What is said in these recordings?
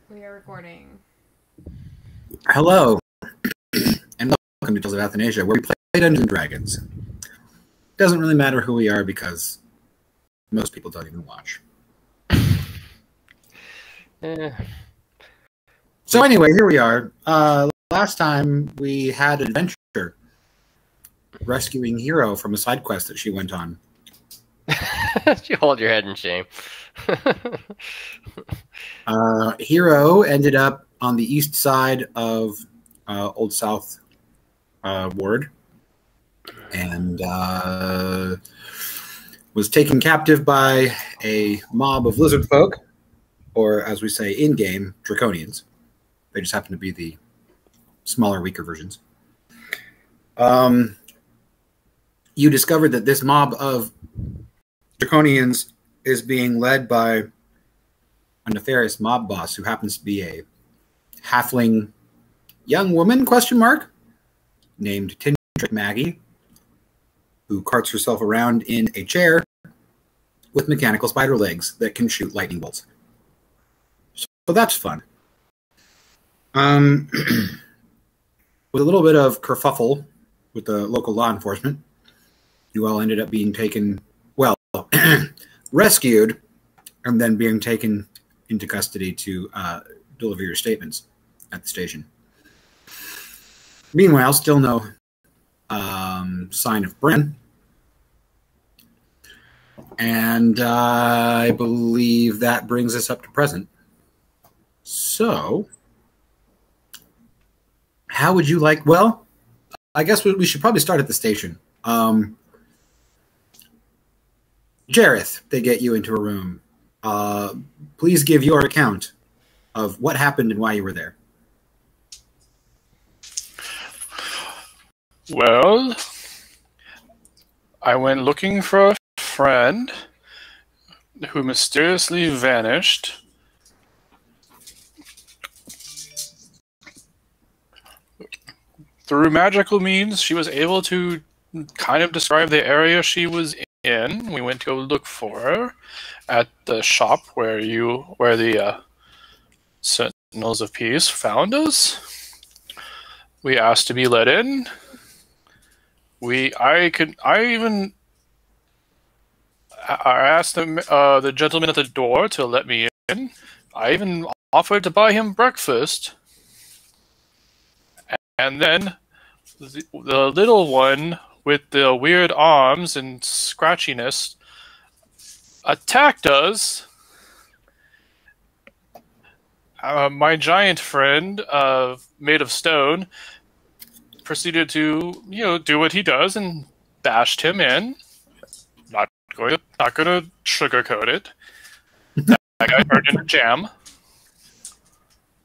We are recording. Hello, and welcome to Tales of Athanasia, where we play Dungeons and Dragons. Doesn't really matter who we are because most people don't even watch. So anyway, here we are. Last time we had an adventure rescuing Hero from a side quest that she went on. You hold your head in shame. Hero ended up on the east side of Old South Ward and was taken captive by a mob of lizard folk, or as we say in-game, draconians. They just happen to be the smaller, weaker versions. You discovered that this mob of draconians is being led by a nefarious mob boss who happens to be a halfling young woman, named Tindrick Maggie, who carts herself around in a chair with mechanical spider legs that can shoot lightning bolts. So that's fun. With a little bit of kerfuffle with the local law enforcement, you all ended up being taken, well, rescued, and then being taken into custody to deliver your statements at the station. Meanwhile, still no sign of Bren. And I believe that brings us up to present. So, how would you like... Well, I guess we should probably start at the station. Jareth, they get you into a room. Please give your account of what happened and why you were there. Well, I went looking for a friend who mysteriously vanished. Through magical means, she was able to kind of describe the area she was in. We went to go look for her at the shop where the Sentinels of Peace found us. We asked to be let in. I asked the gentleman at the door to let me in. I even offered to buy him breakfast. And then the little one with the weird arms and scratchiness attacked us. My giant friend, made of stone, proceeded to, do what he does and bashed him in. Not going to sugarcoat it. That guy turned into jam.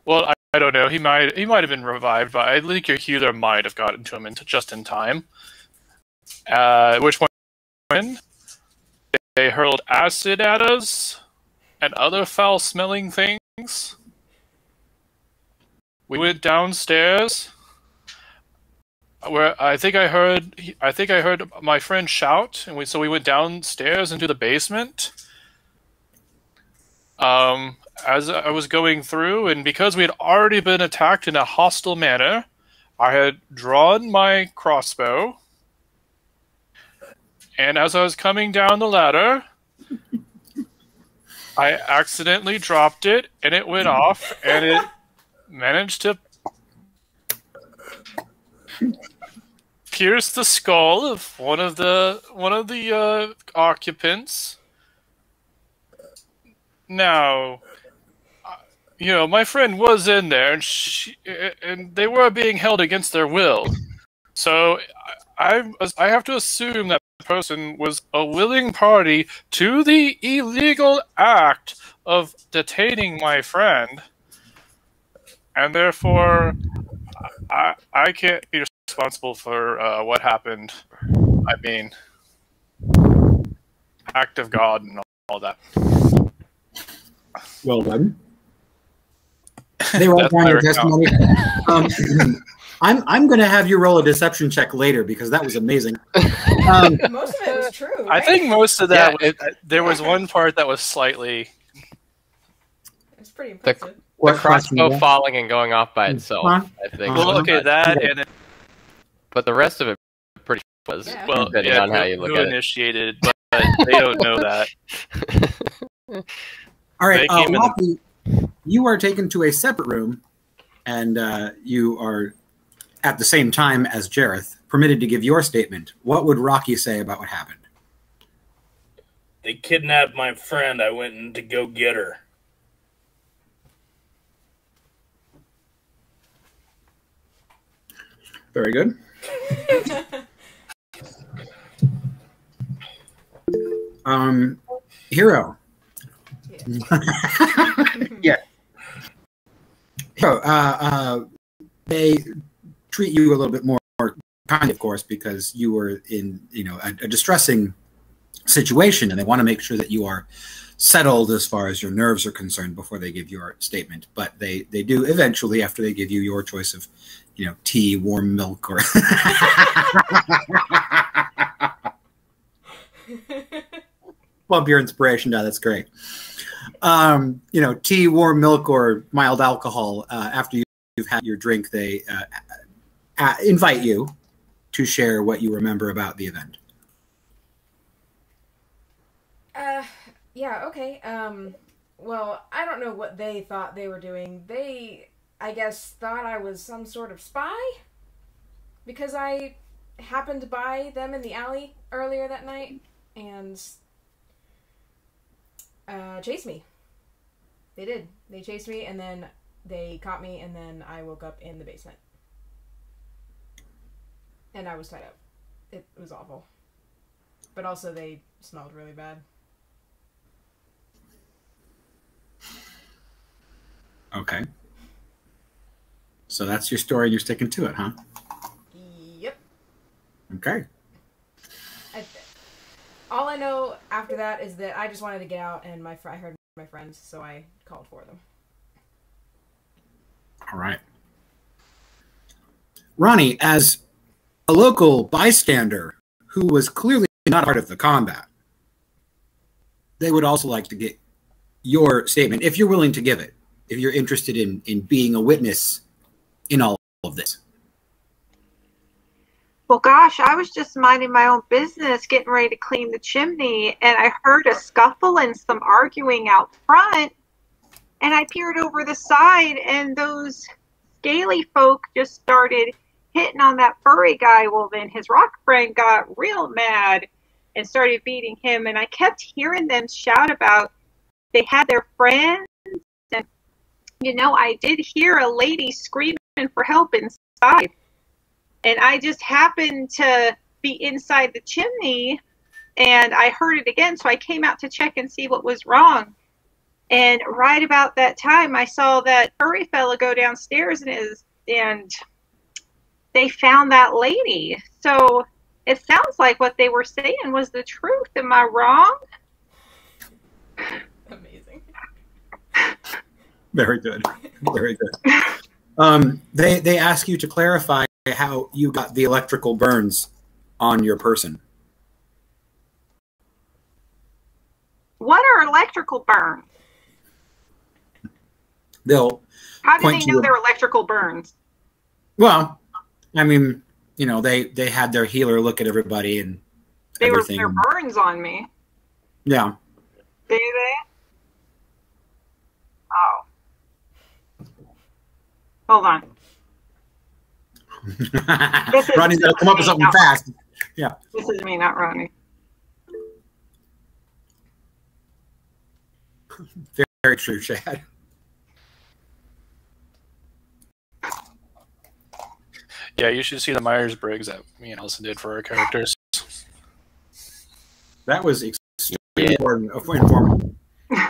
Well, I don't know. He might have been revived, but I think your healer might have gotten to him just in time. Which one? They hurled acid at us and other foul-smelling things. We went downstairs, where I think I heard my friend shout, and so we went downstairs into the basement. As I was going through, and because we had already been attacked in a hostile manner, I had drawn my crossbow, and as I was coming down the ladder, I accidentally dropped it, and it went off, and it managed to pierce the skull of one of the occupants. Now, my friend was in there, and they were being held against their will. So I have to assume that the person was a willing party to the illegal act of detaining my friend, and therefore I can't be responsible for what happened. I mean, act of God and all that. Well done. They were all your testimony. I'm going to have you roll a deception check later because that was amazing. Most of it was true. Right? I think most of that, there was one part that was slightly pretty impressive. The crossbow falling and going off by itself, Huh? I think. Well, okay, that and then, But the rest of it pretty was Yeah. well, depending yeah, on how you look who at it. initiated, but they don't know that. All right, They came in Rocky, you are taken to a separate room, and you are, at the same time as Jareth, permitted to give your statement. What would Rocky say about what happened? They kidnapped my friend. I went in to go get her. Very good. Hero. Yeah. So, they treat you a little bit more kindly, of course, because you were in, a distressing situation, and they want to make sure that you are settled as far as your nerves are concerned before they give your statement. But they do eventually, after they give you your choice of, tea, warm milk, or love your inspiration. No, that's great. Tea, warm milk, or mild alcohol. After you've had your drink, they invite you to share what you remember about the event. Yeah, okay. Well, I don't know what they thought they were doing. They, I guess, thought I was some sort of spy, because I happened by them in the alley earlier that night, and chased me. They did. They chased me, and then they caught me, and then I woke up in the basement. And I was tied up. It was awful. But also, they smelled really bad. Okay. So that's your story, and you're sticking to it, huh? Yep. Okay. All I know after that is that I just wanted to get out, and I heard my friends, so I called for them. All right. Ronnie, as a local bystander who was clearly not part of the combat, they would also like to get your statement, if you're willing to give it, if you're interested in being a witness in all of this. Well, gosh, I was just minding my own business, getting ready to clean the chimney, and I heard a scuffle and some arguing out front, and I peered over the side, and those scaly folk just started hitting on that furry guy. Well, then his rock friend got real mad and started beating him, and I kept hearing them shout about they had their friends, and, I did hear a lady screaming for help inside. And I just happened to be inside the chimney, and I heard it again, so I came out to check and see what was wrong. And right about that time, I saw that furry fella go downstairs, and they found that lady. So it sounds like what they were saying was the truth. Am I wrong? Amazing. Very good. Very good. They ask you to clarify how you got the electrical burns on your person. What are electrical burns? They'll How do point they know to they're electrical burns? Well, I mean, they had their healer look at everybody and everything. There were burns on me. Yeah. Did they? Oh. Hold on. Ronnie's got to come up with something fast. Yeah. This is me, not Ronnie. Very, very true, Chad. Yeah, you should see the Myers-Briggs that me and Allison did for our characters. That was extremely informative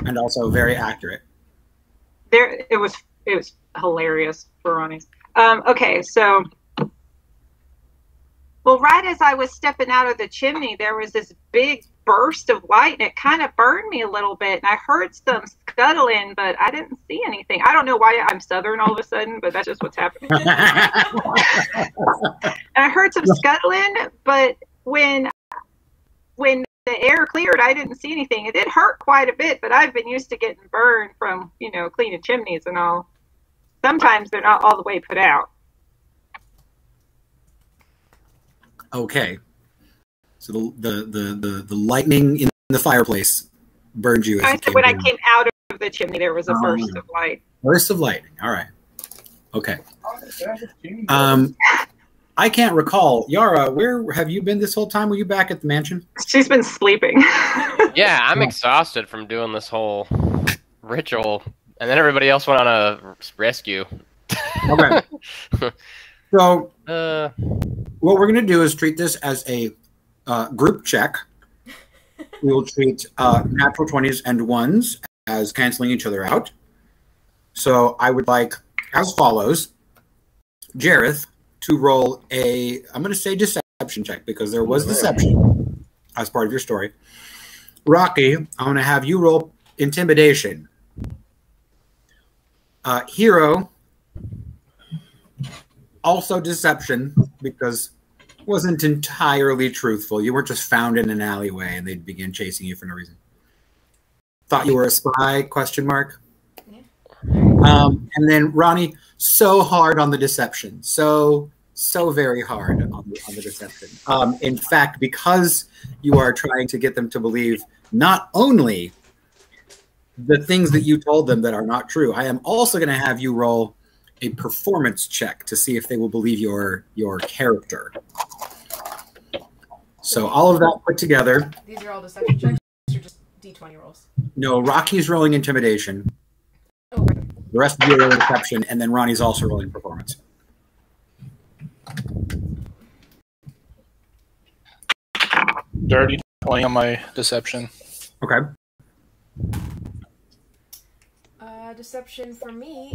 and also very accurate. It was hilarious for Ronnie. Okay, so, well, right as I was stepping out of the chimney, there was this big burst of light, and it kind of burned me a little bit, and I heard some scuttling, but I didn't see anything. I don't know why I'm Southern all of a sudden, but that's just what's happening. And I heard some scuttling, but when the air cleared, I didn't see anything. It did hurt quite a bit, but I've been used to getting burned from, cleaning chimneys and all. Sometimes they're not all the way put out. Okay. So the lightning in the fireplace burned you. When I came out of the chimney, there was a burst of light. Burst of lightning. All right. Okay. I can't recall. Yara, where have you been this whole time? Were you back at the mansion? She's been sleeping. Yeah, I'm exhausted from doing this whole ritual, and then everybody else went on a rescue. Okay. So, what we're going to do is treat this as a group check. We will treat natural 20s and 1s as canceling each other out. So, I would like, as follows, Jareth to roll I'm going to say deception check because there was deception as part of your story. Rocky, I'm going to have you roll intimidation. Hero, also deception because it wasn't entirely truthful. You weren't just found in an alleyway and they'd begin chasing you for no reason. Thought you were a spy? Question mark. Yeah. And then Ronnie, so hard on the deception. So very hard on the deception. In fact, because you are trying to get them to believe not only the things that you told them that are not true, I am also going to have you roll a performance check to see if they will believe your character. So all of that put together. These are all deception checks or just D20 rolls? No, Rocky's rolling intimidation. Oh, right. The rest of you are rolling deception, and then Ronnie's also rolling performance. Dirty 20 on my deception. Okay. Deception for me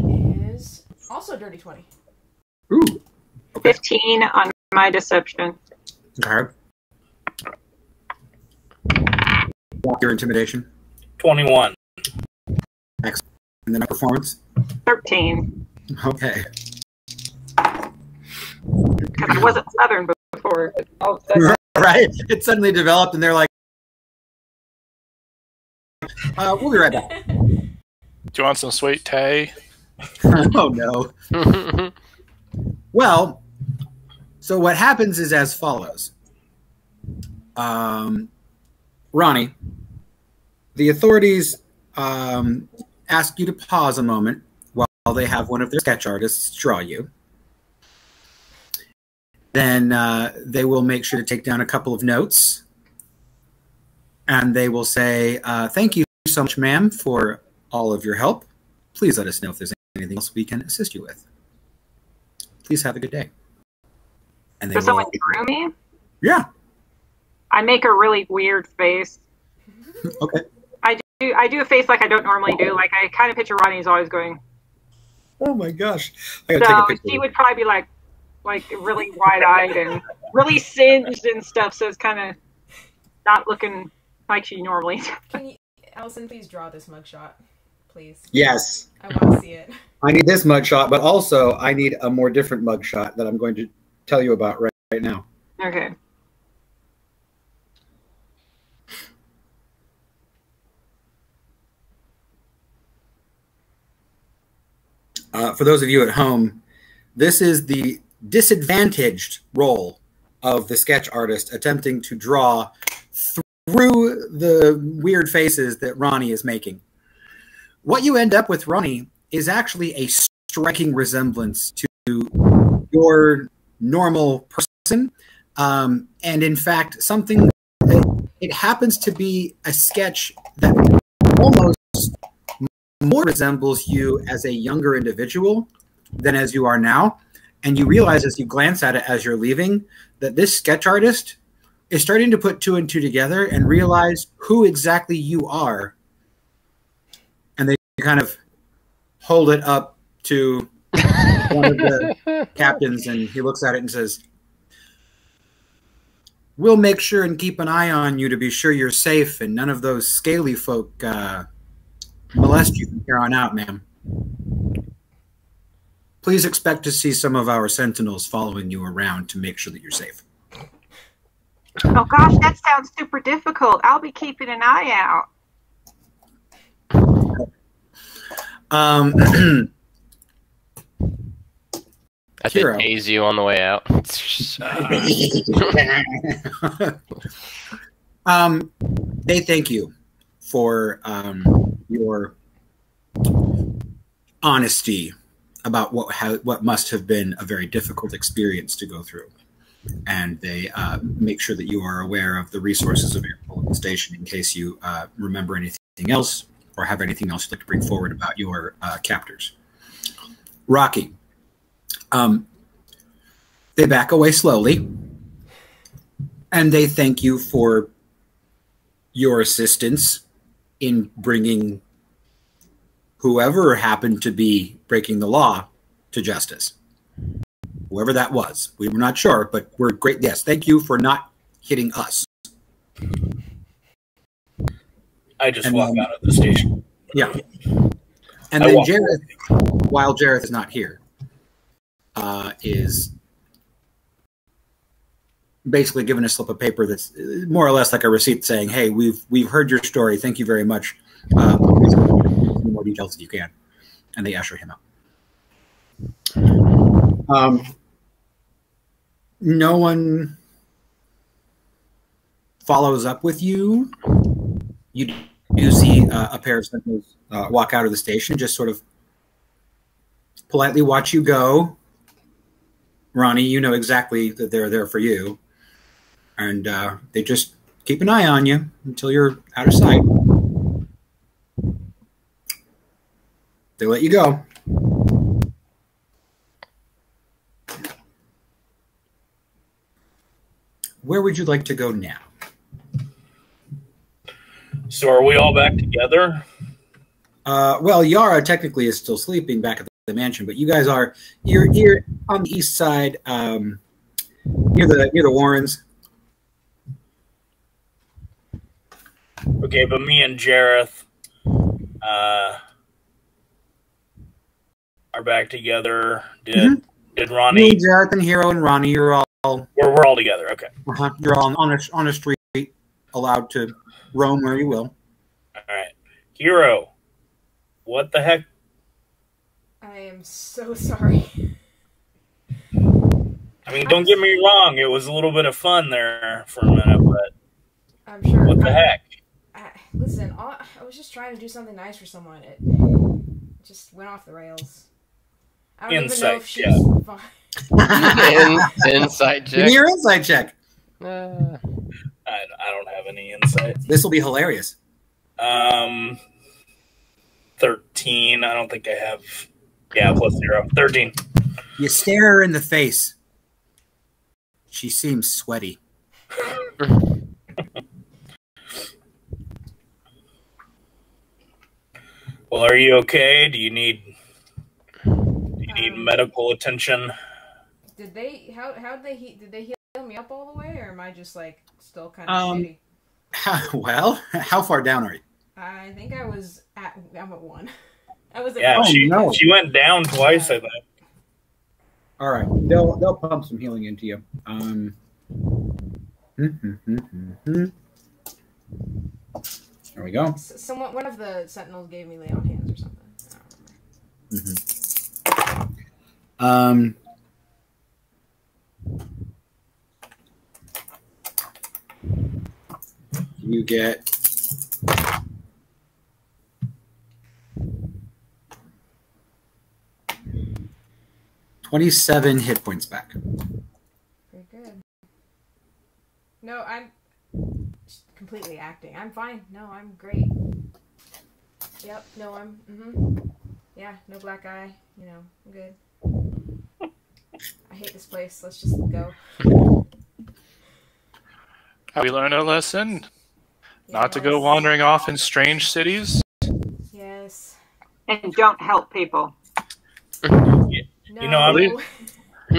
is also dirty 20. Ooh. Okay. 15 on my deception. Okay. Your intimidation? 21. Excellent. And then a performance? 13. Okay. Because I wasn't Southern before. Right? It suddenly developed, and they're like, we'll be right back. Do you want some sweet tea? Oh, no. Well, so what happens is as follows. Ronnie, the authorities ask you to pause a moment while they have one of their sketch artists draw you. Then they will make sure to take down a couple of notes. And they will say, thank you so much, ma'am, for all of your help. Please let us know if there's anything else we can assist you with. Please have a good day. And So someone drew me? Yeah. I make a really weird face. Okay. I do a face like I don't normally do. Like I kind of picture Ronnie's always going. Oh my gosh. I gotta take a So picture. she would probably be like really wide-eyed and really singed and stuff. So it's kind of not looking like she normally does. Can you, Allison, please draw this mugshot, please? Yes. I want to see it. I need this mugshot, but also I need a more different mugshot that I'm going to tell you about right now. Okay. For those of you at home, this is the disadvantaged role of the sketch artist attempting to draw through the weird faces that Ronnie is making. What you end up with, Ronnie, is actually a striking resemblance to your normal person. And in fact, something, it happens to be a sketch that almost more resembles you as a younger individual than as you are now. And you realize as you glance at it as you're leaving that this sketch artist is starting to put two and two together and realize who exactly you are. And they kind of hold it up to one of the captains, and he looks at it and says, "We'll make sure and keep an eye on you to be sure you're safe and none of those scaly folk molest you from here on out, ma'am. Please expect to see some of our sentinels following you around to make sure that you're safe." Oh gosh, that sounds super difficult. I'll be keeping an eye out. I did haze you on the way out. They thank you for your honesty about what must have been a very difficult experience to go through, and they make sure that you are aware of the resources available at the station in case you remember anything else or have anything else you'd like to bring forward about your captors. Rocky, they back away slowly, and they thank you for your assistance in bringing whoever happened to be breaking the law to justice. Whoever that was. We were not sure, but we're great. Yes, thank you for not hitting us. I just walk out of the station. Yeah. And then Jareth, while Jareth is not here, is basically given a slip of paper that's more or less like a receipt saying, hey, we've heard your story. Thank you very much. More details if you can. And they usher him out. No one follows up with you. You do see a pair of sentinels walk out of the station, just sort of politely watch you go. Ronnie, you know exactly that they're there for you. And they just keep an eye on you until you're out of sight. They let you go. Where would you like to go now? So are we all back together? Well, Yara technically is still sleeping back at the mansion, but you guys you're here on the east side, near the Warrens. Okay, but me and Jareth are back together. Did Ronnie? Me, Jareth, and Hero, and Ronnie, you're all we're all together. Okay. You're all on a street, allowed to roam where you will. All right, Hero. What the heck? I am so sorry. I mean, don't get me wrong. It was a little bit of fun there for a minute, but I'm sure. What the heck? Listen, I was just trying to do something nice for someone. It just went off the rails. I don't even know if she's fine. Insight check. Give me your insight check. I don't have any insight. This will be hilarious. 13. I don't think I have. Yeah, plus 0. 13. You stare her in the face. She seems sweaty. Well, are you okay? Do you need medical attention? Did they did they heal me up all the way, or am I just like still kind of shitty? Well, how far down are you? I think I'm at 1. I was at Yeah, 1. she went down twice, I think. All right, they'll pump some healing into you. There we go. One of the sentinels gave me lay on hands or something. I don't remember. You get 27 hit points back. Very good. No, I'm completely acting. I'm fine. No, I'm great. Yep. No, yeah, no black eye. You know, I'm good. I hate this place. Let's just go. Have we learned a lesson? Yes. Not to go wandering off in strange cities? Yes. And don't help people. No. You know, I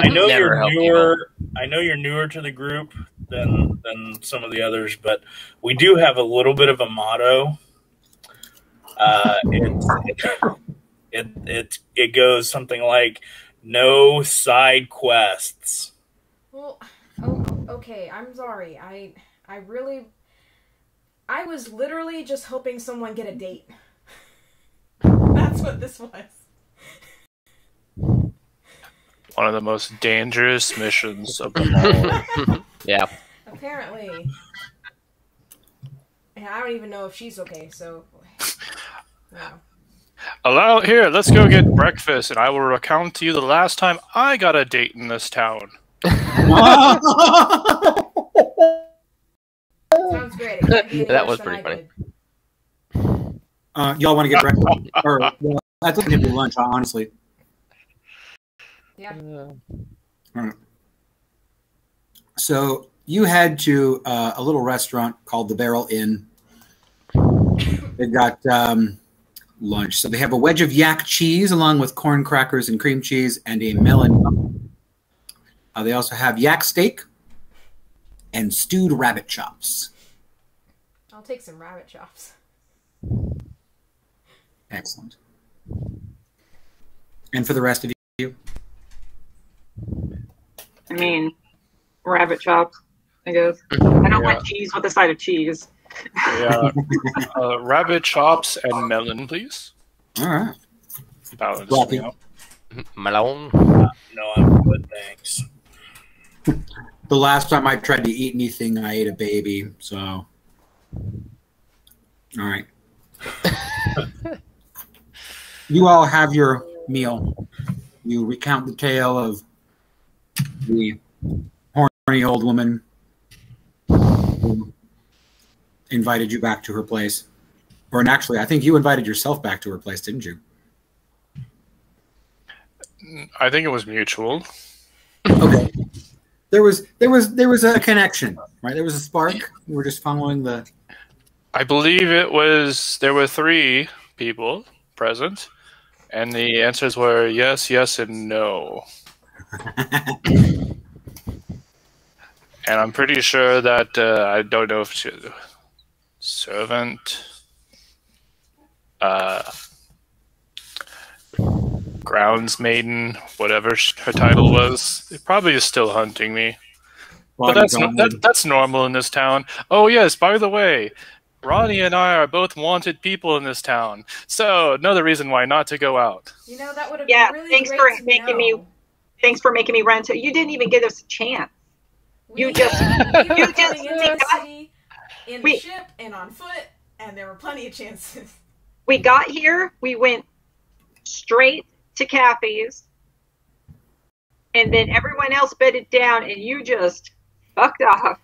know you're newer. I know you're newer to the group than some of the others, but we do have a little bit of a motto. It goes something like "No side quests." Well, Okay, I'm sorry. I was literally just hoping someone get a date. That's what this was. One of the most dangerous missions of them all. Yeah. Apparently. And I don't even know if she's okay, so... Yeah. Here, let's go get breakfast, and I will recount to you the last time I got a date in this town. Sounds great. It can't be any That worse was than pretty I funny. did. Y'all want to get breakfast? Or, well, I'd like to do lunch, honestly. Yeah. All right. So you head to a little restaurant called the Barrel Inn. They've got lunch. So they have a wedge of yak cheese along with corn crackers and cream cheese and a melon. They also have yak steak and stewed rabbit chops. I'll take some rabbit chops. Excellent. And for the rest of you? I mean, rabbit chops, I guess. I don't want cheese with a side of cheese. Yeah. Rabbit chops and melon, please. All right. Balance Rocky. me out. Malone. No, I'm good, thanks. The last time I tried to eat anything, I ate a baby. So, all right. You all have your meal. You recount the tale of the horny old woman who invited you back to her place. Or actually, I think you invited yourself back to her place, didn't you? I think it was mutual. Okay. There was a connection, right? There was a spark. We were just following the. I believe there were 3 people present, and the answers were yes, yes, and no. And I'm pretty sure that I don't know if she, servant, grounds maiden, whatever her title was, it probably is still hunting me. But that's normal in this town. Oh yes, by the way, Ronnie and I are both wanted people in this town, so another reason why not to go out. You know, that would have been really thanks great for to making know. Thanks for making me run to. You didn't even give us a chance. We You just were you just coming into the got- city in the we- ship and on foot, and there were plenty of chances. we got here. We went straight to Kathy's, and then everyone else bedded down, and you just fucked off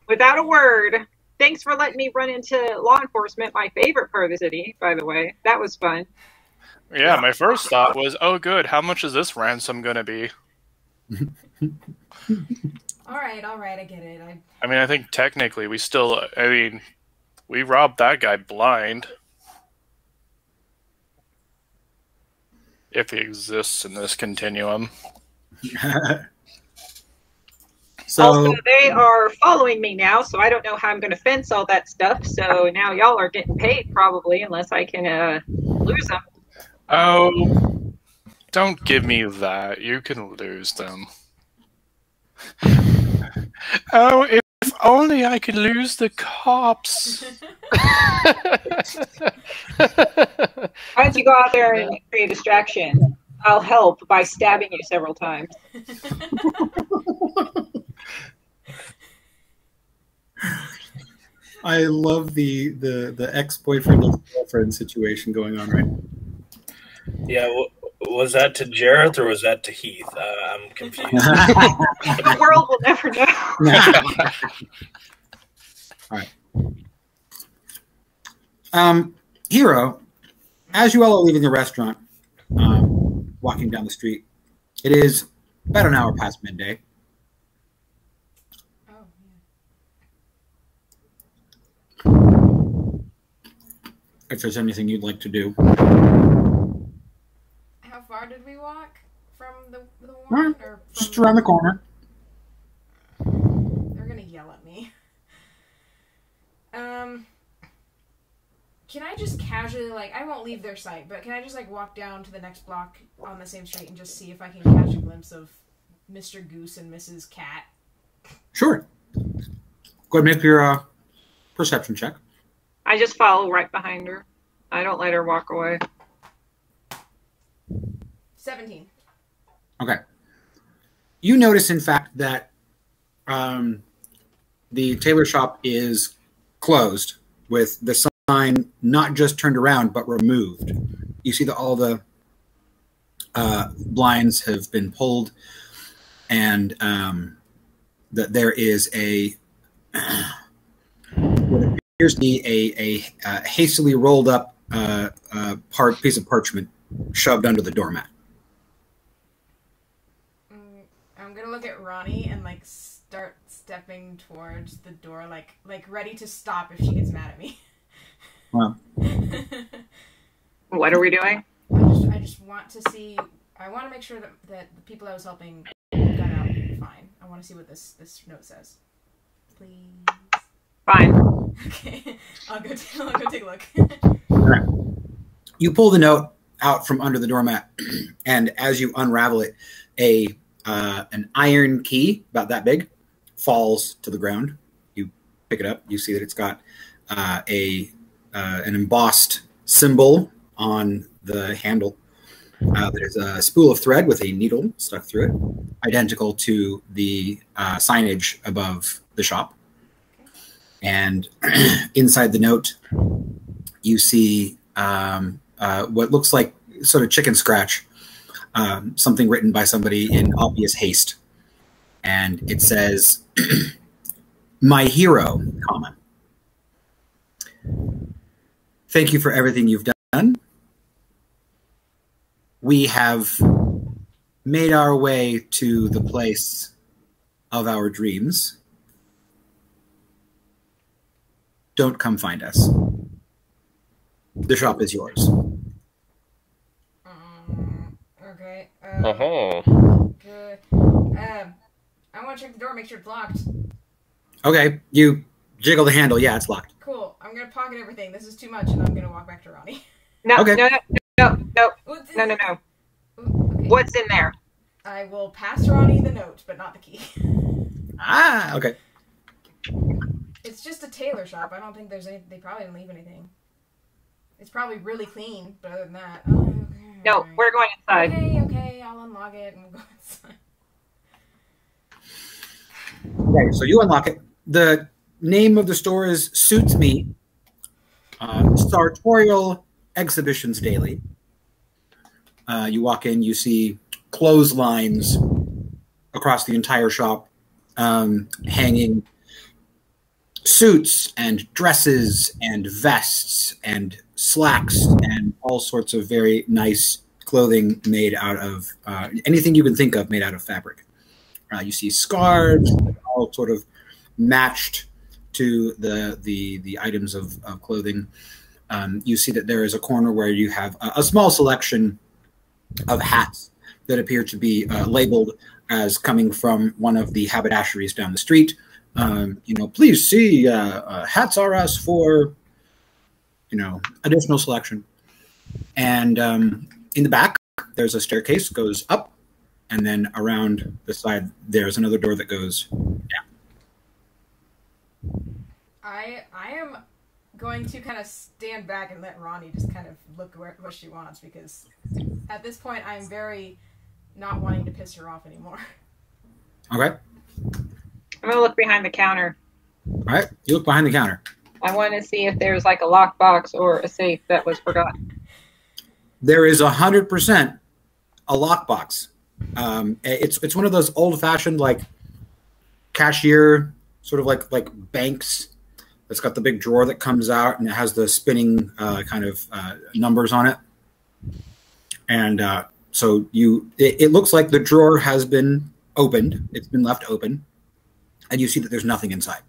without a word. Thanks for letting me run into law enforcement, my favorite part of the city, by the way. That was fun. Yeah, my first thought was, oh good, how much is this ransom gonna be? All right, I get it. I mean, I think technically we robbed that guy blind. If he exists in this continuum. So Also, they are following me now, so I don't know how I'm going to fence all that stuff. So now y'all are getting paid, probably, unless I can lose them. Oh, don't give me that. You can lose them. Oh, if only I could lose the cops. Why don't you go out there and create a distraction? I'll help by stabbing you several times. I love the ex-boyfriend and girlfriend situation going on right now. Yeah, was that to Jareth or was that to Heath? I'm confused. The world will never know. All right. Hero, as you all are leaving the restaurant, walking down the street, it is about an hour past midday. Oh, If there's anything you'd like to do. how far did we walk from the All one? right. Or from Just around the corner. They're gonna yell at me. Can I just casually, I won't leave their sight, but can I just, walk down to the next block on the same street and just see if I can catch a glimpse of Mr. Goose and Mrs. Cat. Sure. Go ahead and make your perception check. I just follow right behind her. I don't let her walk away. 17. Okay. You notice, in fact, that the tailor shop is closed with the sign not just turned around, but removed. You see that all the blinds have been pulled, and that there is what appears to be a hastily rolled up piece of parchment shoved under the doormat. I'm gonna look at Ronnie and like start stepping towards the door, like ready to stop if she gets mad at me. Wow. What are we doing? I just want to see. I want to make sure that the people I was helping got out fine. I want to see what this note says. Please. Fine. Okay, I'll go take a look. All right. You pull the note out from under the doormat, and as you unravel it, an iron key about that big falls to the ground. You pick it up. You see that it's got an embossed symbol on the handle. There's a spool of thread with a needle stuck through it, identical to the signage above the shop. And inside the note, you see what looks like sort of chicken scratch, something written by somebody in obvious haste. And it says, "My hero, comma. Thank you for everything you've done. We have made our way to the place of our dreams. Don't come find us. The shop is yours." Okay. Good. I want to check the door, make sure it's locked. Okay, you jiggle the handle. Yeah, it's locked. Cool. I'm gonna pocket everything. This is too much, and I'm gonna walk back to Ronnie. No, Okay. no. Okay. What's in there? I will pass Ronnie the note, but not the key. Okay. It's just a tailor shop. I don't think there's any. They probably didn't leave anything. It's probably really clean, but other than that, okay. No, we're going inside. Okay. I'll unlock it and we'll go inside. Okay, so you unlock it. The name of the store is Suits Me, Sartorial Exhibitions Daily. You walk in, you see clotheslines across the entire shop, hanging suits and dresses and vests and slacks and all sorts of very nice clothing made out of anything you can think of made out of fabric. You see scarves, all sort of matched to the items of clothing. You see that there is a corner where you have a small selection of hats that appear to be labeled as coming from one of the haberdasheries down the street. Please see hats are us for, additional selection. And in the back, there's a staircase goes up, and then around the side, there's another door that goes down. I am going to kind of stand back and let Ronnie just kind of look what she wants, because at this point I'm very not wanting to piss her off anymore. Okay. I'm going to look behind the counter. All right. You look behind the counter. I want to see if there's like a lockbox or a safe that was forgotten. There is 100% a lockbox. It's one of those old-fashioned like cashier sort of like banks. It's got the big drawer that comes out and it has the spinning kind of numbers on it. And so it looks like the drawer has been opened. It's been left open. And you see that there's nothing inside.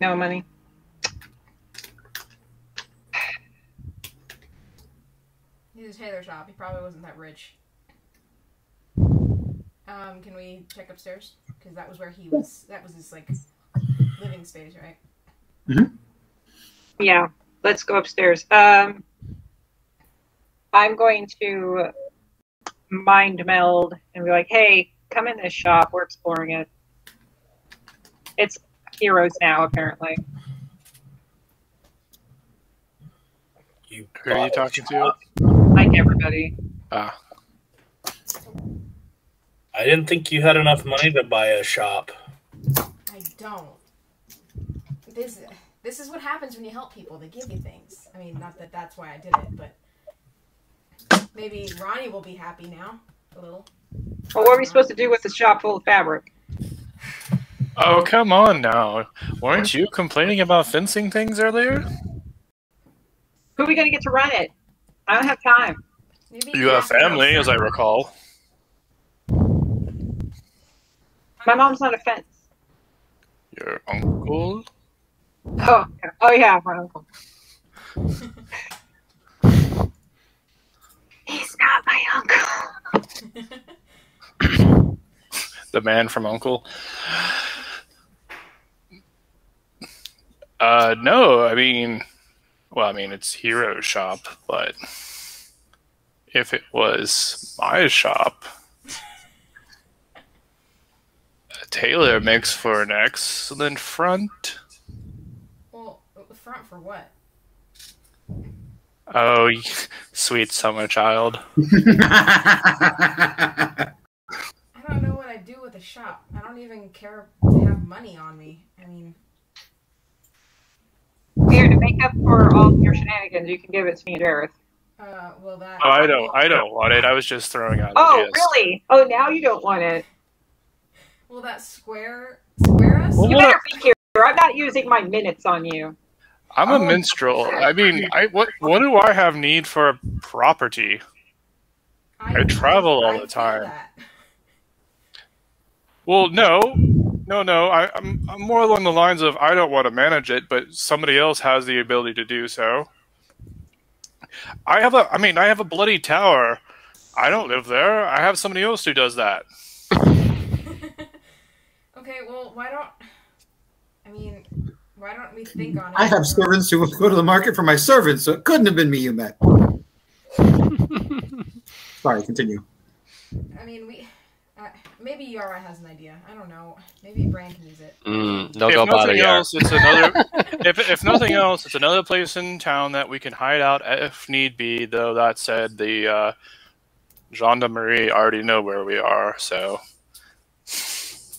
No money. He's a tailor shop. He probably wasn't that rich. Can we check upstairs? Because that was where he was. That was his like living space, right? Mm-hmm. Yeah. Let's go upstairs. I'm going to mind meld and be like, hey, come in this shop. We're exploring it. It's Heroes now, apparently. Who are you talking to? Like everybody. Ah. I didn't think you had enough money to buy a shop. I don't. This is what happens when you help people. They give you things. I mean, not that that's why I did it, but maybe Ronnie will be happy now. A little. Well, what are we supposed to do with the shop full of fabric? Oh, come on now. Weren't you complaining about fencing things earlier? Who are we going to get to run it? I don't have time. Maybe You have family, as I recall. My mom's not a fence. Your uncle? Oh yeah, my uncle. He's not my uncle. The man from Uncle? No, I mean, it's Hero Shop, but if it was my shop, a tailor makes for an excellent front. Well, front for what? Oh, sweet summer child. I don't know what I'd do with a shop. I don't even care to have money on me. I mean... Here, to make up for all your shenanigans, you can give it to me and Jareth. Well that... Oh, I don't want it. I was just throwing out Oh, ideas. really? Oh, now you don't want it. Will that square us? Well, You better be here. I'm not using my minutes on you. I'm a minstrel. I mean, what do I have need for property? I travel all the time. That. Well, no. I'm more along the lines of I don't want to manage it, but somebody else has the ability to do so. I have a bloody tower. I don't live there. I have somebody else who does that. Okay, well, why don't we think on it? I have servants who will go to the market for my servants, so it couldn't have been me you met. Sorry, continue. I mean, maybe Yara has an idea. I don't know. Maybe Bran can use it. Don't If go bother nothing Yara. else, it's another. if nothing else, it's another place in town that we can hide out if need be. Though that said, the gendarmerie already know where we are, so.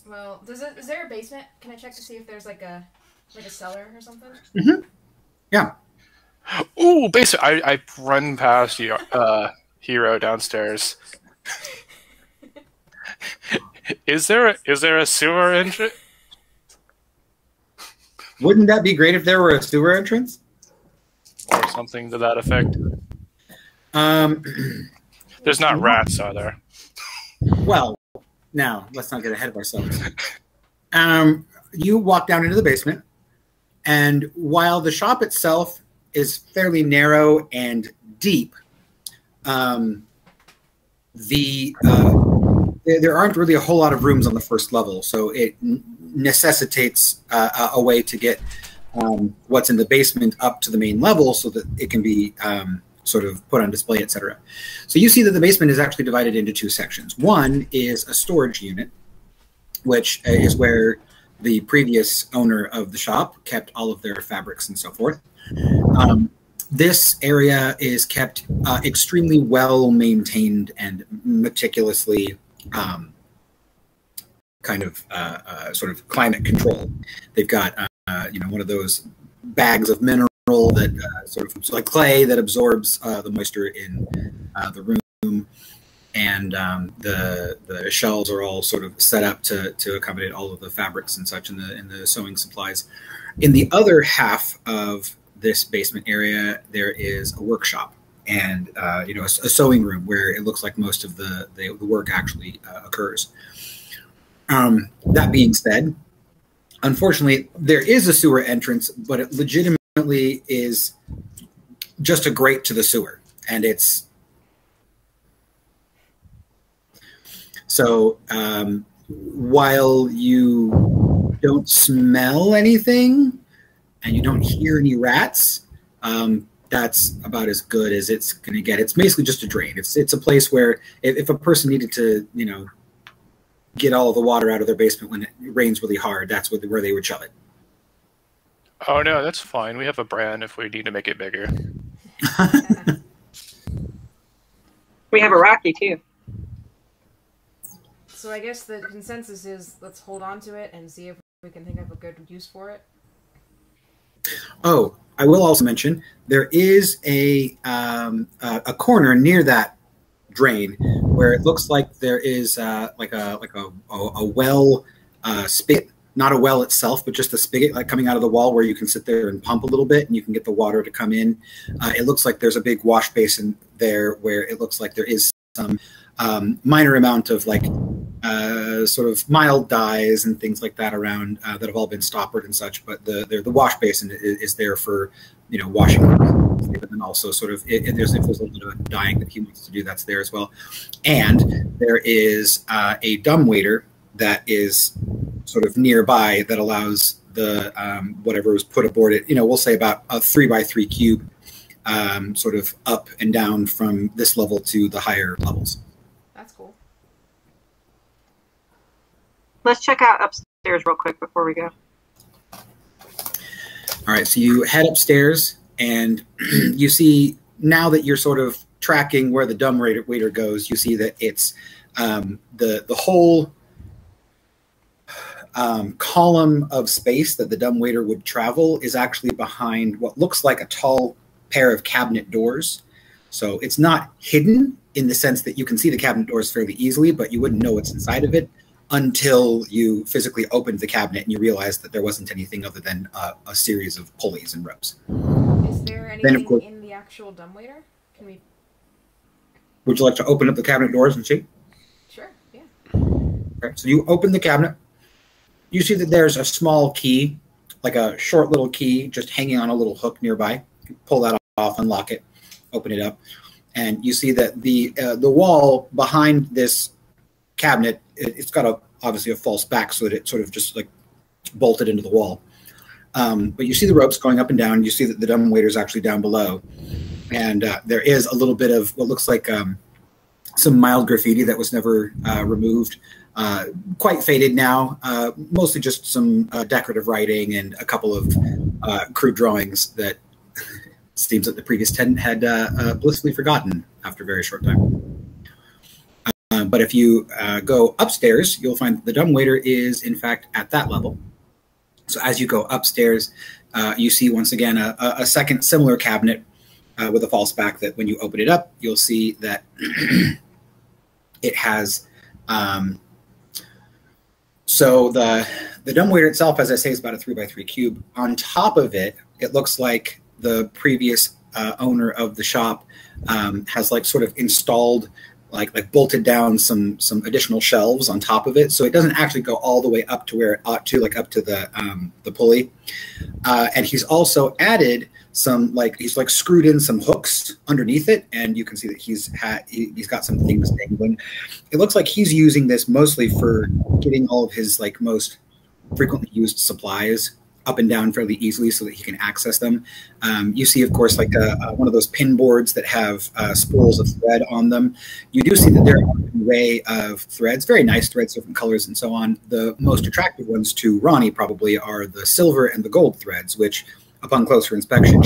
Well, is there a basement? Can I check to see if there's like a cellar or something? Mm-hmm. Yeah. Ooh, basically, I run past Hero downstairs. Is there a sewer entrance? Wouldn't that be great if there were a sewer entrance? Or something to that effect? There's not rats, are there? Well, now let's not get ahead of ourselves. You walk down into the basement, and while the shop itself is fairly narrow and deep, there aren't really a whole lot of rooms on the first level, so it necessitates a way to get what's in the basement up to the main level so that it can be sort of put on display, etc. So you see that the basement is actually divided into two sections. One is a storage unit, which is where the previous owner of the shop kept all of their fabrics and so forth. This area is kept extremely well maintained and meticulously sort of climate control. They've got one of those bags of mineral that sort of like clay that absorbs the moisture in the room, and the shelves are all sort of set up to accommodate all of the fabrics and such in the sewing supplies. In the other half of this basement area, there is a workshop and a sewing room where it looks like most of the work actually occurs. That being said, unfortunately, there is a sewer entrance, but it legitimately is just a grate to the sewer, and it's so while you don't smell anything and you don't hear any rats, that's about as good as it's going to get. It's basically just a drain. It's a place where if a person needed to, get all of the water out of their basement when it rains really hard. That's where they would shove it. Oh no, that's fine. We have a brand if we need to make it bigger. We have a Rocky too. So I guess the consensus is let's hold on to it and see if we can think of a good use for it. Oh, I will also mention there is a corner near that drain where it looks like there is like a well spigot, not a well itself, but just a spigot like coming out of the wall where you can sit there and pump a little bit and you can get the water to come in. It looks like there's a big wash basin there where it looks like there is some minor amount of like sort of mild dyes and things like that around that have all been stoppered and such. But the wash basin is there for washing, but then also sort of if there's a little bit of dyeing that he wants to do, that's there as well. And there is a dumbwaiter that is sort of nearby that allows the whatever was put aboard it. We'll say about a 3x3 cube, sort of up and down from this level to the higher levels. That's cool. Let's check out upstairs real quick before we go. All right, so you head upstairs, and you see, now that you're sort of tracking where the dumb waiter goes, you see that it's the whole column of space that the dumb waiter would travel is actually behind what looks like a tall pair of cabinet doors. So it's not hidden in the sense that you can see the cabinet doors fairly easily, but you wouldn't know what's inside of it until you physically opened the cabinet and you realized that there wasn't anything other than a series of pulleys and ropes. Is there anything in the actual dumbwaiter? Can we? Would you like to open up the cabinet doors and see? Sure, yeah. Okay, so you open the cabinet. You see that there's a small key, like a short little key, just hanging on a little hook nearby. You pull that off, unlock it, open it up, and you see that the wall behind this cabinet, it's got obviously a false back so that it sort of just like bolted into the wall. But you see the ropes going up and down. You see that the dumbwaiter is actually down below, and there is a little bit of what looks like some mild graffiti that was never removed. Quite faded now, mostly just some decorative writing and a couple of crude drawings that seems that the previous tenant had blissfully forgotten after a very short time. But if you go upstairs, you'll find that the dumbwaiter is, in fact, at that level. So as you go upstairs, you see, once again, a second similar cabinet with a false back that when you open it up, you'll see that it has... So the dumbwaiter itself, as I say, is about a 3x3 cube. On top of it, it looks like the previous owner of the shop has like sort of installed, like bolted down some additional shelves on top of it. So it doesn't actually go all the way up to where it ought to, like up to the pulley. And he's also added he's screwed in some hooks underneath it, and you can see that he's got some things dangling. It looks like he's using this mostly for getting all of his most frequently used supplies up and down fairly easily so that he can access them. You see, of course, one of those pin boards that have spools of thread on them. You do see that there are an array of threads, very nice threads, different colors and so on. The most attractive ones to Ronnie probably are the silver and the gold threads, which upon closer inspection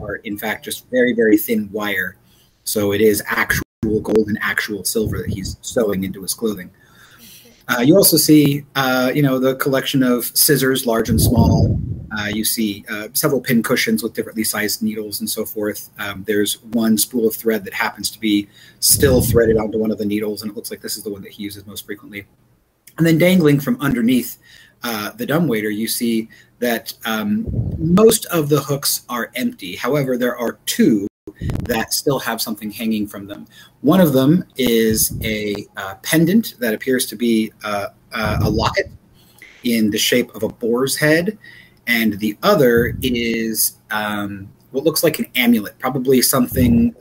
are in fact just very, very thin wire. So it is actual gold and actual silver that he's sewing into his clothing. You also see, the collection of scissors, large and small. You see several pin cushions with differently sized needles and so forth. There's one spool of thread that happens to be still threaded onto one of the needles, and it looks like this is the one that he uses most frequently. And then dangling from underneath the dumbwaiter, you see that most of the hooks are empty. However, there are two that still have something hanging from them. One of them is a pendant that appears to be a locket in the shape of a boar's head, and the other is what looks like an amulet, probably something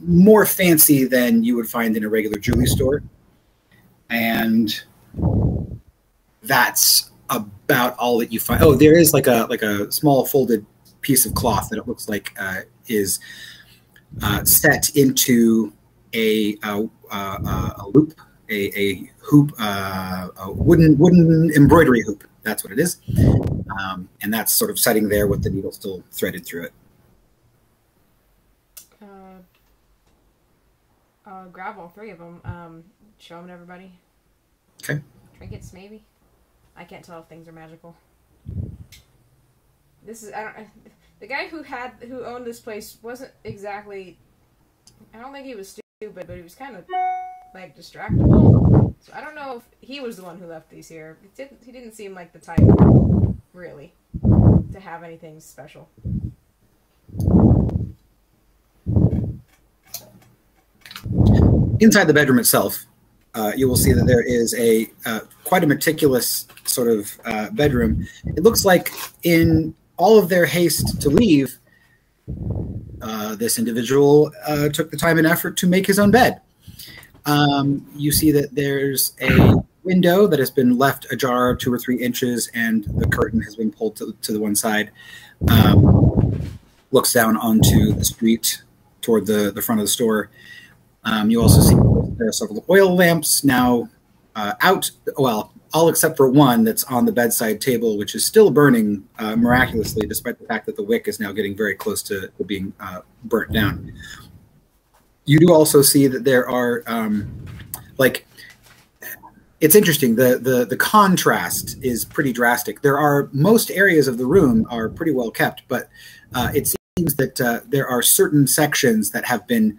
more fancy than you would find in a regular jewelry store. And that's about all that you find. Oh, there is like a small folded piece of cloth that it looks like is set into a loop a hoop, a wooden embroidery hoop. That's what it is, and that's sort of sitting there with the needle still threaded through it. Grab all three of them. Show them to everybody. Okay. Trinkets, maybe. I can't tell if things are magical. This is the guy who owned this place wasn't exactly. I don't think he was stupid, but he was kind of like distractible. So I don't know if he was the one who left these here. He didn't seem like the type, really, to have anything special. Inside the bedroom itself, you will see that there is a quite a meticulous sort of bedroom. It looks like in all of their haste to leave, this individual took the time and effort to make his own bed. You see that there's a window that has been left ajar 2 or 3 inches, and the curtain has been pulled to the one side. Looks down onto the street toward the front of the store. You also see there are several oil lamps now out, well, all except for one that's on the bedside table, which is still burning miraculously, despite the fact that the wick is now getting very close to being burnt down. You do also see that there are, it's interesting, the contrast is pretty drastic. Most areas of the room are pretty well kept, but it seems that there are certain sections that have been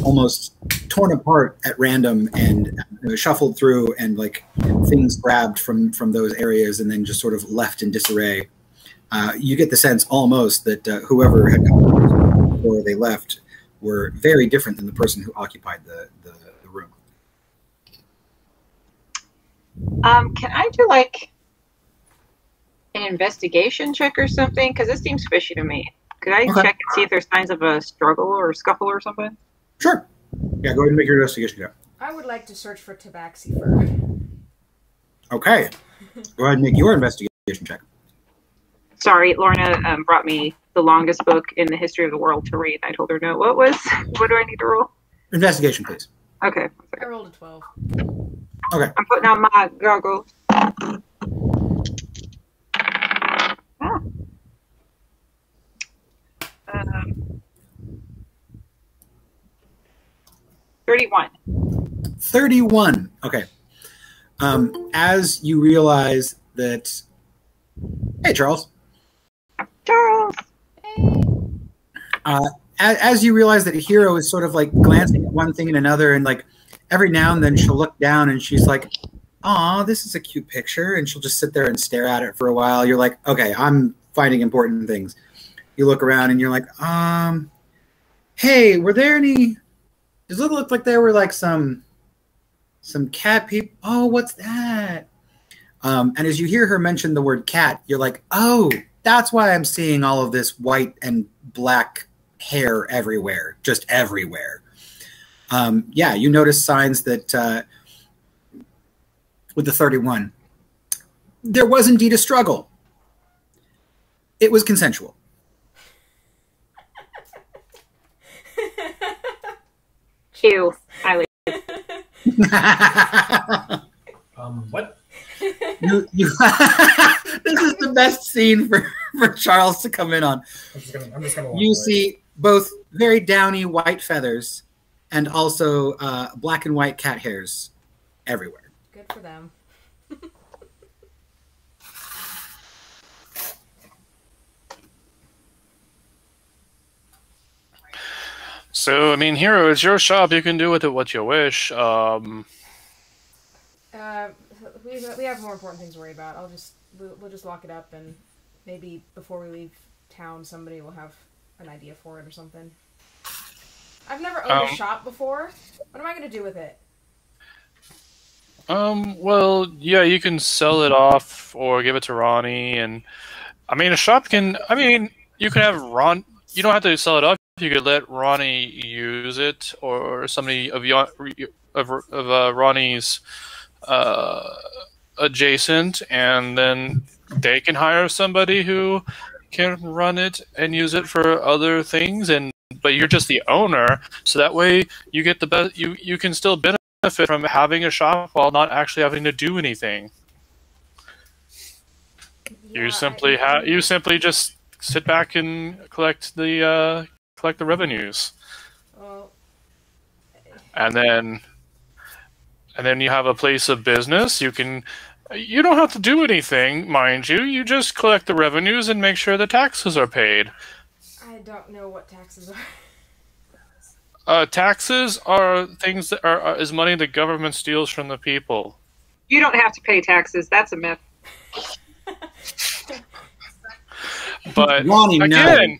almost torn apart at random and shuffled through, and like things grabbed from those areas and then just sort of left in disarray. You get the sense almost that whoever had come before they left were very different than the person who occupied the room. Can I do like an investigation check or something? Because this seems fishy to me. Could I check and see if there's signs of a struggle or scuffle or something? Sure. Yeah, go ahead and make your investigation check. I would like to search for tabaxi fur. Okay. Go ahead and make your investigation check. Sorry, Lorna brought me the longest book in the history of the world to read. I told her no. What do I need to roll? Investigation, please. Okay. I rolled a 12. Okay. I'm putting on my goggles. Ah. 31. 31. Okay. As you realize that... Hey, Charles. Charles! As you realize that Hero is sort of like glancing at one thing and another, and like every now and then she'll look down and she's like, "Aw, this is a cute picture," and she'll just sit there and stare at it for a while. You're like, okay, I'm finding important things. You look around and you're like, hey, were there any... Does it look like there were like some cat people? Oh, what's that? And as you hear her mention the word cat, you're like, oh, that's why I'm seeing all of this white and black hair everywhere, just everywhere. Yeah, you notice signs that with the 31, there was indeed a struggle. It was consensual. Ew. I like What? This is the best scene for Charles to come in on. I'm just gonna You see both very downy white feathers and also black and white cat hairs everywhere. Good for them. So, I mean, Hero, it's your shop. You can do with it what you wish. We have more important things to worry about. We'll just lock it up, and maybe before we leave town, somebody will have an idea for it or something. I've never owned a shop before. What am I going to do with it? Well, yeah, you can sell it off or give it to Ronnie, and I mean, a shop can. I mean, you can have Ron. You don't have to sell it off. You could let Ronnie use it, or somebody of Ronnie's adjacent, and then they can hire somebody who can run it and use it for other things. But you're just the owner, so that way you get the best. You can still benefit benefit from having a shop while not actually having to do anything. Yeah, You simply just sit back and collect the revenues, Well, and then you have a place of business. You don't have to do anything, mind you. You just collect the revenues and make sure the taxes are paid. I don't know what taxes are. Taxes are things that is money the government steals from the people. You don't have to pay taxes. That's a myth. But Ronnie, again,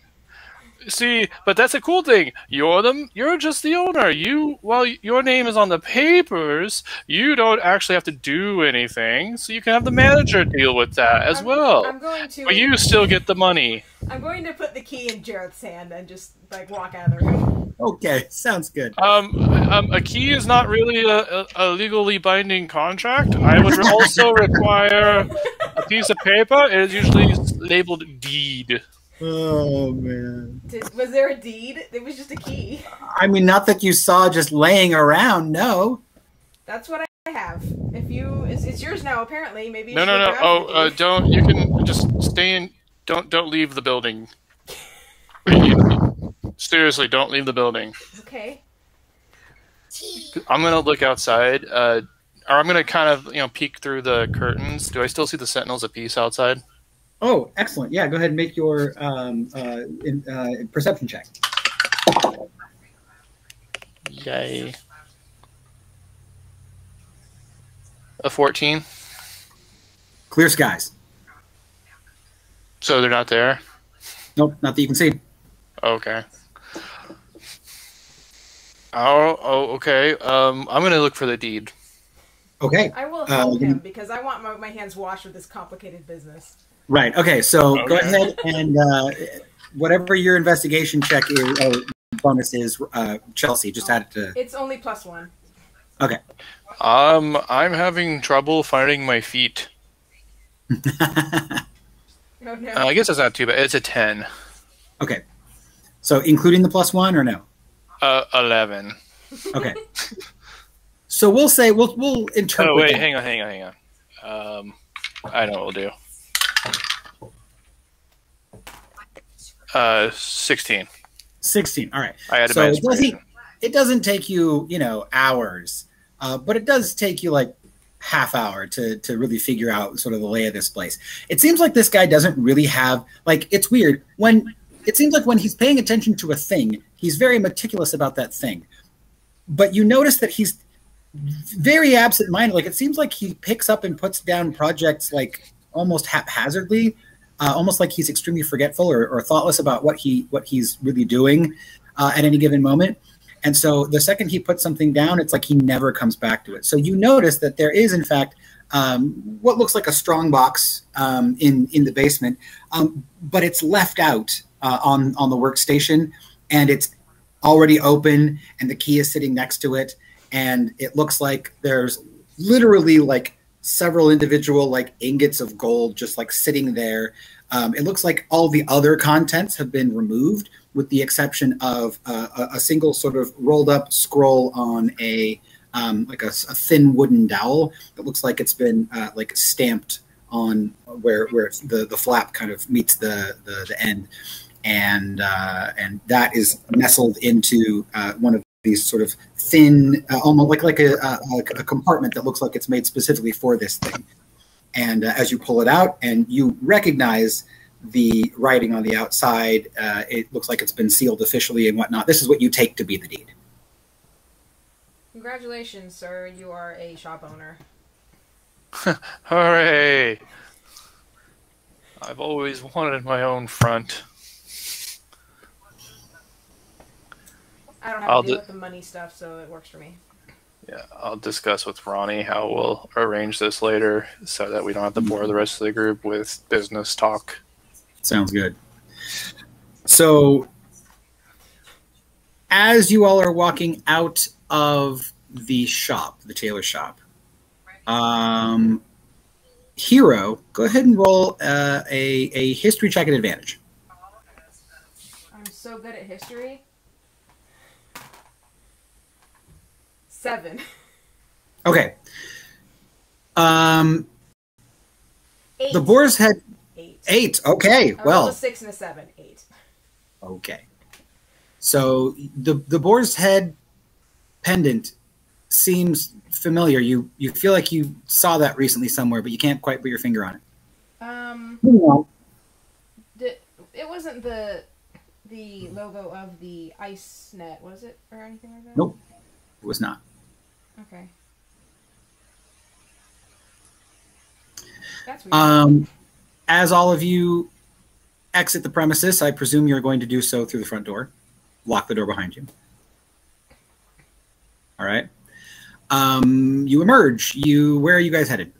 see, but that's a cool thing. You're just the owner. While your name is on the papers, you don't actually have to do anything. So you can have the manager deal with that as well. I'm going to. But you still get the money. I'm going to put the key in Jareth's hand and just like walk out of the room. Okay, sounds good. A key is not really a legally binding contract. I would also require a piece of paper. It is usually labeled deed. Oh man! Was there a deed? It was just a key. I mean, not that you saw just laying around. No. That's what I have. If you, it's yours now. Apparently, maybe. No. Oh, don't. You can just stay in. Don't leave the building. Seriously, don't leave the building. Okay. I'm gonna look outside, or I'm gonna kind of peek through the curtains. Do I still see the sentinels of peace outside? Oh, excellent. Yeah, go ahead and make your perception check. Yay. A 14. Clear skies. So they're not there? Nope, not that you can see. Okay. Oh, okay. I'm gonna look for the deed. Okay. I will help him because I want my hands washed with this complicated business. Right. Okay. So go ahead and whatever your investigation check is, or bonus is, Chelsea, just add it to. It's only +1. Okay. I'm having trouble finding my feet. Oh no. I guess that's not too bad. It's a 10. Okay. So including the +1 or no? 11. Okay. So we'll say we'll interpret. Oh wait, that. hang on. I know what we'll do. 16. 16. All right. I had so my inspiration. it doesn't take you, hours, but it does take you like half hour to really figure out sort of the lay of this place. It seems like this guy doesn't really have it's weird it seems like when he's paying attention to a thing, he's very meticulous about that thing. But you notice that he's very absent-minded. Like it seems like he picks up and puts down projects like almost haphazardly, almost like he's extremely forgetful or thoughtless about what he's really doing at any given moment. And so the second he puts something down, it's like he never comes back to it. So you notice that there is, in fact, what looks like a strong box in the basement, but it's left out on the workstation, and it's already open, and the key is sitting next to it, and it looks like there's literally like several individual like ingots of gold just like sitting there. It looks like all the other contents have been removed, with the exception of a single sort of rolled up scroll on a thin wooden dowel that looks like it's been like stamped on where the flap kind of meets the end, and that is nestled into one of these sort of thin, almost like a compartment that looks like it's made specifically for this thing. And as you pull it out and you recognize the writing on the outside, it looks like it's been sealed officially and whatnot. This is what you take to be the deed. Congratulations, sir. You are a shop owner. Hooray! I've always wanted my own front. I don't have to deal with the money stuff, so it works for me. Yeah, I'll discuss with Ronnie how we'll arrange this later so that we don't have to bore the rest of the group with business talk. Sounds good. So, as you all are walking out of the shop, the tailor shop, Hero, go ahead and roll a history check at advantage. I'm so good at history. 7. Okay. The 8. boar's head. 8. 8. Okay. I rolled Well. a 6 and a 7. 8. Okay. So the boar's head pendant seems familiar. You feel like you saw that recently somewhere, but you can't quite put your finger on it. It wasn't the logo of the ice net, was it, or anything like that? Nope, it was not. Okay. That's weird. As all of you exit the premises, I presume you're going to do so through the front door. Lock the door behind you. All right. You emerge. Where are you guys headed?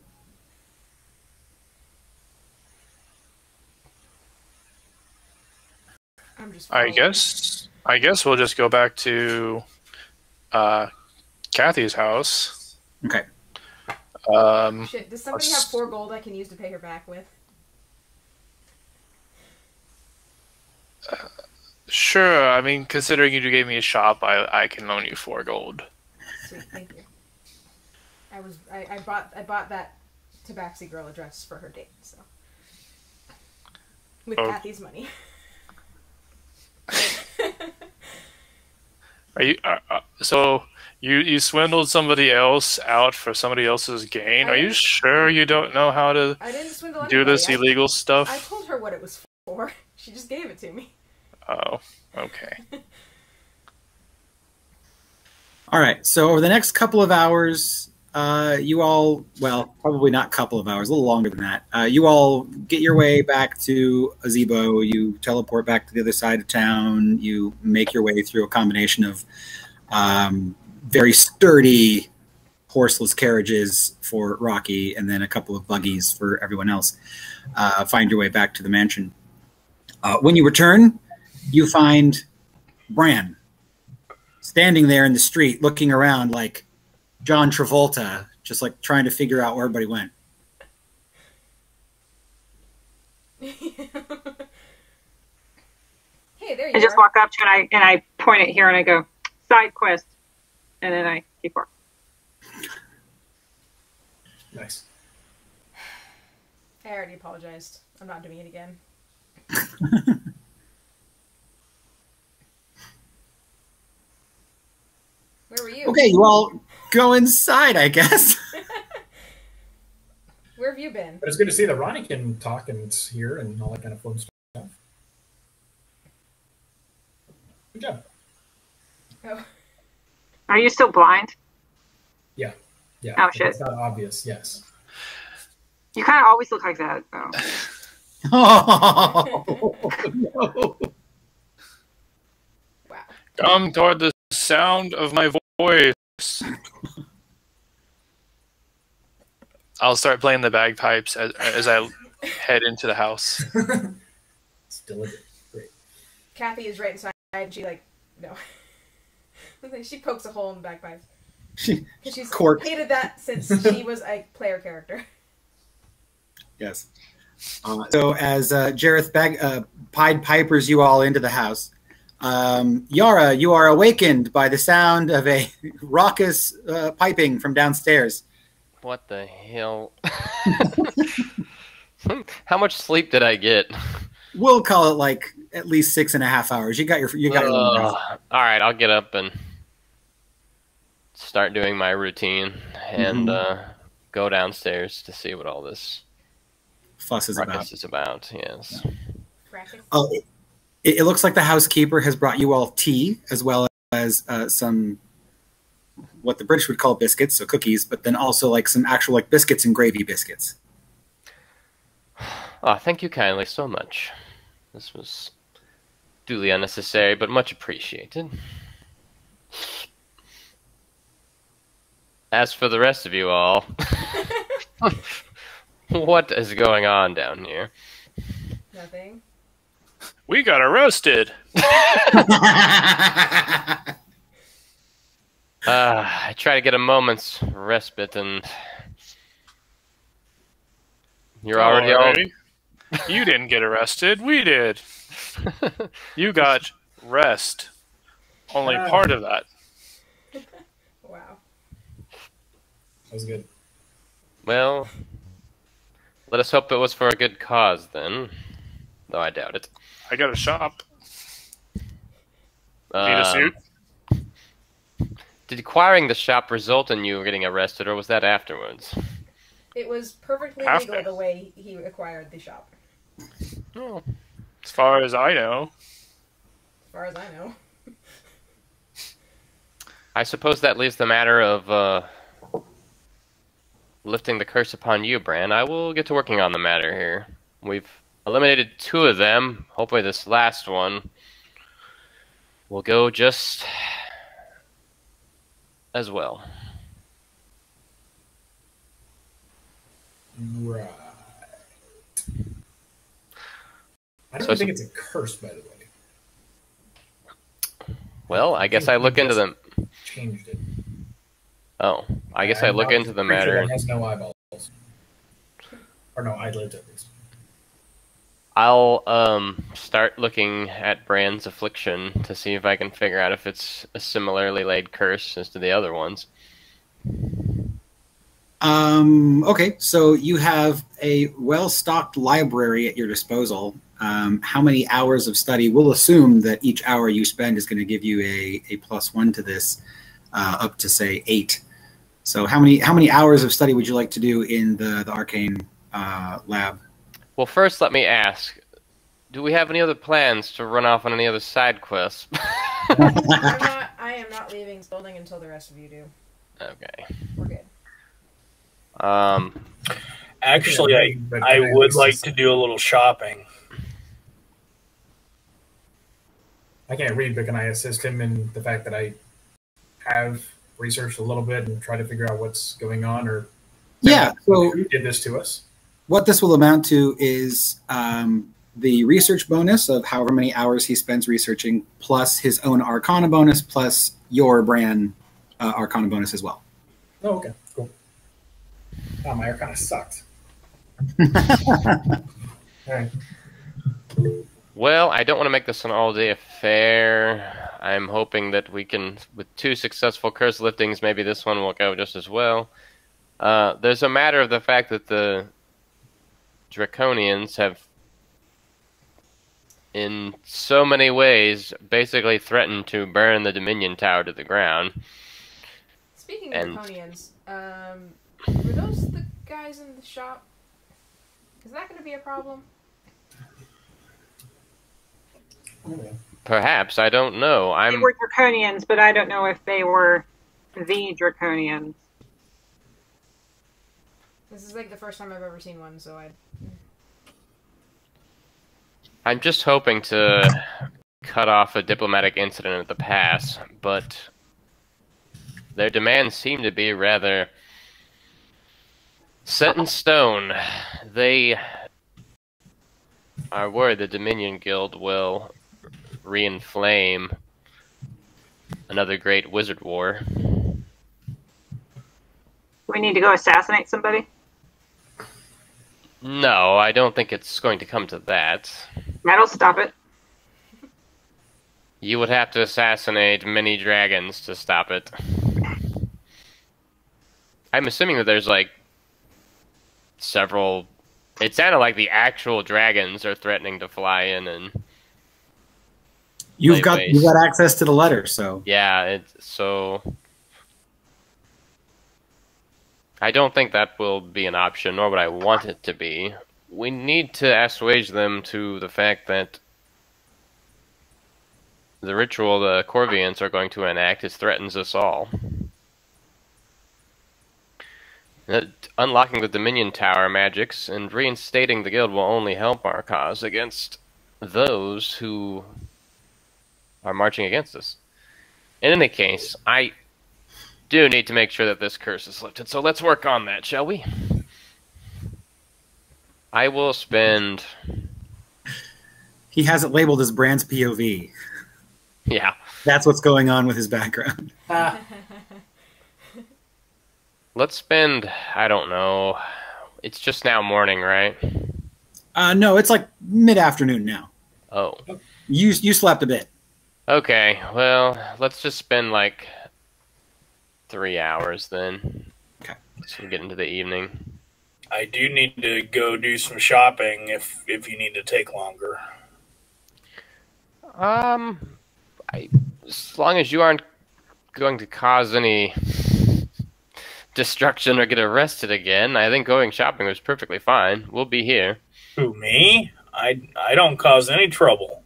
I guess we'll just go back to Kathy's house. Okay. Shit, does somebody have 4 gold I can use to pay her back with? Sure. I mean, considering you gave me a shop, I can loan you 4 gold. Sweet, thank you. I bought that Tabaxi girl a dress for her date, so with Kathy's money. Are you so you swindled somebody else out for somebody else's gain? Are you sure you don't know how to I didn't swindle do anybody. this illegal stuff? I told her what it was for. She just gave it to me. Oh, okay. All right. So over the next couple of hours, you all, well, probably not couple of hours, a little longer than that. You all get your way back to Azebo. You teleport back to the other side of town. You make your way through a combination of very sturdy horseless carriages for Rocky, and then a couple of buggies for everyone else. Find your way back to the mansion. When you return, you find Bran standing there in the street, looking around like John Travolta, just like trying to figure out where everybody went. Hey, there you I are. just walk up to it and I point it here and I go, side quest. And then I keep walking. Nice. I already apologized. I'm not doing it again. Where were you? Okay, you all go inside, I guess. Where have you been? But it's good to see that Ronnie can talk and hear and all that kind of fun stuff. Good job. Oh. Are you still blind? Yeah. Yeah. Oh, shit. It's not obvious, yes. You kind of always look like that, though. Oh, no. Wow. Come toward the sound of my voice. I'll start playing the bagpipes as I head into the house. Still great. Kathy is right inside, and she no. She pokes a hole in the bagpipes. She's corked. hated that since she was a player character. Yes. So as Jareth Pied Pipers you all into the house, Yara, you are awakened by the sound of a raucous piping from downstairs. What the hell? How much sleep did I get? We'll call it like at least 6.5 hours. You got your All right, I'll get up and start doing my routine and go downstairs to see what all this fuss is about. Yes. Oh, it looks like the housekeeper has brought you all tea as well as some what the British would call biscuits, so cookies, but then also like some actual like biscuits and gravy biscuits. Oh, thank you kindly so much. This was duly unnecessary, but much appreciated. As for the rest of you all, what is going on down here? Nothing. We got arrested. I try to get a moment's respite, and you're already all... You didn't get arrested. We did. You got rest. Only part of that. Wow. That was good. Well, let us hope it was for a good cause then. Though I doubt it. I got a shop. Need a suit? Did acquiring the shop result in you getting arrested, or was that afterwards? It was perfectly After. legal the way he acquired the shop. Oh. As far as I know. As far as I know. I suppose that leaves the matter of lifting the curse upon you, Bran. I will get to working on the matter here. We've eliminated 2 of them. Hopefully this last one will go just as well. Right. I don't think it's a curse, by the way. Well, I guess I look into them. Changed it. Oh, I guess I look into the matter. That has no eyeballs. Or no eyelids, at least. I'll start looking at Bran's affliction to see if I can figure out if it's a similarly laid curse as to the other ones. Okay, so you have a well-stocked library at your disposal. How many hours of study? We'll assume that each hour you spend is going to give you a +1 to this, up to say 8. So how many hours of study would you like to do in the arcane lab? Well, first let me ask, do we have any other plans to run off on any other side quests? I am not leaving this building until the rest of you do. Okay. We're good. Actually, I would like to do a little shopping. I can't read, but can I assist him in the fact that I have researched a little bit and try to figure out what's going on? Or Yeah, so who did this to us? what this will amount to is the research bonus of however many hours he spends researching, plus his own Arcana bonus, plus your Bran Arcana bonus as well. Oh, okay, cool. Oh, my Arcana sucked. All right. Well, I don't want to make this an all-day affair. I'm hoping that we can, with 2 successful curse liftings, maybe this one will go just as well. There's a matter of the fact that the Draconians have, in so many ways, basically threatened to burn the Dominion Tower to the ground. Speaking of Draconians, were those the guys in the shop? Is that going to be a problem? Perhaps, I don't know. They were Draconians, but I don't know if they were the Draconians. This is like the first time I've ever seen one, so I'm just hoping to cut off a diplomatic incident at the pass, but their demands seem to be rather set in stone. They are worried the Dominion Guild will re-inflame another great wizard war. We need to go assassinate somebody? No, I don't think it's going to come to that. That'll stop it. You would have to assassinate many dragons to stop it. I'm assuming that there's, like, several... It sounded like the actual dragons are threatening to fly in and... You've got access to the letter, so... Yeah, so... I don't think that will be an option, nor would I want it to be. We need to assuage them to the fact that the ritual the Corvians are going to enact threatens us all. Unlocking the Dominion Tower magics and reinstating the guild will only help our cause against those who are marching against us. In any case, I do need to make sure that this curse is lifted, so let's work on that, shall we? I will spend... He has it labeled as Bran's POV. Yeah. That's what's going on with his background. Let's spend, I don't know, it's just now morning, right? No, it's like mid-afternoon now. Oh. You slept a bit. Okay, well, let's just spend like 3 hours then. Okay. So we get into the evening. I do need to go do some shopping if you need to take longer. As long as you aren't going to cause any destruction or get arrested again, I think going shopping was perfectly fine. We'll be here. Who, me? I don't cause any trouble.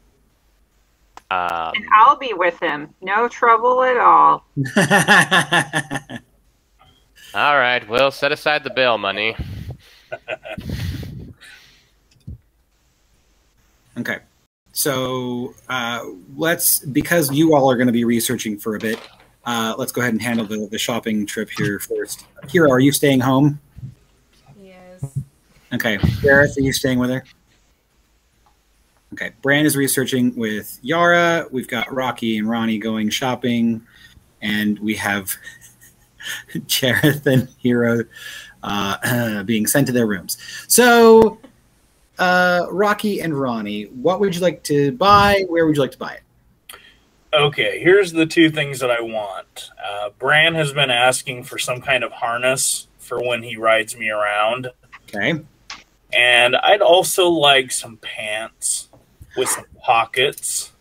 And I'll be with him. No trouble at all. All right, we'll set aside the bail money. Okay. So because you all are going to be researching for a bit, let's go ahead and handle the shopping trip here first. Kira, are you staying home? Yes. Okay. Gareth, are you staying with her? Okay. Bran is researching with Yara. We've got Rocky and Ronnie going shopping. And we have Jareth and Hero being sent to their rooms. So, Rocky and Ronnie, what would you like to buy? Where would you like to buy it? Okay, here's the two things that I want. Bran has been asking for some kind of harness for when he rides me around. Okay. And I'd also like some pants with some pockets.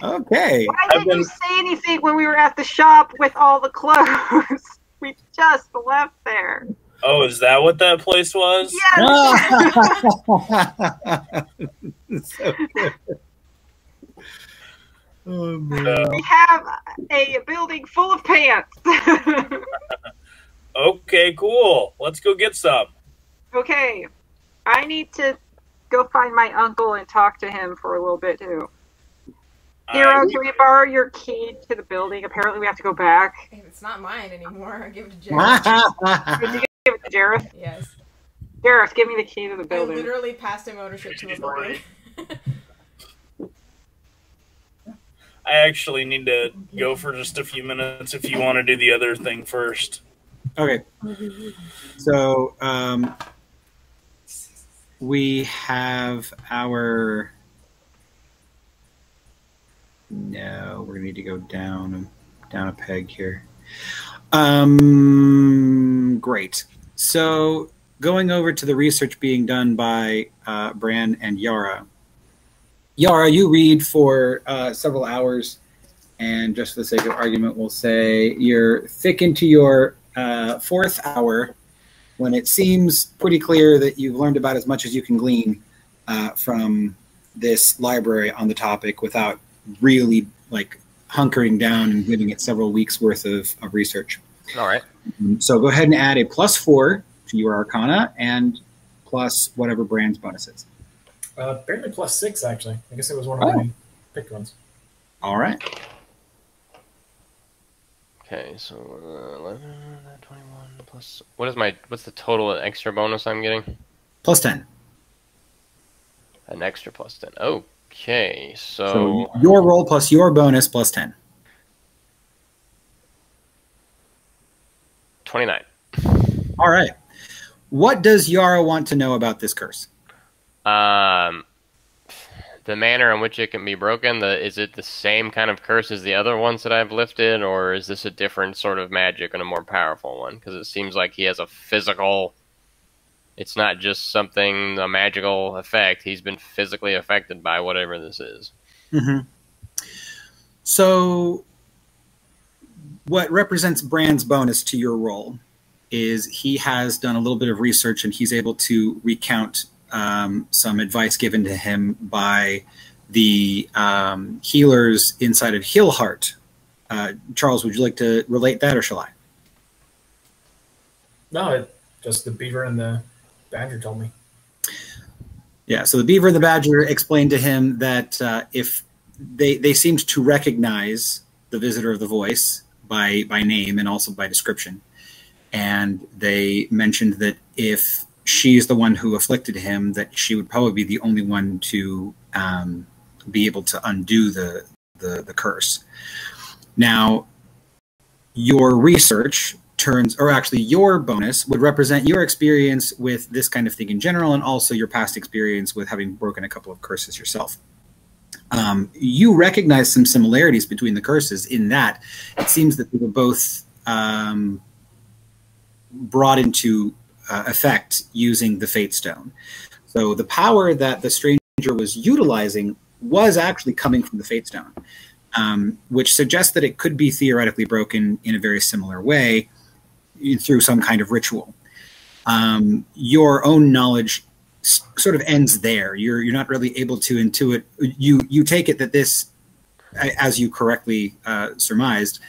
Okay. Why didn't you say anything when we were at the shop with all the clothes? We just left there. Oh, is that what that place was? Yes. So good. Oh, man. We have a building full of pants. Okay, cool. Let's go get some. Okay. I need to go find my uncle and talk to him for a little bit, too. Hero, can we borrow your key to the building? Apparently we have to go back. It's not mine anymore. I give it to Jareth. Did you give it to Jareth? Yes. Jareth, give me the key to the I building. literally passed him ownership to a building. I actually need to go for just a few minutes if you want to do the other thing first. Okay. So, we have our... No, we're going to need to go down a peg here. Great. So, going over to the research being done by Bran and Yara. Yara, you read for several hours, and just for the sake of argument, we'll say you're thick into your fourth hour when it seems pretty clear that you've learned about as much as you can glean from this library on the topic without really like hunkering down and giving it several weeks worth of research. All right. So go ahead and add a +4 to your Arcana and plus whatever Bran's bonus is. Barely +6, actually. I guess it was one of my picked ones. All right. Okay, so 11, 21 plus. What's the total extra bonus I'm getting? +10. An extra +10. Okay, so your roll plus your bonus +10. 29. All right. What does Yara want to know about this curse? The manner in which it can be broken. Is it the same kind of curse as the other ones that I've lifted, or is this a different sort of magic and a more powerful one? Because it seems like he has a physical. It's not just a magical effect. He's been physically affected by whatever this is. Mm-hmm. So, what represents Bran's bonus to your roll is he has done a little bit of research and he's able to recount some advice given to him by the healers inside of Healheart. Charles, would you like to relate that, or shall I? No, just the beaver and the badger told me. Yeah, so the beaver and the badger explained to him that if they seemed to recognize the visitor of the voice by name and also by description. And they mentioned that if she's the one who afflicted him, that she would probably be the only one to be able to undo the curse. Now, your research your bonus would represent your experience with this kind of thing in general, and also your past experience with having broken a couple of curses yourself. You recognize some similarities between the curses in that it seems that they were both brought into effect using the Fate Stone. So the power that the stranger was utilizing was actually coming from the Fate Stone, which suggests that it could be theoretically broken in a very similar way through some kind of ritual. Your own knowledge sort of ends there. You're not really able to intuit. You take it that this, as you correctly surmised,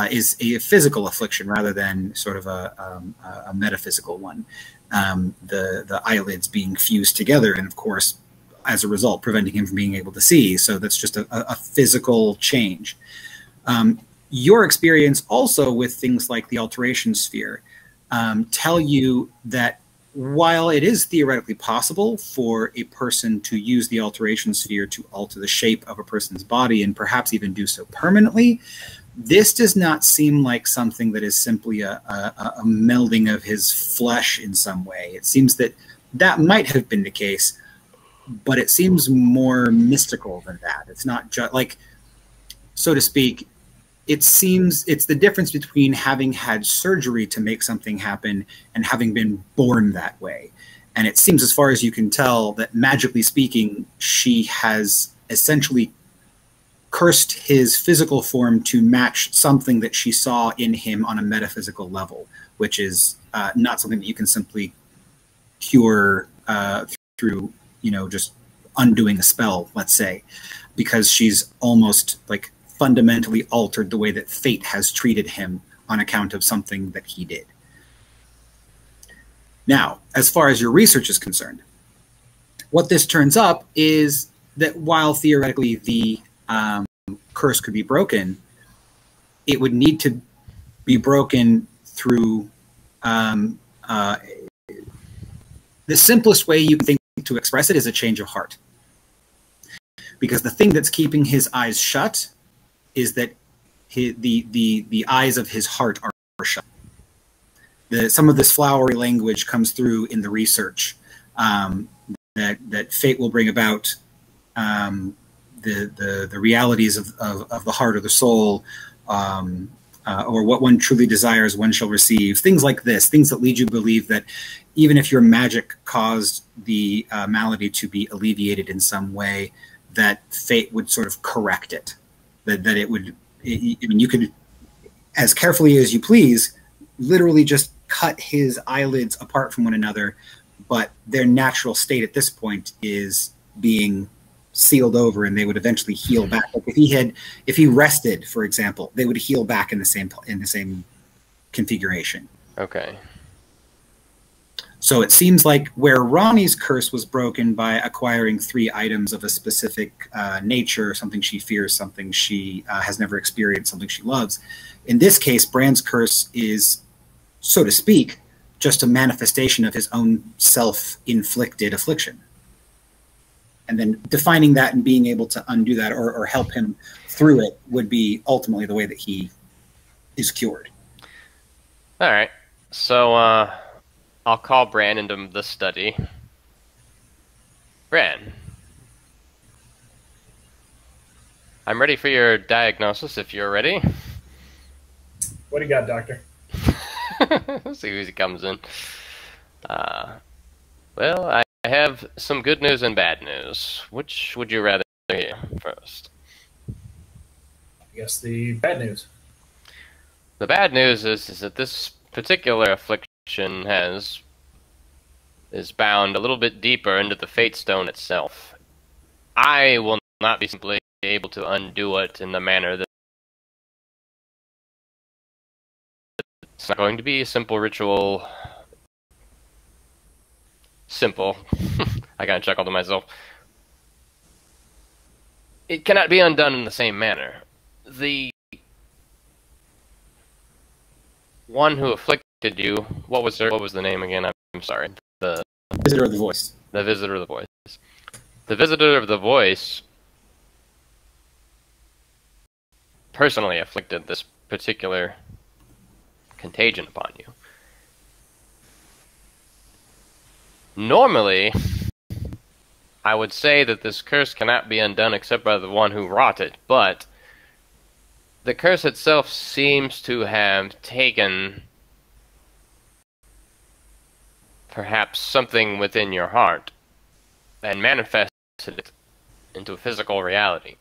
is a physical affliction rather than sort of a metaphysical one. The eyelids being fused together, and of course, as a result, preventing him from being able to see. So that's just a physical change. Your experience also with things like the alteration sphere tell you that while it is theoretically possible for a person to use the alteration sphere to alter the shape of a person's body and perhaps even do so permanently, this does not seem like something that is simply a melding of his flesh in some way. It seems that that might have been the case, but it seems more mystical than that. It's not just like, so to speak, it seems it's the difference between having had surgery to make something happen and having been born that way. And it seems, as far as you can tell, that magically speaking, she has essentially cursed his physical form to match something that she saw in him on a metaphysical level, which is not something that you can simply cure through, just undoing a spell, let's say, because she's almost like fundamentally altered the way that fate has treated him on account of something that he did. Now, as far as your research is concerned, what this turns up is that while theoretically the curse could be broken, it would need to be broken through the simplest way you can think to express it is a change of heart. Because the thing that's keeping his eyes shut is that the eyes of his heart are shut. Some of this flowery language comes through in the research that fate will bring about the realities of the heart or the soul, or what one truly desires one shall receive. Things like this, things that lead you to believe that even if your magic caused the malady to be alleviated in some way, that fate would sort of correct it. That it would, you could, as carefully as you please, literally just cut his eyelids apart from one another, but their natural state at this point is being sealed over, and they would eventually heal back. Like if he rested, for example, they would heal back in the same configuration. Okay. So it seems like where Ronnie's curse was broken by acquiring 3 items of a specific nature, something she fears, something she has never experienced, something she loves. In this case, Bran's curse is, so to speak, just a manifestation of his own self-inflicted affliction. And then defining that and being able to undo that or help him through it would be ultimately the way that he is cured. All right. So, I'll call Bran into the study. Bran, I'm ready for your diagnosis if you're ready. What do you got, doctor? Let's see who comes in. Well, I have some good news and bad news. Which would you rather hear first? I guess the bad news. The bad news is that this particular affliction is bound a little bit deeper into the Fate Stone itself. I will not be simply able to undo it in the manner that it's not going to be a simple ritual. Simple. I gotta chuckle to myself. It cannot be undone in the same manner. The one who afflicted you, what was the name again? I'm sorry. The Visitor of the Voice. The Visitor of the Voice. The Visitor of the Voice personally afflicted this particular contagion upon you. Normally, I would say that this curse cannot be undone except by the one who wrought it, but the curse itself seems to have taken perhaps something within your heart and manifested it into a physical reality.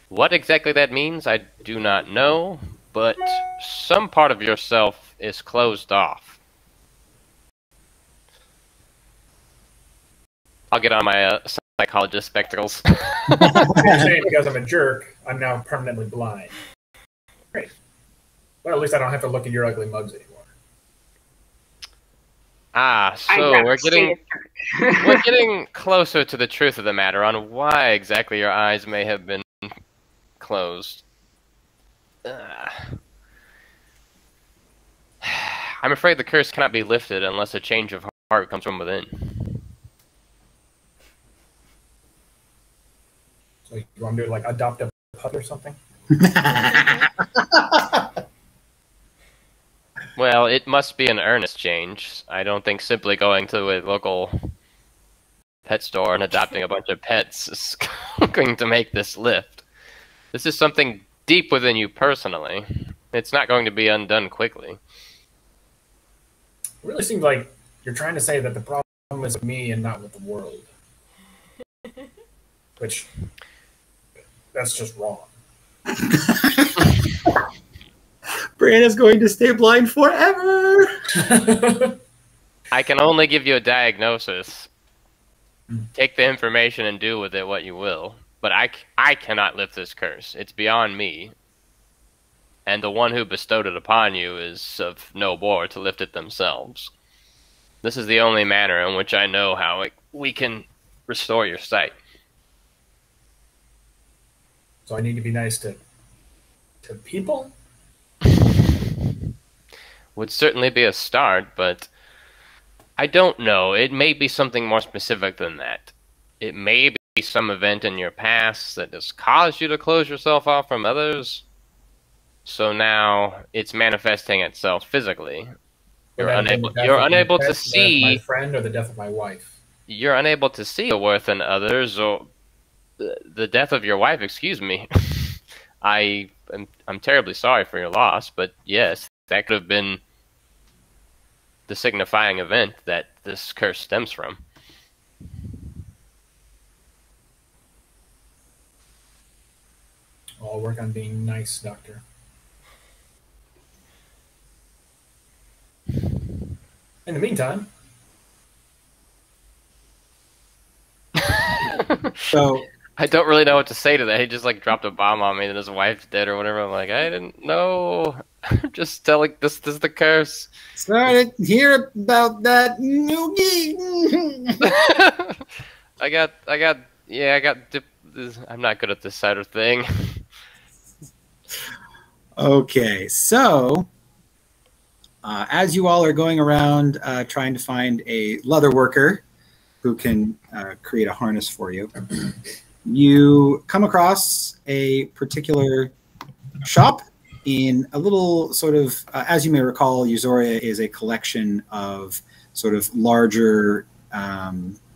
What exactly that means, I do not know, but some part of yourself is closed off. I'll get on my psychologist spectacles. I'm saying because I'm a jerk, I'm now permanently blind. Great. Well, at least I don't have to look at your ugly mugs anymore. Ah, so we're getting closer to the truth of the matter on why exactly your eyes may have been closed. I'm afraid the curse cannot be lifted unless a change of heart comes from within. So you want to do like adopt a pup or something? Well, it must be an earnest change. I don't think simply going to a local pet store and adopting a bunch of pets is going to make this lift. This is something deep within you personally. It's not going to be undone quickly. It really seems like you're trying to say that the problem is with me and not with the world. Which, that's just wrong. Bran is going to stay blind forever. I can only give you a diagnosis. Take the information and do with it what you will. But I cannot lift this curse. It's beyond me. And the one who bestowed it upon you is of no more to lift it themselves. This is the only manner in which I know how we can restore your sight. So I need to be nice to people? Would certainly be a start, but I don't know. It may be something more specific than that. It may be some event in your past that has caused you to close yourself off from others. So now it's manifesting itself physically. You're unable to see my friend or the death of my wife. You're unable to see the worth in others, or the death of your wife. Excuse me. I'm terribly sorry for your loss, but yes, that could have been the signifying event that this curse stems from. I'll work on being nice, Doctor. In the meantime. So I don't really know what to say to that. He just like dropped a bomb on me that his wife's dead or whatever. I'm like, I didn't know. I'm just telling this is the curse. Sorry to hear about that. I'm not good at this side of thing. Okay, so as you all are going around trying to find a leather worker who can create a harness for you, you come across a particular shop in a little sort of, as you may recall, Eusoria is a collection of sort of larger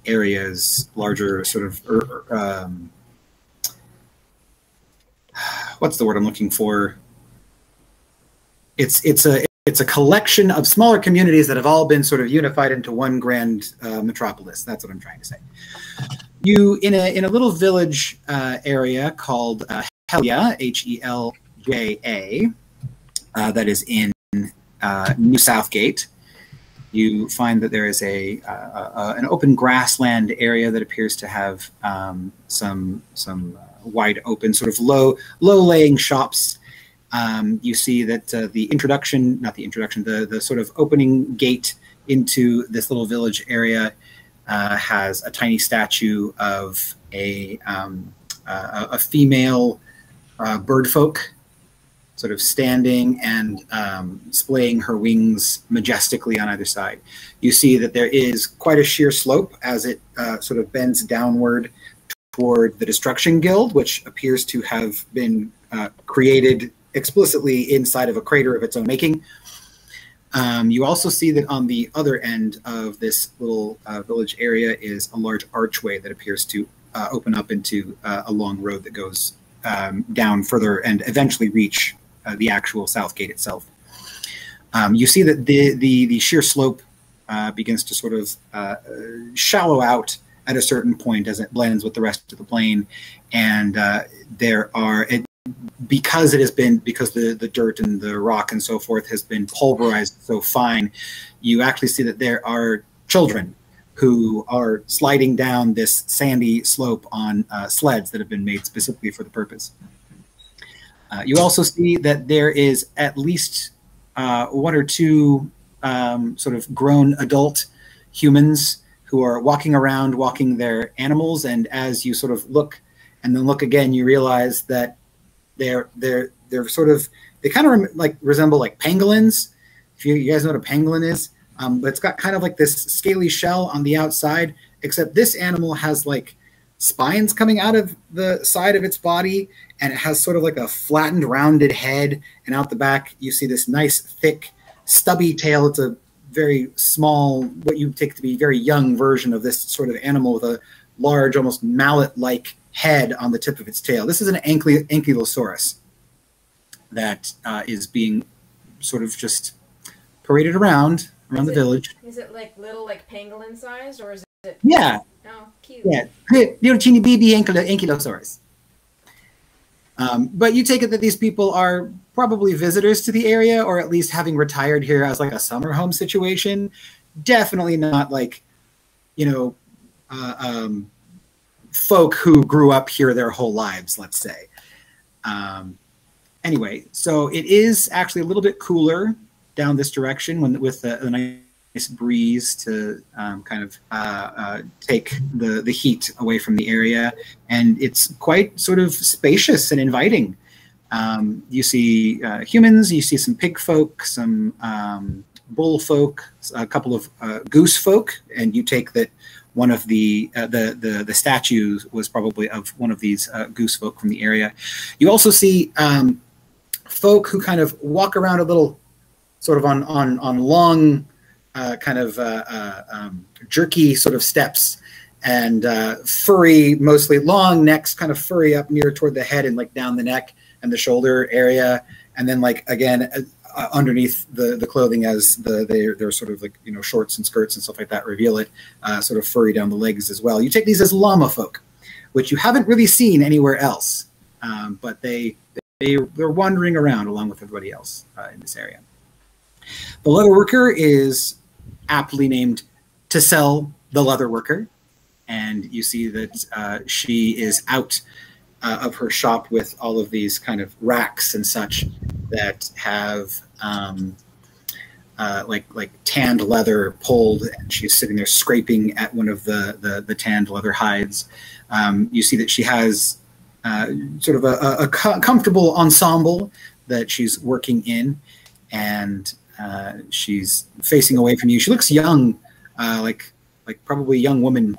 areas, larger sort of, what's the word I'm looking for? It's a collection of smaller communities that have all been sort of unified into one grand metropolis. That's what I'm trying to say. You in a little village area called Helja, Helja, that is in New Southgate. You find that there is an open grassland area that appears to have some wide open, sort of low laying shops. You see that the sort of opening gate into this little village area has a tiny statue of a female bird folk, sort of standing and splaying her wings majestically on either side. You see that there is quite a sheer slope as it sort of bends downward toward the Destruction Guild, which appears to have been created explicitly inside of a crater of its own making. You also see that on the other end of this little village area is a large archway that appears to open up into a long road that goes down further and eventually reach the actual south gate itself. You see that the sheer slope begins to sort of shallow out at a certain point as it blends with the rest of the plane, and because the dirt and the rock and so forth has been pulverized so fine, you actually see that there are children who are sliding down this sandy slope on sleds that have been made specifically for the purpose. You also see that there is at least one or two sort of grown adult humans who are walking around, walking their animals, and as you sort of look and then look again, you realize that they're sort of, they kind of like resemble like pangolins. If you guys know what a pangolin is, but it's got kind of like this scaly shell on the outside, except this animal has like spines coming out of the side of its body, and it has sort of like a flattened, rounded head, and out the back you see this nice, thick, stubby tail. It's a very small, what you take to be very young version of this sort of animal with a large, almost mallet-like head on the tip of its tail. This is an ankylosaurus that is being sort of just paraded around the village. Is it like little, like pangolin sized, or is it? Yeah. Oh, cute. Yeah, little teeny baby ankylosaurus. But you take it that these people are probably visitors to the area, or at least having retired here as like a summer home situation. Definitely not like, folk who grew up here their whole lives, let's say. Anyway, so it is actually a little bit cooler down this direction with a nice breeze to kind of take the heat away from the area, and it's quite sort of spacious and inviting. You see humans, you see some pig folk, some bull folk, a couple of goose folk, and you take that one of the statues was probably of one of these goose folk from the area. You also see folk who kind of walk around a little sort of on long kind of jerky sort of steps, and furry, mostly long necks, kind of furry up near toward the head and like down the neck and the shoulder area, and then like again underneath the clothing as they're sort of like shorts and skirts and stuff like that reveal it, sort of furry down the legs as well. You take these as llama folk, which you haven't really seen anywhere else, but they're wandering around along with everybody else in this area. The leather worker is aptly named Tessel the leather worker, and you see that she is out of her shop with all of these kind of racks and such that have like tanned leather pulled, and she's sitting there scraping at one of the tanned leather hides. You see that she has sort of a comfortable ensemble that she's working in, and she's facing away from you. She looks young, like probably a young woman,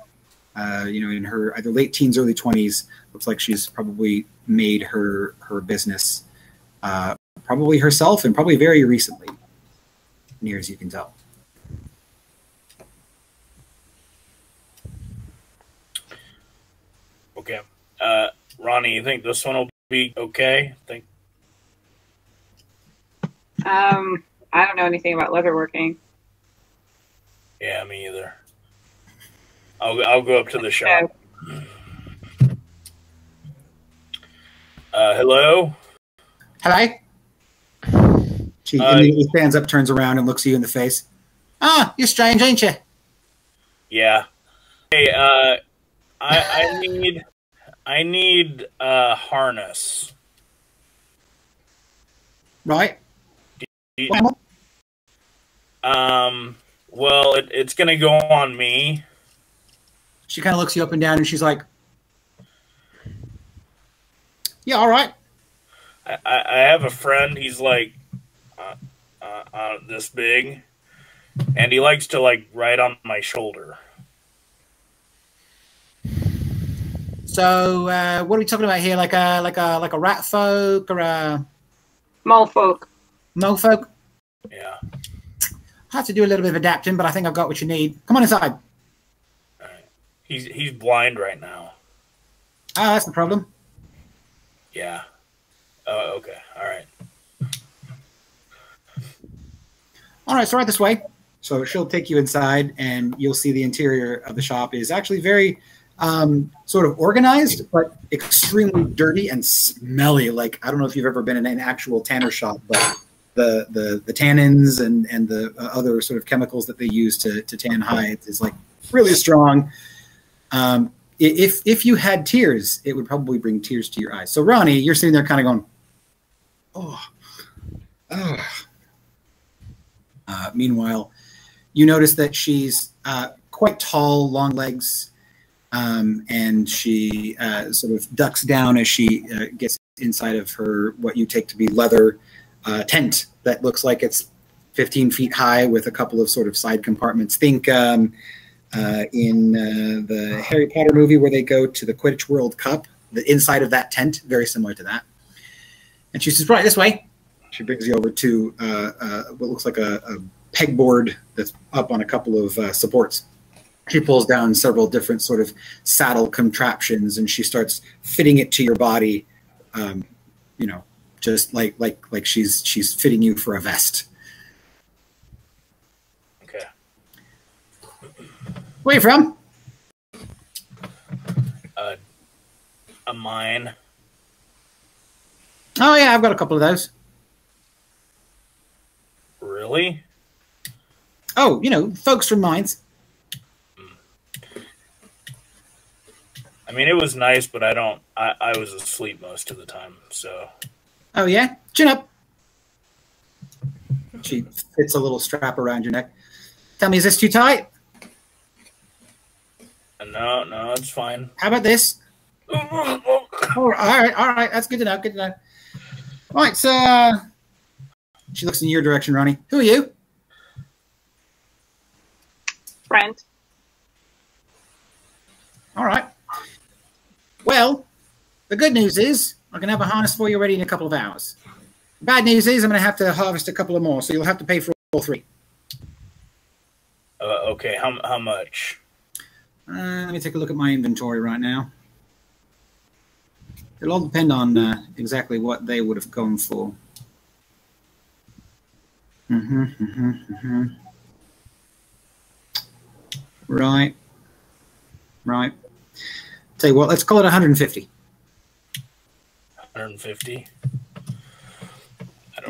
in her either late teens, early 20s. Looks like she's probably made her business probably herself, and probably very recently, near as you can tell. Okay. Ronnie, you think this one will be okay? I don't know anything about leatherworking. Yeah, me either. I'll go up to the shop. Hello? Hello? She immediately stands up, turns around, and looks you in the face. Ah, you're strange, ain't you? Yeah. Hey, I need a harness. Right. Well, it's gonna go on me. She kind of looks you up and down, and she's like, "Yeah, all right." I have a friend. He's like this big, and he likes to like ride on my shoulder. So, what are we talking about here? Like a rat folk or a mole folk? Mole folk. Yeah. I have to do a little bit of adapting, but I think I've got what you need. Come on inside. All right. He's blind right now. Ah, that's the problem. Yeah. Oh, okay. All right. All right, so right this way. So she'll take you inside, and you'll see the interior of the shop is actually very sort of organized, but extremely dirty and smelly. Like, I don't know if you've ever been in an actual tanner shop, but the tannins and the other sort of chemicals that they use to tan hides is like really strong. If you had tears, it would probably bring tears to your eyes. So Ronnie, you're sitting there kind of going, oh. Meanwhile, you notice that she's quite tall, long legs, and she sort of ducks down as she gets inside of her what you take to be leather tent that looks like it's 15 feet high with a couple of sort of side compartments. Think in the Harry Potter movie where they go to the Quidditch World Cup, the inside of that tent, very similar to that. And she says, right, this way. She brings you over to what looks like a pegboard that's up on a couple of supports. She pulls down several different sort of saddle contraptions, and she starts fitting it to your body, just like she's fitting you for a vest. Okay. Where you from? A mine. Oh yeah, I've got a couple of those. Really? Oh, folks from mines. I mean, it was nice, but I was asleep most of the time, so. Oh, yeah? Chin up. She fits a little strap around your neck. Tell me, is this too tight? No, it's fine. How about this? All right. That's good to know, All right, so she looks in your direction, Ronnie. Who are you? Brent. All right. Well, the good news is I can have a harness for you ready in a couple of hours. The bad news is I'm going to have to harvest a couple of more, so you'll have to pay for all three. Okay, how much? Let me take a look at my inventory right now. It'll all depend on exactly what they would have gone for. Right. Tell you what, let's call it 150. 150?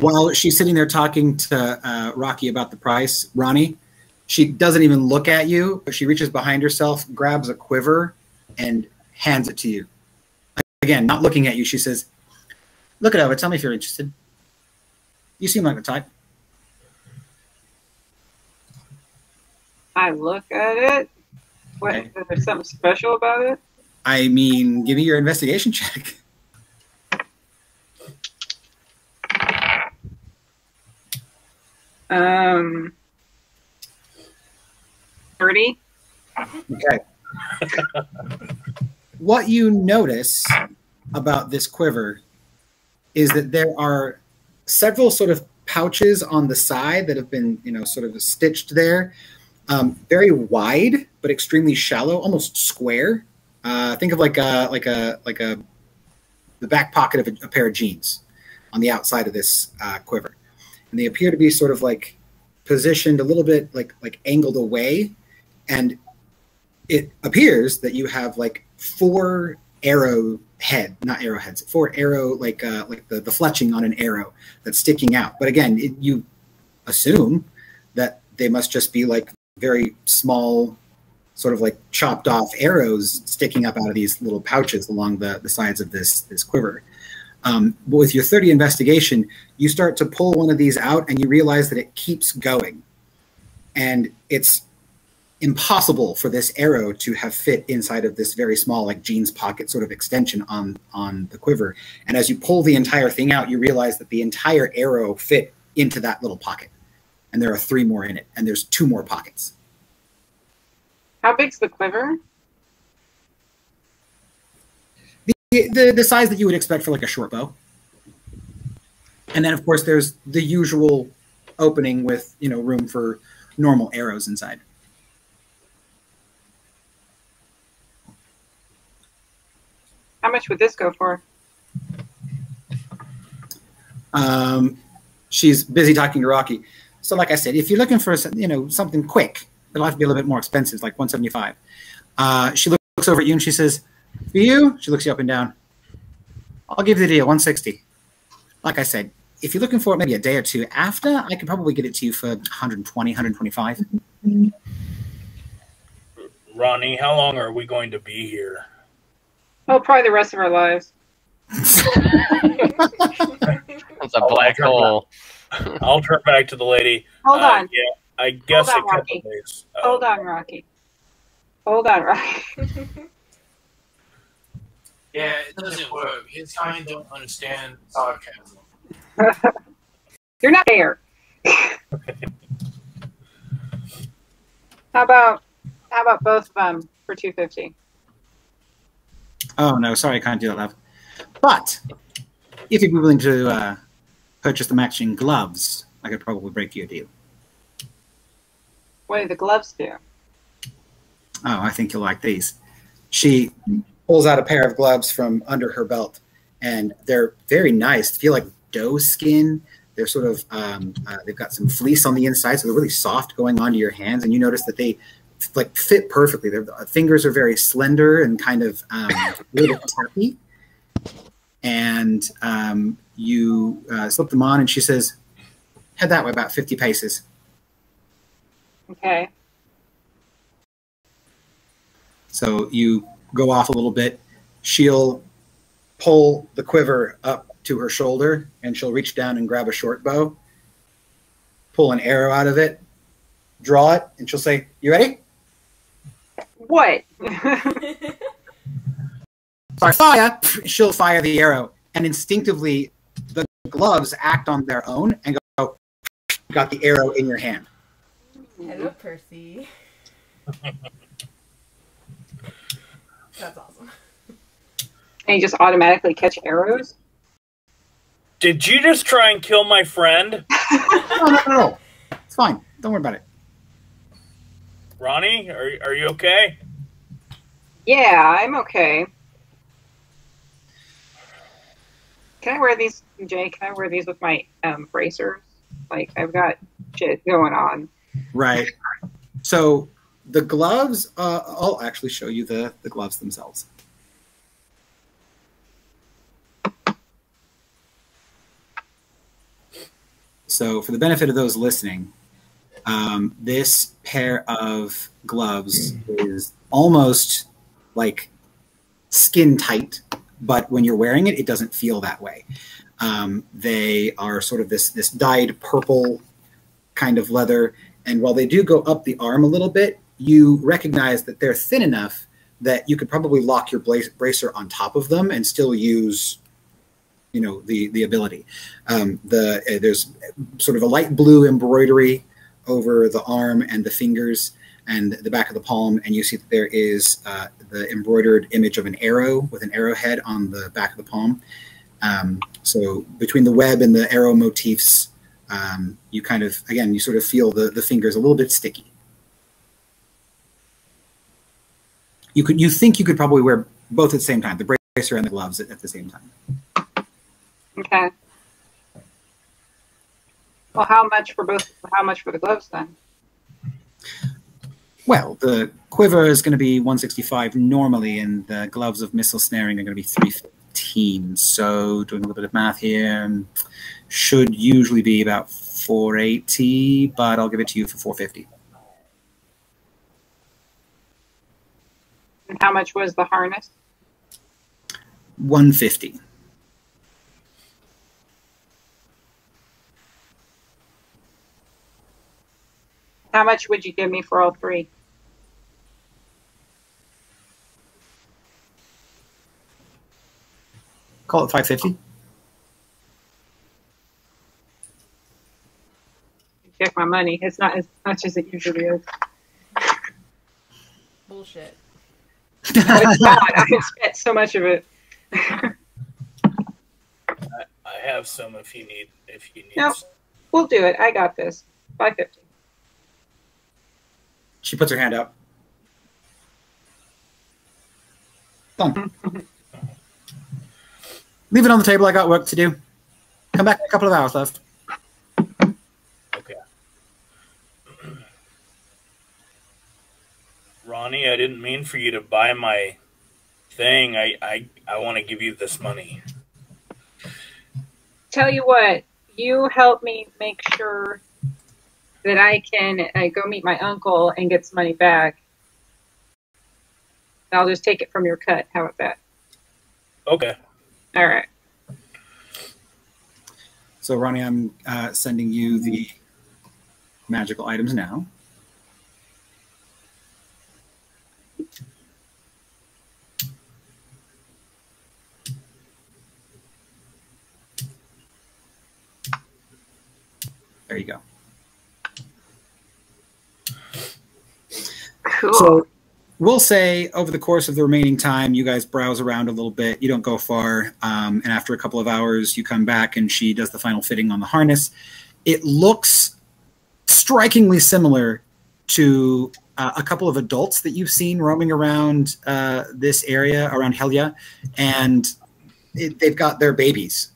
While she's sitting there talking to Rocky about the price, Ronnie, she doesn't even look at you, but she reaches behind herself, grabs a quiver, and hands it to you. Again, not looking at you, she says, look it over, tell me if you're interested. You seem like the type. I look at it. What? Okay. Is there something special about it? I mean, give me your investigation check. Um, 30. Okay. What you notice about this quiver is that there are several sort of pouches on the side that have been, sort of stitched there. Very wide, but extremely shallow, almost square. Think of like the back pocket of a pair of jeans on the outside of this quiver, and they appear to be sort of like positioned a little bit like angled away, and it appears that you have like four arrow like the fletching on an arrow that's sticking out. But again, you assume that they must just be like very small, sort of like chopped off arrows sticking up out of these little pouches along the sides of this quiver. But with your 30 investigation, you start to pull one of these out and you realize that it keeps going. And it's impossible for this arrow to have fit inside of this very small, like jeans pocket sort of extension on the quiver. And as you pull the entire thing out, you realize that the entire arrow fit into that little pocket. And there are 3 more in it, and there's 2 more pockets. How big's the quiver? The size that you would expect for like a short bow. And then, of course, there's the usual opening with, room for normal arrows inside. How much would this go for? She's busy talking to Rocky. So like I said, if you're looking for something quick, it'll have to be a little bit more expensive, like 175. She looks over at you and she says, "For you," she looks you up and down, "I'll give you the deal, 160. Like I said, if you're looking for it maybe a day or two after, I could probably get it to you for 120, 125. Ronnie, how long are we going to be here? Oh, probably the rest of our lives. It's a black hole. I'll turn back to the lady. Hold on. Yeah, I guess Hold on, a couple Rocky. days. Hold on, Rocky. Hold on, Rocky. Yeah, it doesn't work. His kind don't understand sarcasm. You're not there. How about both of them for $250? Oh, no, sorry, I can't do that, love. But if you'd be willing to purchase the matching gloves, I could probably break you a deal. What do the gloves do? Oh, I think you'll like these. She pulls out a pair of gloves from under her belt, and they're very nice. They feel like doe skin. They're sort of, they've got some fleece on the inside, so they're really soft going onto your hands, and you notice that they like fit perfectly. Their fingers are very slender and kind of a little bit tappy. And you slip them on, and she says, "Head that way about 50 paces." Okay. So you go off a little bit. She'll pull the quiver up to her shoulder, and she'll reach down and grab a short bow, pull an arrow out of it, draw it, and she'll say, "You ready?" What? Fire! She'll fire the arrow, and instinctively the gloves act on their own and go, "You got the arrow in your hand." Hello, Percy. That's awesome. And you just automatically catch arrows? Did you just try and kill my friend? No. It's fine. Don't worry about it. Ronnie, are you okay? Yeah, I'm okay. Can I wear these, Jay? Can I wear these with my bracers? Like, I've got shit going on. Right. So the gloves, I'll actually show you the gloves themselves. So for the benefit of those listening, this pair of gloves is almost like skin tight, but when you're wearing it, it doesn't feel that way. They are sort of this dyed purple kind of leather, and while they do go up the arm a little bit, you recognize that they're thin enough that you could probably lock your bracer on top of them and still use, the ability. There's sort of a light blue embroidery over the arm and the fingers and the back of the palm, and you see that there is the embroidered image of an arrow with an arrowhead on the back of the palm. So between the web and the arrow motifs, you kind of, again, you sort of feel the fingers a little bit sticky. You think you could probably wear both at the same time, the bracer and the gloves at the same time. Okay. Well, how much for both? How much for the gloves then? Well, the quiver is going to be 165 normally, and the gloves of missile snaring are going to be 315. So, doing a little bit of math here, should usually be about 480, but I'll give it to you for 450. And how much was the harness? 150. How much would you give me for all three? Call it 550. Check my money. It's not as much as it usually is. Bullshit. No, it's not. I have spent so much of it. I have some if you need. No, we'll do it. I got this. 550. She puts her hand out. Done. Leave it on the table. I got work to do. Come back in a couple of hours, love. Okay. Ronnie, I didn't mean for you to buy my thing. I want to give you this money. Tell you what, you help me make sure that I can go meet my uncle and get some money back. I'll just take it from your cut. How about that? Okay. All right. So, Ronnie, I'm sending you the magical items now. There you go. Cool. So we'll say over the course of the remaining time, you guys browse around a little bit. You don't go far. And after a couple of hours, you come back and she does the final fitting on the harness. It looks strikingly similar to a couple of adults that you've seen roaming around this area, around Helia. And they've got their babies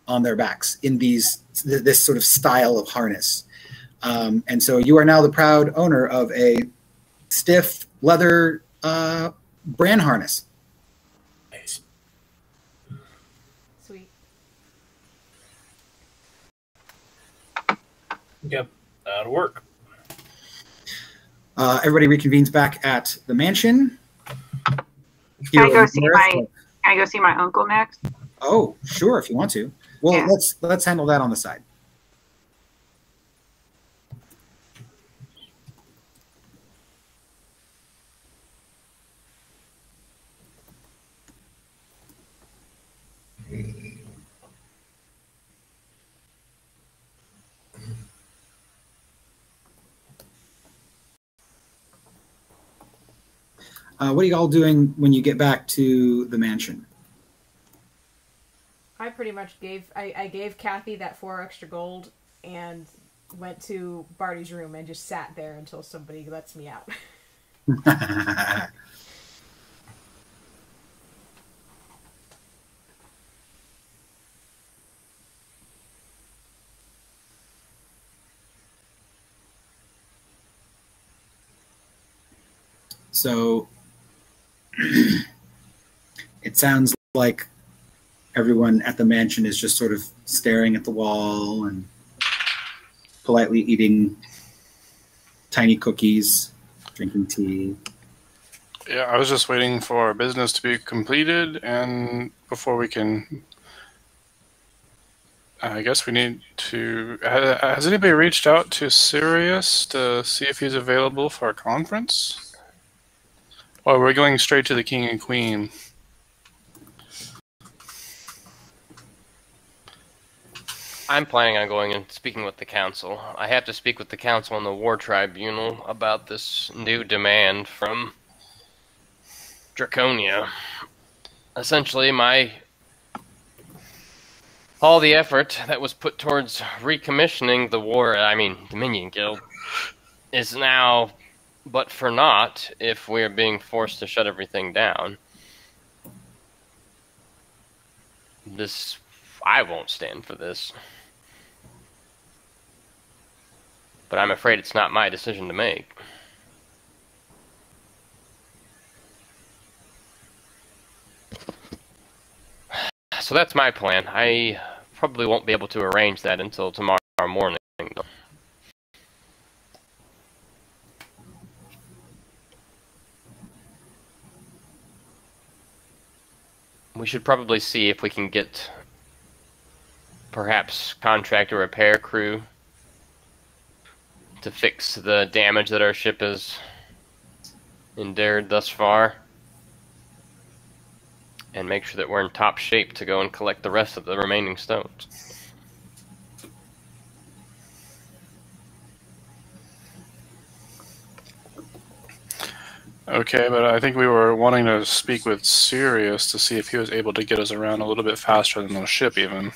on their backs in this sort of style of harness. And so you are now the proud owner of a stiff leather brand harness. Nice. Sweet. Yep, that'll work. Everybody reconvenes back at the mansion. Can I go see my uncle next? Oh, sure, if you want to. Well, Yeah. let's handle that on the side. What are you all doing when you get back to the mansion? I pretty much I gave Kathy that 4 extra gold and went to Barty's room and just sat there until somebody lets me out. So it sounds like everyone at the mansion is just sort of staring at the wall and politely eating tiny cookies, drinking tea. Yeah, I was just waiting for our business to be completed, and before we can... I guess we need to... Has anybody reached out to Sirius to see if he's available for our conference? Or we're going straight to the king and queen? I'm planning on going and speaking with the council. I have to speak with the council and the war tribunal about this new demand from Draconia. Essentially, all the effort that was put towards recommissioning the Dominion Guild is now but for naught if we're being forced to shut everything down. I won't stand for this. But I'm afraid it's not my decision to make. So that's my plan. I probably won't be able to arrange that until tomorrow morning. We should probably see if we can get perhaps contract a repair crew to fix the damage that our ship has endured thus far, and make sure that we're in top shape to go and collect the rest of the remaining stones. Okay, but I think we were wanting to speak with Sirius to see if he was able to get us around a little bit faster than the ship, even.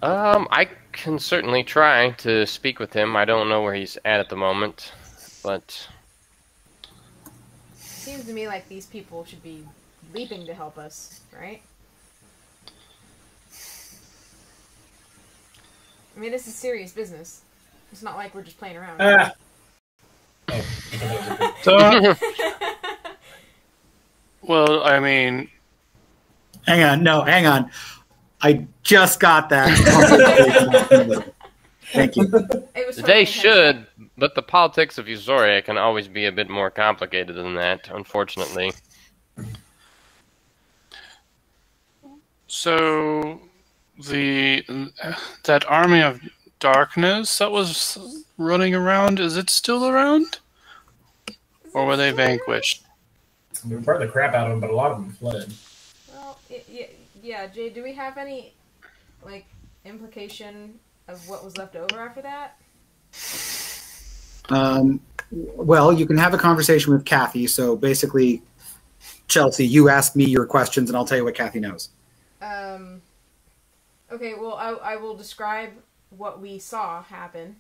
I can certainly try to speak with him. I don't know where he's at the moment, but... Seems to me like these people should be leaping to help us, right? I mean, this is serious business. It's not like we're just playing around. So, well, I mean, Hang on. I just got that. Thank you. It was They totally should, but the politics of Usoria can always be a bit more complicated than that, unfortunately. so that army of darkness that was running around, is it still around? Or were they vanquished? We burned the crap out of them, but a lot of them fled. Well, yeah, Jay, do we have any, like, implication of what was left over after that? Well, you can have a conversation with Kathy. So basically, Chelsea, you ask me your questions, and I'll tell you what Kathy knows. Okay, well, I will describe what we saw happen.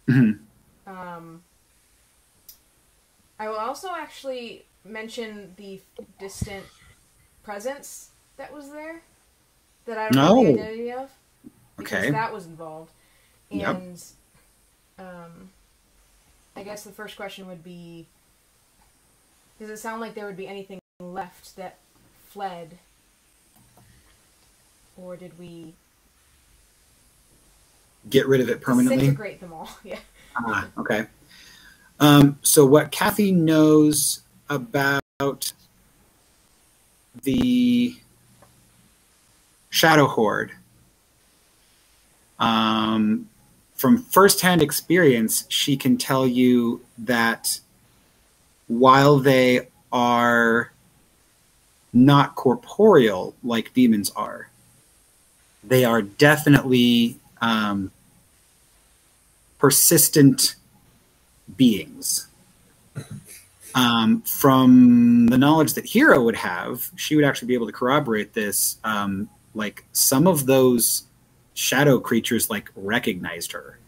Mm-hmm. I will also actually mention the distant presence that was there, that I don't know the identity of, because that was involved. And I guess the first question would be, does it sound like there would be anything left that fled? Or did we get rid of it permanently? Disintegrate them all, yeah. Okay. So what Kathy knows about the Shadow Horde, from firsthand experience, she can tell you that while they are not corporeal like demons are, they are definitely persistent beings. From the knowledge that Hero would have, she would actually be able to corroborate this. Like some of those shadow creatures like recognized her,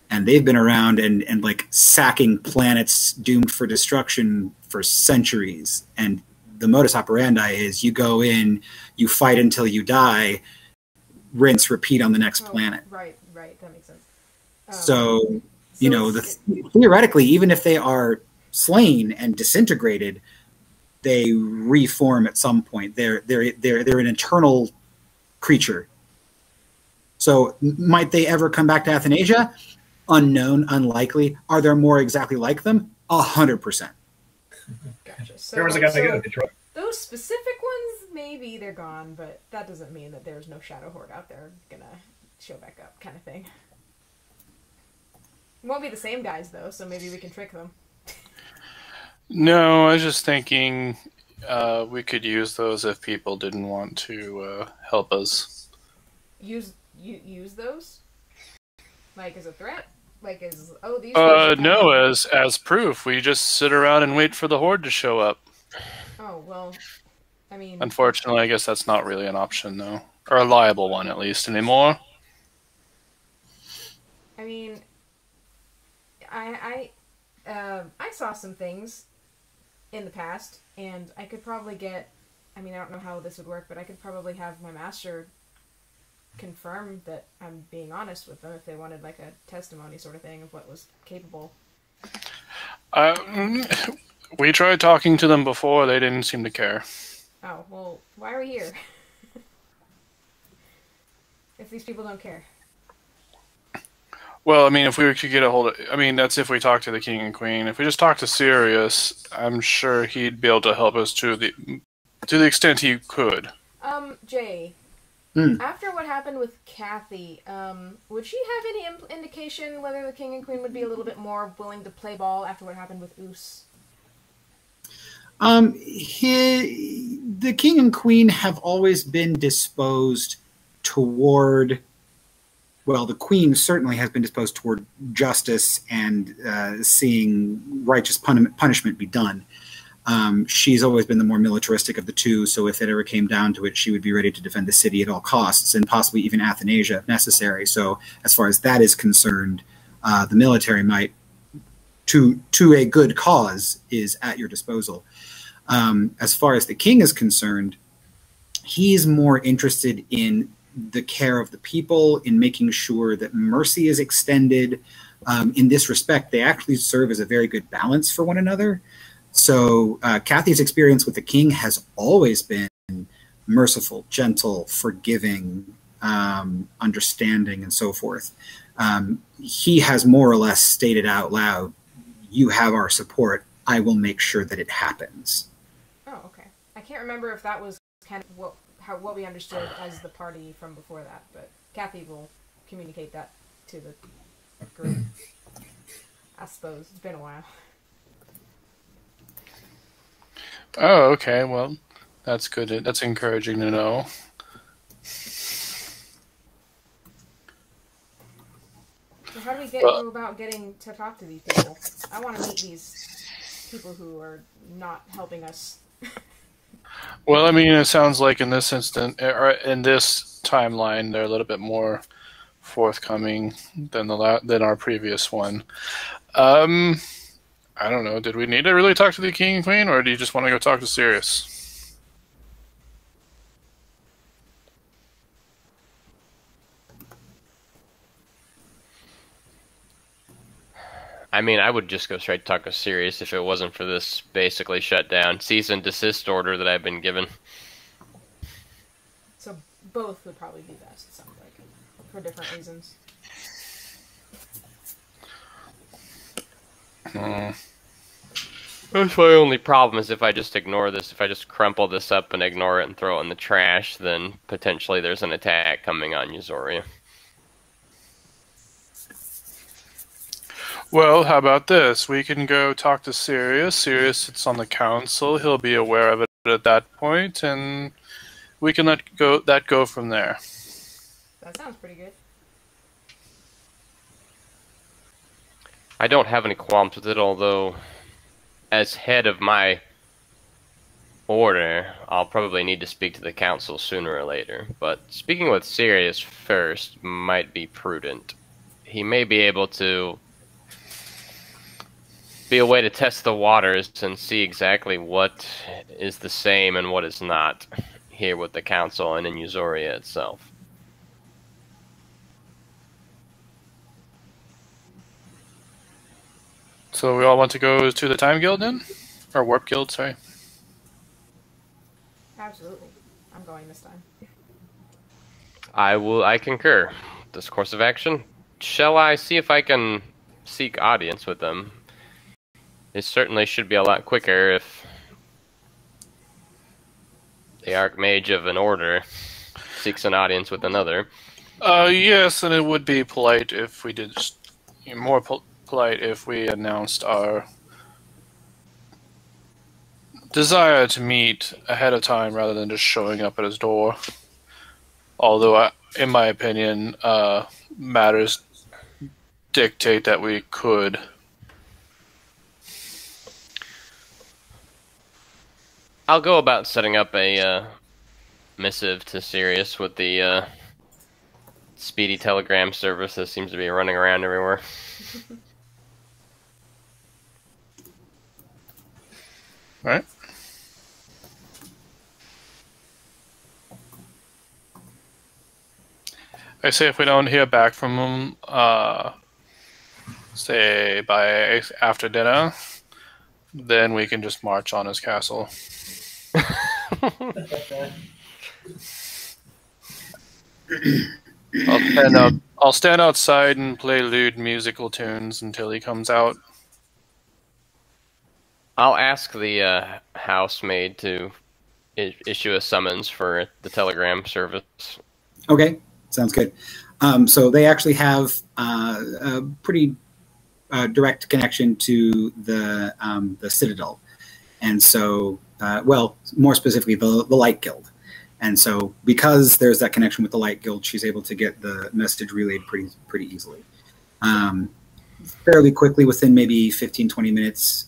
and they've been around and like sacking planets doomed for destruction for centuries. And the modus operandi is you go in, you fight until you die, rinse, repeat on the next planet. Right, that makes sense. So you know, theoretically, even if they are slain and disintegrated, they reform at some point. They're an eternal creature. So might they ever come back to Athanasia? Unknown, unlikely. Are there more exactly like them? 100%. Gotcha. So, There was a guy that got Detroit. Those specific ones, maybe they're gone, but that doesn't mean that there's no Shadow Horde out there gonna show back up, kind of thing. It won't be the same guys though, so maybe we can trick them. No, I was just thinking we could use those if people didn't want to help us. Use those? Like as a threat? Like as these? No, as proof. We just sit around and wait for the horde to show up. Oh well, I mean. Unfortunately, I guess that's not really an option though, or a liable one at least anymore. I mean, I saw some things in the past, and I could probably get. I mean, I don't know how this would work, but I could probably have my master confirm that I'm being honest with them if they wanted like a testimony sort of thing of what was capable. We tried talking to them before. They didn't seem to care. Oh, well, why are we here? If these people don't care. Well, I mean, if we could get a hold of... I mean, that's if we talk to the king and queen. If we just talk to Sirius, I'm sure he'd be able to help us to the extent he could. Jay, after what happened with Kathy, would she have any indication whether the king and queen would be a little bit more willing to play ball after what happened with Oos? The king and queen have always been disposed toward... Well, the queen certainly has been disposed toward justice and seeing righteous punishment be done. She's always been the more militaristic of the two, so if it ever came down to it, she would be ready to defend the city at all costs, and possibly even Athanasia if necessary. So as far as that is concerned, the military might, to a good cause, is at your disposal. As far as the king is concerned, he's more interested in the care of the people, in making sure that mercy is extended, in this respect, they actually serve as a very good balance for one another. So Kathy's experience with the king has always been merciful, gentle, forgiving, understanding, and so forth. He has more or less stated out loud, "You have our support. I will make sure that it happens." Oh, okay. I can't remember if that was kind of what we understood as the party from before that, but Kathy will communicate that to the group. I suppose it's been a while. Oh, okay. Well, that's good. That's encouraging to know. So how do we go about getting to talk to these people? I want to meet these people who are not helping us. Well, I mean, it sounds like in this instant, or in this timeline, they're a little bit more forthcoming than our previous one. I don't know. Did we need to really talk to the king and queen, or do you just want to go talk to Sirius? I mean, I would just go straight to talk to Sirius if it wasn't for this basically shut down cease and desist order that I've been given. So both would probably be best, it sounds like, for different reasons. That's my only problem is if I just ignore this, if I just crumple this up and ignore it and throw it in the trash, then potentially there's an attack coming on Uzoria. Well, how about this? We can go talk to Sirius. Sirius sits on the council. He'll be aware of it at that point, and we can let that go from there. That sounds pretty good. I don't have any qualms with it, although as head of my order, I'll probably need to speak to the council sooner or later. But speaking with Sirius first might be prudent. He may be able to be a way to test the waters and see exactly what is the same and what is not here with the council and in Uzoria itself. So we all want to go to the Time Guild then? Or Warp Guild, sorry. Absolutely. I'm going this time. I concur. This course of action. Shall I see if I can seek audience with them? It certainly should be a lot quicker if the Archmage of an order seeks an audience with another. Yes, and it would be polite if we did more polite if we announced our desire to meet ahead of time rather than just showing up at his door. Although, in my opinion, matters dictate that we could. I'll go about setting up a missive to Sirius with the speedy telegram service that seems to be running around everywhere. Alright. I say if we don't hear back from him, say by after dinner, then we can just march on his castle. I'll stand outside and play lewd musical tunes until he comes out. I'll ask the housemaid to issue a summons for the telegram service. Okay, sounds good. So they actually have a pretty direct connection to the Citadel, and so, well, more specifically, the Light Guild. And so, because there's that connection with the Light Guild, she's able to get the message relayed pretty easily. Fairly quickly, within maybe 15, 20 minutes,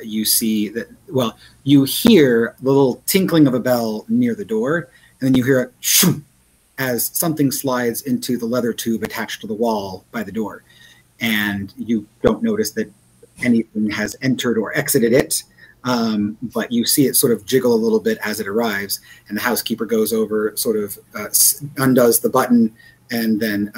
you see that, well, you hear the little tinkling of a bell near the door, and then you hear a shoo as something slides into the leather tube attached to the wall by the door. And you don't notice that anything has entered or exited it, but you see it sort of jiggle a little bit as it arrives, and the housekeeper goes over, sort of undoes the button, and then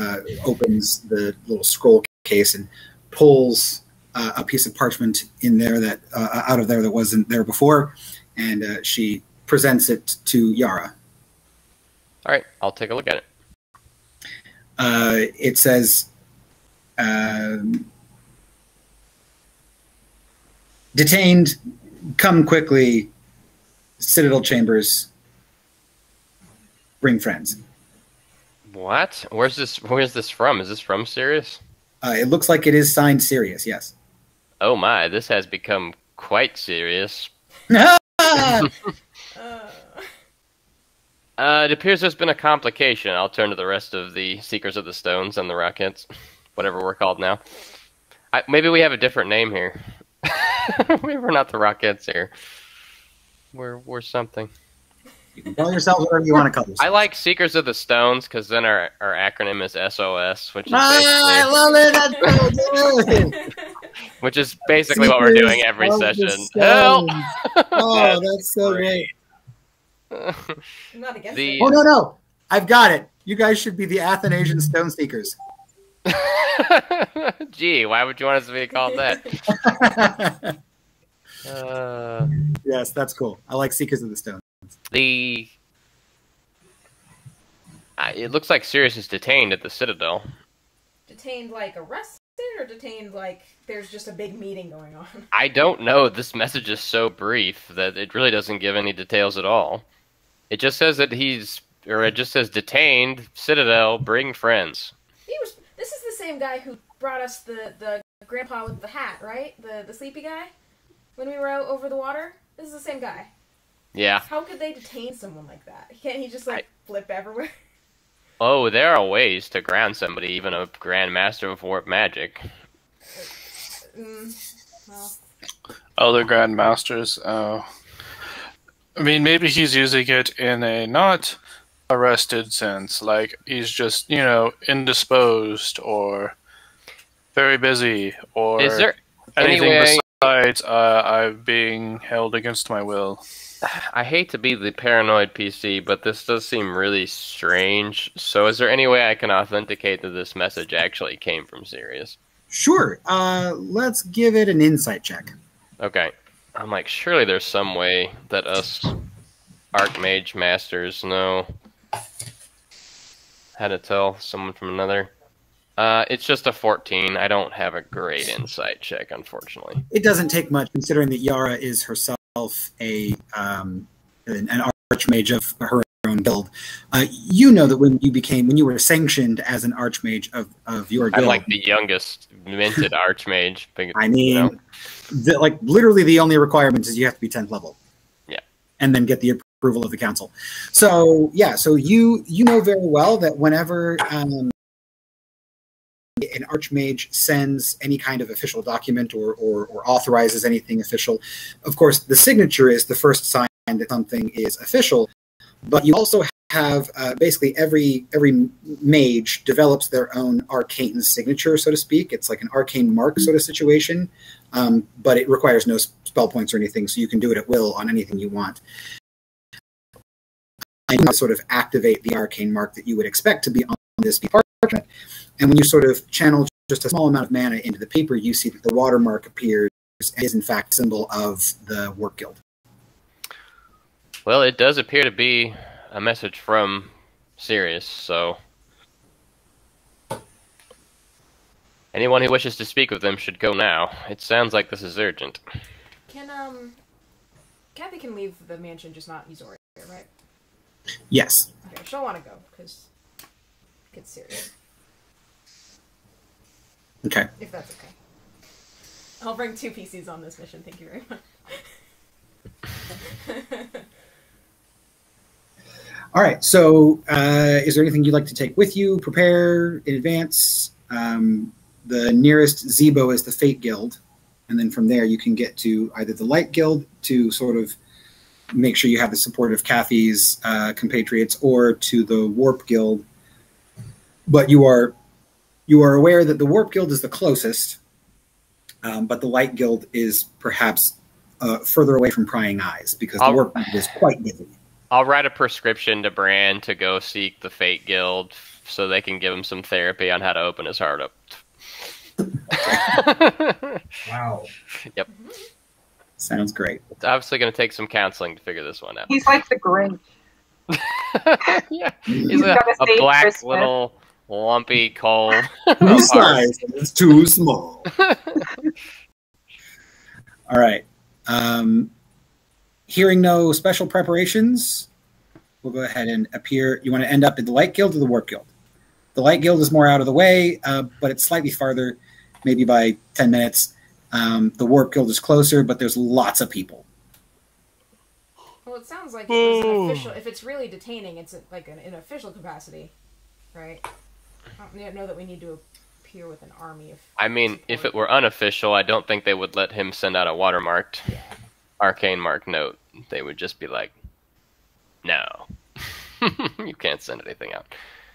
opens the little scroll case and pulls a piece of parchment in there that out of there that wasn't there before, and she presents it to Yara. All right, I'll take a look at it. It says, detained, come quickly, Citadel Chambers, bring friends. What? Where's this from? Is this from Sirius? It looks like it is signed Sirius, yes. Oh my, this has become quite serious. It appears there's been a complication. I'll turn to the rest of the Seekers of the Stones and the Rockets, whatever we're called now. Maybe we have a different name here. We're not the Rockets here. We're something. You can call yourselves whatever you want to call yourselves. I like Seekers of the Stones because then our acronym is SOS, which is I love it. That's so good. which is basically what we're doing every session. Help! Oh, that's so great. I'm not against it. Oh, no. I've got it. You guys should be the Athanasian Stone Seekers. Gee, why would you want us to be called that? Yes, that's cool. I like Seekers of the Stone. It looks like Sirius is detained at the Citadel. Detained like arrested, or detained like there's just a big meeting going on? I don't know. This message is so brief that it really doesn't give any details at all. It just says that it just says detained, Citadel, bring friends. This is the same guy who brought us the grandpa with the hat, right? The sleepy guy? When we were out over the water? This is the same guy. Yeah. How could they detain someone like that? Can't he just flip everywhere? Oh, there are ways to ground somebody, even a Grand Master of Warp Magic. Well. Other Grand Masters. I mean, maybe he's using it in a not arrested sense, like he's just, indisposed or very busy or is there anything besides I'm being held against my will. I hate to be the paranoid PC, but this does seem really strange. So is there any way I can authenticate that this message actually came from Sirius? Sure. Let's give it an insight check. Okay. I'm like, surely there's some way that us Archmage Masters know how to tell someone from another. It's just a 14. I don't have a great insight check, unfortunately. It doesn't take much, considering that Yara is herself an archmage of her own guild. You know that when you were sanctioned as an archmage of your guild. I'm like the youngest minted archmage. I mean, literally the only requirement is you have to be 10th level. Yeah. And then get the approval of the council. So you know very well that whenever an archmage sends any kind of official document or authorizes anything official, of course, the signature is the first sign that something is official. But you also have basically every mage develops their own arcane signature, so to speak. It's like an arcane mark sort of situation, but it requires no spell points or anything, so you can do it at will on anything you want. And sort of activate the arcane mark that you would expect to be on this parchment. And when you sort of channel just a small amount of mana into the paper, you see that the watermark appears and is in fact a symbol of the Warp Guild. Well, it does appear to be a message from Sirius, so anyone who wishes to speak with them should go now. It sounds like this is urgent. Kathy can leave the mansion, just not Izori, right? Yes. Okay, she'll want to go, because it's serious. Okay. If that's okay. I'll bring 2 PCs on this mission, thank you very much. All right, so is there anything you'd like to take with you, prepare in advance? The nearest Zebo is the Fate Guild, and then from there you can get to either the Light Guild to sort of make sure you have the support of Kathy's compatriots, or to the Warp Guild. But you are aware that the Warp Guild is the closest, but the Light Guild is perhaps further away from prying eyes, because the Warp Guild is quite busy. I'll write a prescription to Bran to go seek the Fate Guild so they can give him some therapy on how to open his heart up. Wow. Yep. Sounds great. It's obviously going to take some counseling to figure this one out. He's like the Grinch. Yeah. He's a gotta save black Christmas. little lumpy cold. Too size, it's too small. All right. Hearing no special preparations, we'll go ahead and appear. You want to end up in the Light Guild or the Warp Guild? The Light Guild is more out of the way, but it's slightly farther, maybe by 10 minutes. The Warp Guild is closer, but there's lots of people. Well, it sounds like it was an official. If it's really detaining, it's like an official capacity, right? I don't know that we need to appear with an army. I mean, if it were unofficial, I don't think they would let him send out a watermarked arcane mark note. They would just be like, no. You can't send anything out.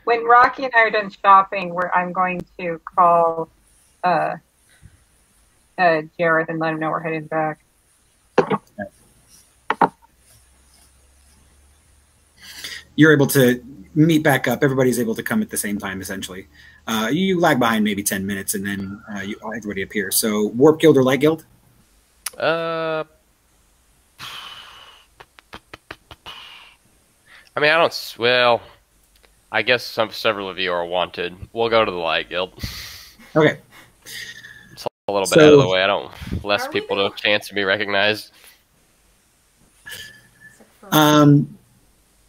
When Rocky and I are done shopping, I'm going to call Jared and let him know we're heading back. You're able to meet back up. Everybody's able to come at the same time, essentially. You lag behind maybe 10 minutes, and then everybody appears. So, Warp Guild or Light Guild? I mean, well, I guess several of you are wanted. We'll go to the Light Guild. Okay. It's a little bit out of the way. I don't less people to a chance to be recognized.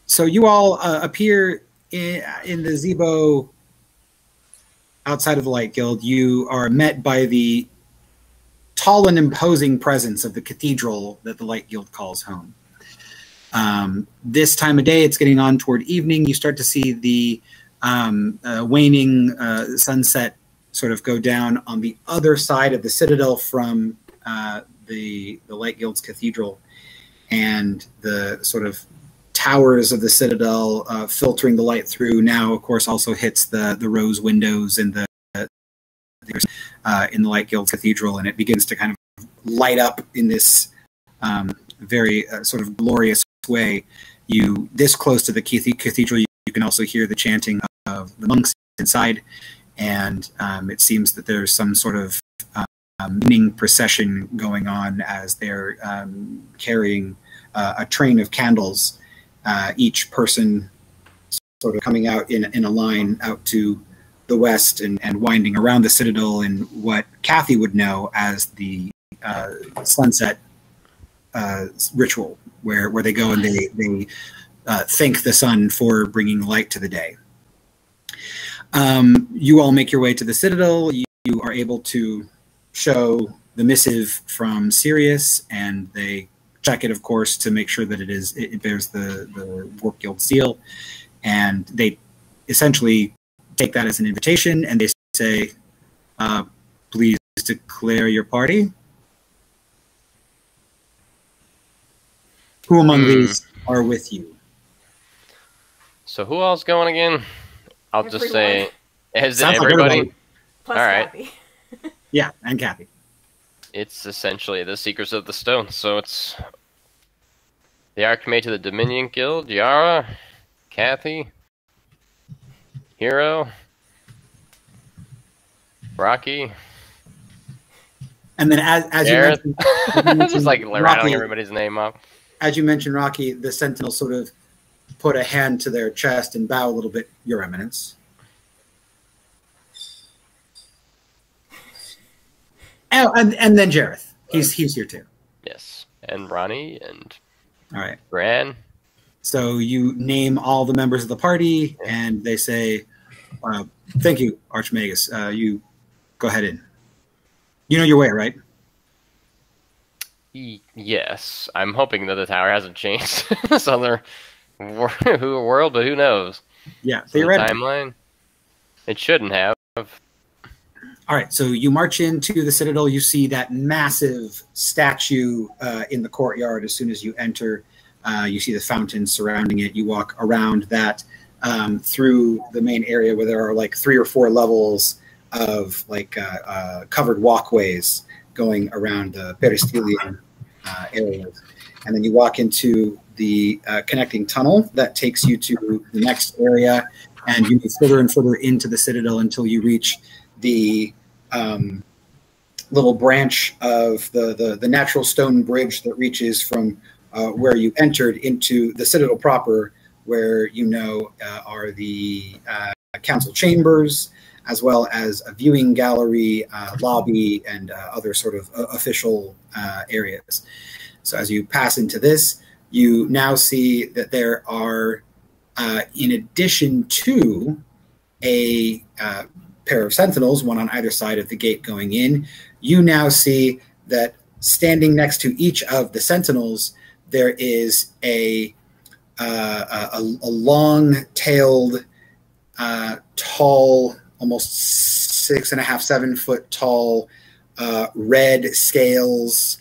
So you all appear in the Zebo outside of the Light Guild. You are met by the tall and imposing presence of the cathedral that the Light Guild calls home. This time of day, it's getting on toward evening. You start to see the waning sunset sort of go down on the other side of the citadel from the Light Guild's cathedral, and the sort of towers of the citadel filtering the light through now, of course, also hits the rose windows in the Light Guild's cathedral, and it begins to kind of light up in this very sort of glorious way. You this close to the cathedral, you can also hear the chanting of the monks inside, and it seems that there's some sort of evening procession going on as they're carrying a train of candles, each person sort of coming out in a line out to the west and winding around the citadel in what Kathy would know as the sunset ritual, where they go and they thank the sun for bringing light to the day. You all make your way to the citadel. You are able to show the missive from Sirius, and they check it, of course, to make sure that it bears the Warp Guild seal, and they essentially take that as an invitation, and they say, please declare your party. Who among these are with you? So who else going again? I'll just say, is it Sounds like everybody? everybody. Plus All right. Kathy. Yeah, and Kathy. It's essentially the Seekers of the Stone. So it's the Archmage of the Dominion Guild, Yara, Kathy, Hero, Rocky. And then as you Gareth. mentioned, Just like Rocky, rattling everybody's name up. as you mentioned, Rocky, the Sentinel sort of put a hand to their chest and bow a little bit, Your Eminence. Oh, and then Jareth. He's here too. Yes. And Ronnie and All right. Gran. So you name all the members of the party, and they say, thank you, Archmagus. You go ahead in. You know your way, right? Yes. I'm hoping that the tower hasn't changed this other world, but who knows? Yeah, The theoretically. timeline? It shouldn't have. All right, so you march into the Citadel. You see that massive statue in the courtyard as soon as you enter. You see the fountain surrounding it. You walk around that through the main area where there are like 3 or 4 levels of like covered walkways going around the peristelium areas. And then you walk into the connecting tunnel that takes you to the next area, and you move further and further into the Citadel until you reach the little branch of the natural stone bridge that reaches from where you entered into the citadel proper, where are the council chambers, as well as a viewing gallery, lobby, and other sort of official areas. So as you pass into this, you now see that there are, in addition to a pair of sentinels, one on either side of the gate going in, you now see that standing next to each of the sentinels, there is a long-tailed, tall, almost 6.5, 7 foot tall, red scales,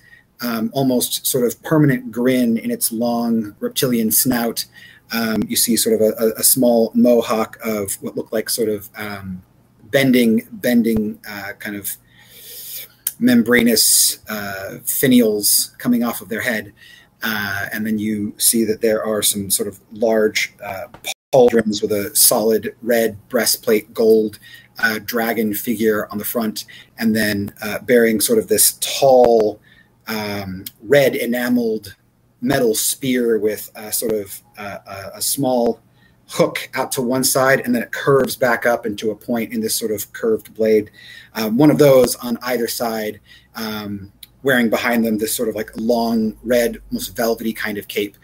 almost sort of permanent grin in its long reptilian snout. You see sort of a small mohawk of what look like sort of bending kind of membranous finials coming off of their head. And then you see that there are some sort of large pauldrons with a solid red breastplate, gold dragon figure on the front, and then bearing sort of this tall red enameled metal spear with sort of a small hook out to one side, and then it curves back up into a point in this sort of curved blade. One of those on either side, wearing behind them this sort of like long red, almost velvety kind of cape.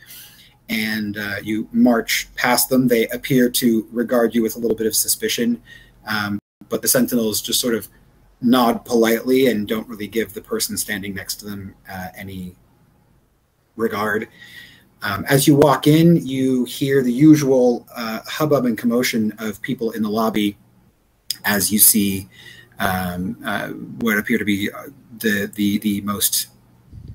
And you march past them. They appear to regard you with a little bit of suspicion, but the sentinels just sort of nod politely and don't really give the person standing next to them any regard. As you walk in, you hear the usual hubbub and commotion of people in the lobby as you see what appear to be the most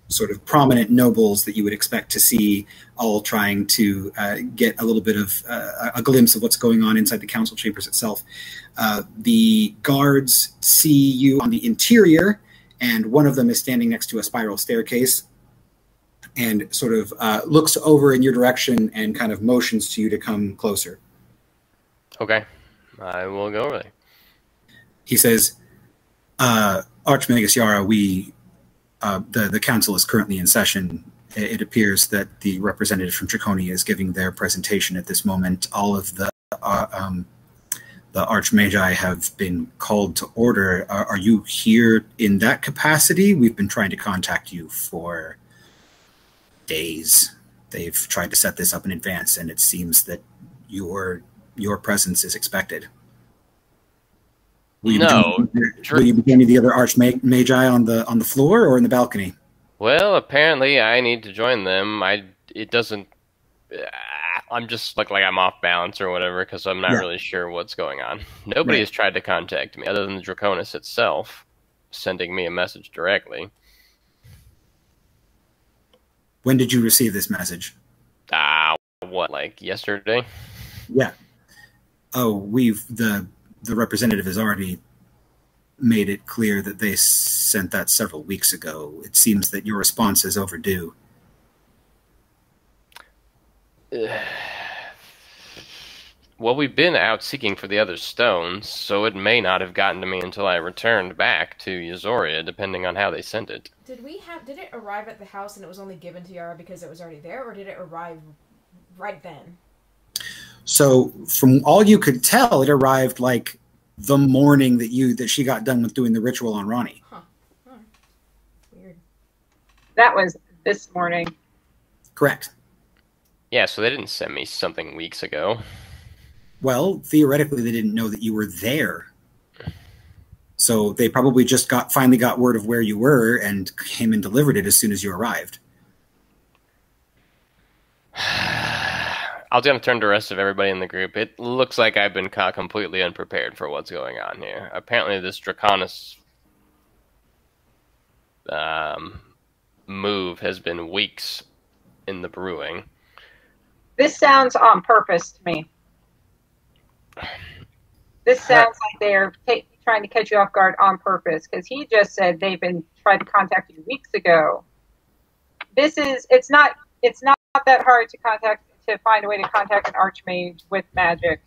sort of prominent nobles that you would expect to see, all trying to get a little bit of a glimpse of what's going on inside the council chambers itself. The guards see you on the interior, and one of them is standing next to a spiral staircase and sort of looks over in your direction and kind of motions to you to come closer. Okay, I will go over there. He says, Archmagus Yara, the council is currently in session. It appears that the representative from Draconia is giving their presentation at this moment. All of the Archmagi have been called to order. Are you here in that capacity? We've been trying to contact you for days. They've tried to set this up in advance, and it seems that your presence is expected. Will you be any of the other Archmagi on the floor or in the balcony? Well, apparently I need to join them. It doesn't. I'm just like I'm off balance or whatever because I'm not really sure what's going on. Nobody has tried to contact me other than the Draconis itself, sending me a message directly. When did you receive this message? What, like yesterday? Yeah. Oh, the representative has already made it clear that they sent that several weeks ago. It seems that your response is overdue. Well, we've been out seeking for the other stones, so it may not have gotten to me until I returned back to Yazoria, depending on how they sent it. Did it arrive at the house and it was only given to Yara because it was already there, or did it arrive right then? So, from all you could tell, it arrived like the morning that she got done with doing the ritual on Ronnie. Huh. Weird. That was this morning. Correct. Yeah, so they didn't send me something weeks ago. Well, theoretically, they didn't know that you were there. So they probably just finally got word of where you were and came and delivered it as soon as you arrived. I'll turn to the rest of everybody in the group. It looks like I've been caught completely unprepared for what's going on here. Apparently this Draconis move has been weeks in the brewing. This sounds on purpose to me. This sounds like they're trying to catch you off guard on purpose, because he just said they've been trying to contact you weeks ago. It's not that hard to find a way to contact an archmage with magic.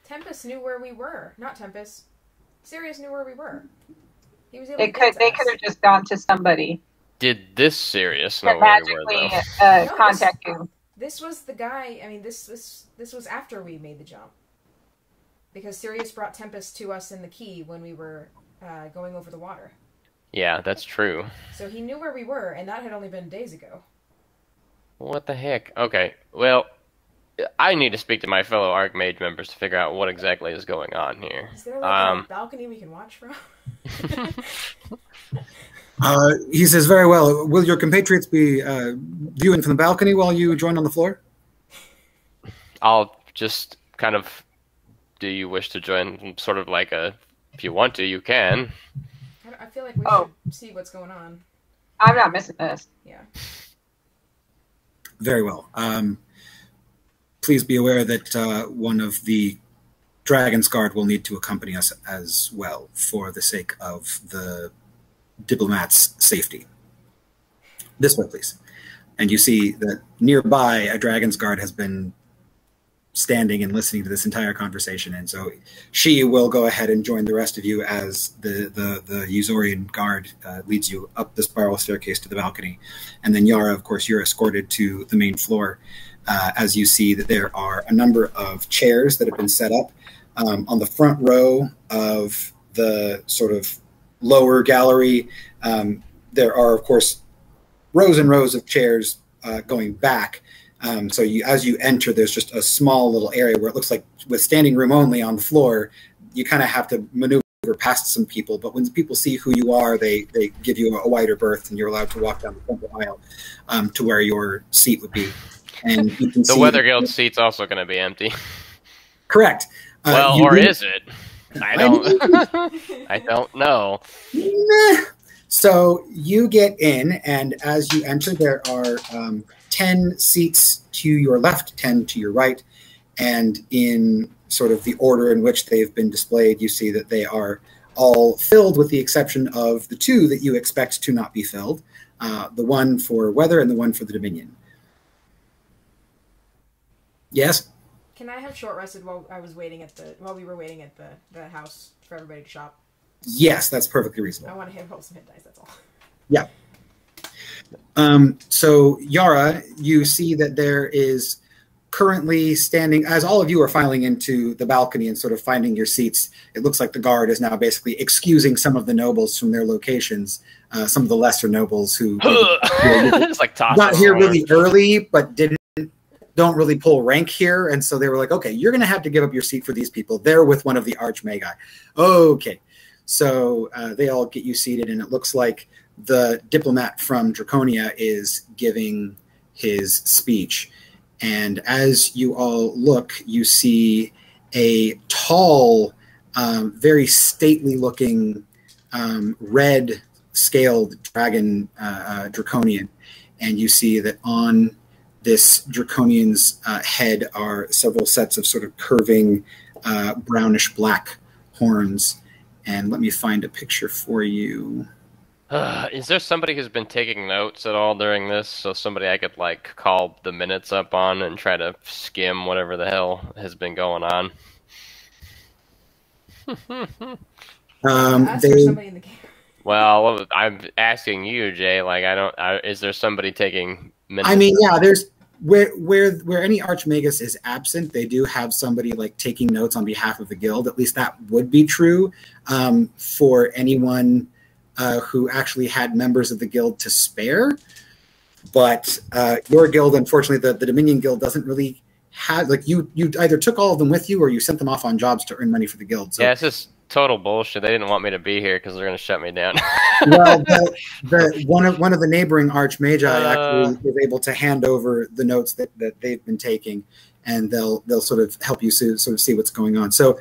Tempest knew where we were. Not Tempest. Sirius knew where we were. He was able They to get to they us. could have just gone to somebody Did this Sirius know that where we were, magically though? No, contact you. This was the guy. I mean, this was after we made the jump, because Sirius brought Tempest to us in the key when we were going over the water. Yeah, that's true. So he knew where we were, and that had only been days ago. What the heck? Okay, well, I need to speak to my fellow Archmage members to figure out what exactly is going on here. Is there like a balcony we can watch from? He says, very well. Will your compatriots be viewing from the balcony while you join on the floor? I'll just kind of... Do you wish to join sort of like a... If you want to, you can. I feel like we should see what's going on. I'm not missing this. Yeah. Very well. Please be aware that one of the Dragon's Guard will need to accompany us as well for the sake of the diplomat's safety. This way, please. And you see that nearby a Dragon's Guard has been standing and listening to this entire conversation, and so she will go ahead and join the rest of you as the Usorian Guard leads you up the spiral staircase to the balcony. And then Yara, of course, you're escorted to the main floor as you see that there are a number of chairs that have been set up on the front row of the sort of lower gallery. There are, of course, rows and rows of chairs going back. So as you enter, there's just a small little area where it looks like with standing room only on the floor, you kind of have to maneuver past some people. But when people see who you are, they give you a wider berth, and you're allowed to walk down the front of the aisle to where your seat would be. And you can The Weather Guild seat's also going to be empty. Correct. Well, or is it? I don't. I don't know. So you get in, and as you enter, there are 10 seats to your left, 10 to your right, and in sort of the order in which they've been displayed, you see that they are all filled with the exception of the two that you expect to not be filled, the one for Weather and the one for the Dominion. Yes? Can I have short rested while we were waiting at the house for everybody to shop? Yes, that's perfectly reasonable. I want to roll some hit dice, that's all. Yeah. So, Yara, you see that there is currently standing, as all of you are filing into the balcony and sort of finding your seats, it looks like the guard is now basically excusing some of the nobles from their locations, some of the lesser nobles who It's like got here really early but don't really pull rank here, and so they were like, okay, you're going to have to give up your seat for these people. They're with one of the Archmagi. Okay. So they all get you seated, and it looks like the diplomat from Draconia is giving his speech. And as you all look, you see a tall, very stately-looking, red-scaled dragon Draconian. And you see that on this Draconian's head are several sets of sort of curving brownish-black horns. And let me find a picture for you. Is there somebody who's been taking notes at all during this? So somebody I could like call the minutes up on and try to skim whatever the hell has been going on. Well, I'm asking you, Jay. Like, is there somebody taking minutes? I mean, yeah. There's where any Archmagus is absent, they do have somebody like taking notes on behalf of the guild. At least that would be true for anyone who actually had members of the guild to spare. But your guild, unfortunately, the Dominion Guild doesn't really have, like, you either took all of them with you or you sent them off on jobs to earn money for the guild. So, yeah, it's just total bullshit. They didn't want me to be here because they're going to shut me down. Well, one of the neighboring Archmagi actually is able to hand over the notes that they've been taking, and they'll sort of help you sort of see what's going on. So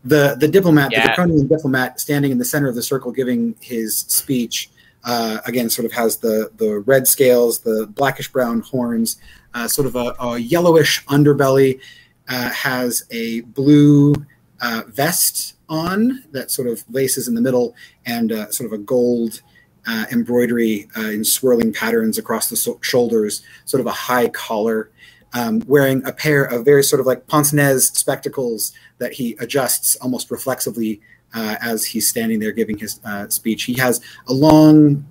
the diplomat, the Draconian diplomat, standing in the center of the circle giving his speech, again, sort of has the red scales, the blackish brown horns, sort of a yellowish underbelly, has a blue vest on that sort of laces in the middle, and sort of a gold embroidery in swirling patterns across the shoulders, sort of a high collar, wearing a pair of very sort of like pince-nez spectacles that he adjusts almost reflexively as he's standing there giving his speech. He has a long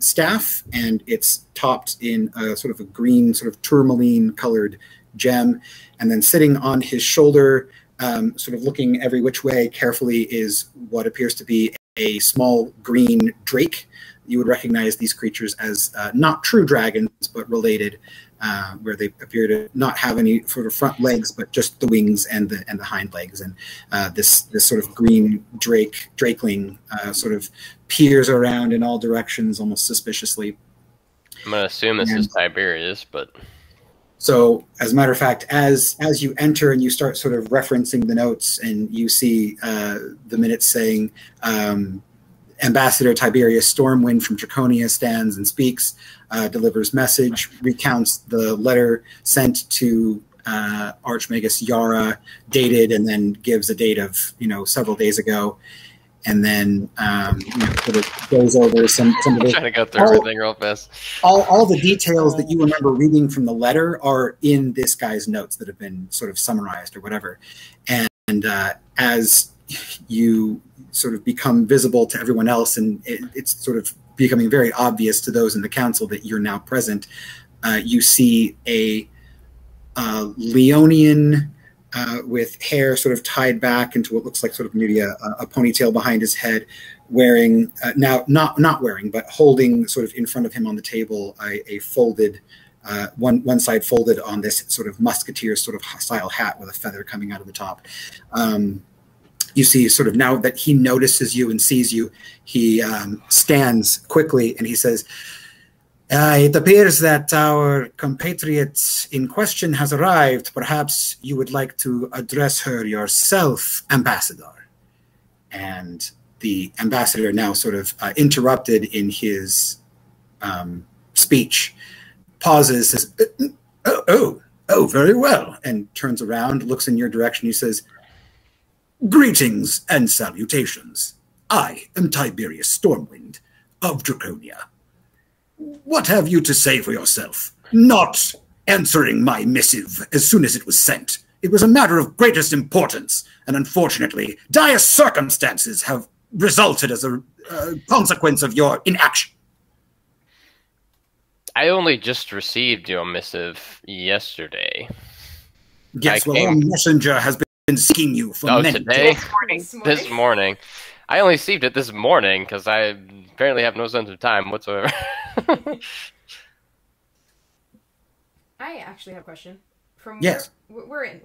staff, and it's topped in a sort of a green, sort of tourmaline-colored gem. And then sitting on his shoulder, sort of looking every which way carefully, is what appears to be a small green drake. You would recognize these creatures as not true dragons, but related, where they appear to not have any sort of front legs, but just the wings and the hind legs. And this sort of green drakeling sort of peers around in all directions, almost suspiciously. I'm gonna assume this is Tiberius, but so, as a matter of fact, as you enter and you start sort of referencing the notes, and you see the minutes saying, Ambassador Tiberius Stormwind from Draconia stands and speaks, delivers message, recounts the letter sent to Archmagus Yara, dated, and then gives a date of several days ago, and then sort of goes over some of the, trying to go through everything real fast. All the details that you remember reading from the letter are in this guy's notes that have been sort of summarized or whatever, and as you sort of become visible to everyone else, and it's sort of becoming very obvious to those in the council that you're now present. You see a Leonian with hair sort of tied back into what looks like sort of maybe a ponytail behind his head, wearing now not wearing, but holding sort of in front of him on the table a folded one side folded on this sort of musketeer sort of style hat with a feather coming out of the top. You see, sort of now that he notices you and sees you, he stands quickly and he says, it appears that our compatriot in question has arrived. Perhaps you would like to address her yourself, Ambassador. And the ambassador, now sort of interrupted in his speech, pauses, says, oh, very well, and turns around, looks in your direction. He says, greetings and salutations. I am Tiberius Stormwind of Draconia. What have you to say for yourself? Not answering my missive as soon as it was sent. It was a matter of greatest importance, and unfortunately, dire circumstances have resulted as a consequence of your inaction. I only just received your missive yesterday. Yes, our messenger has been seeking you for many days. This morning. I only received it this morning because I apparently have no sense of time whatsoever. I actually have a question. From yes, we're in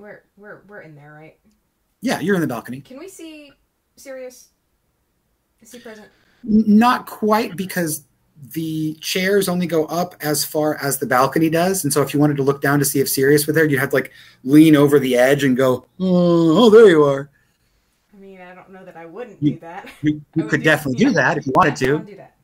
there, right? Yeah, you're in the balcony. Can we see Sirius? Is he present? Not quite, because the chairs only go up as far as the balcony does, and so if you wanted to look down to see if Sirius was there, you'd have to lean over the edge and go, oh, there you are. I mean, I don't know that I wouldn't do that. You could definitely do that if you wanted to. I would do that.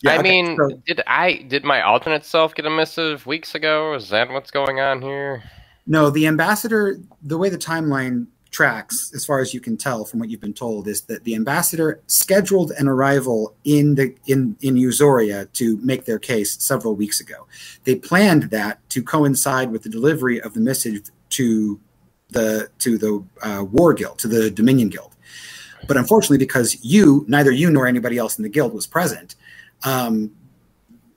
Yeah, I mean, did my alternate self get a missive weeks ago? Is that what's going on here? No, the ambassador, the way the timeline tracks, as far as you can tell from what you've been told, is that the ambassador scheduled an arrival in Usoria to make their case several weeks ago. They planned that to coincide with the delivery of the missive to the War Guild, to the Dominion Guild. But unfortunately, because neither you nor anybody else in the guild was present,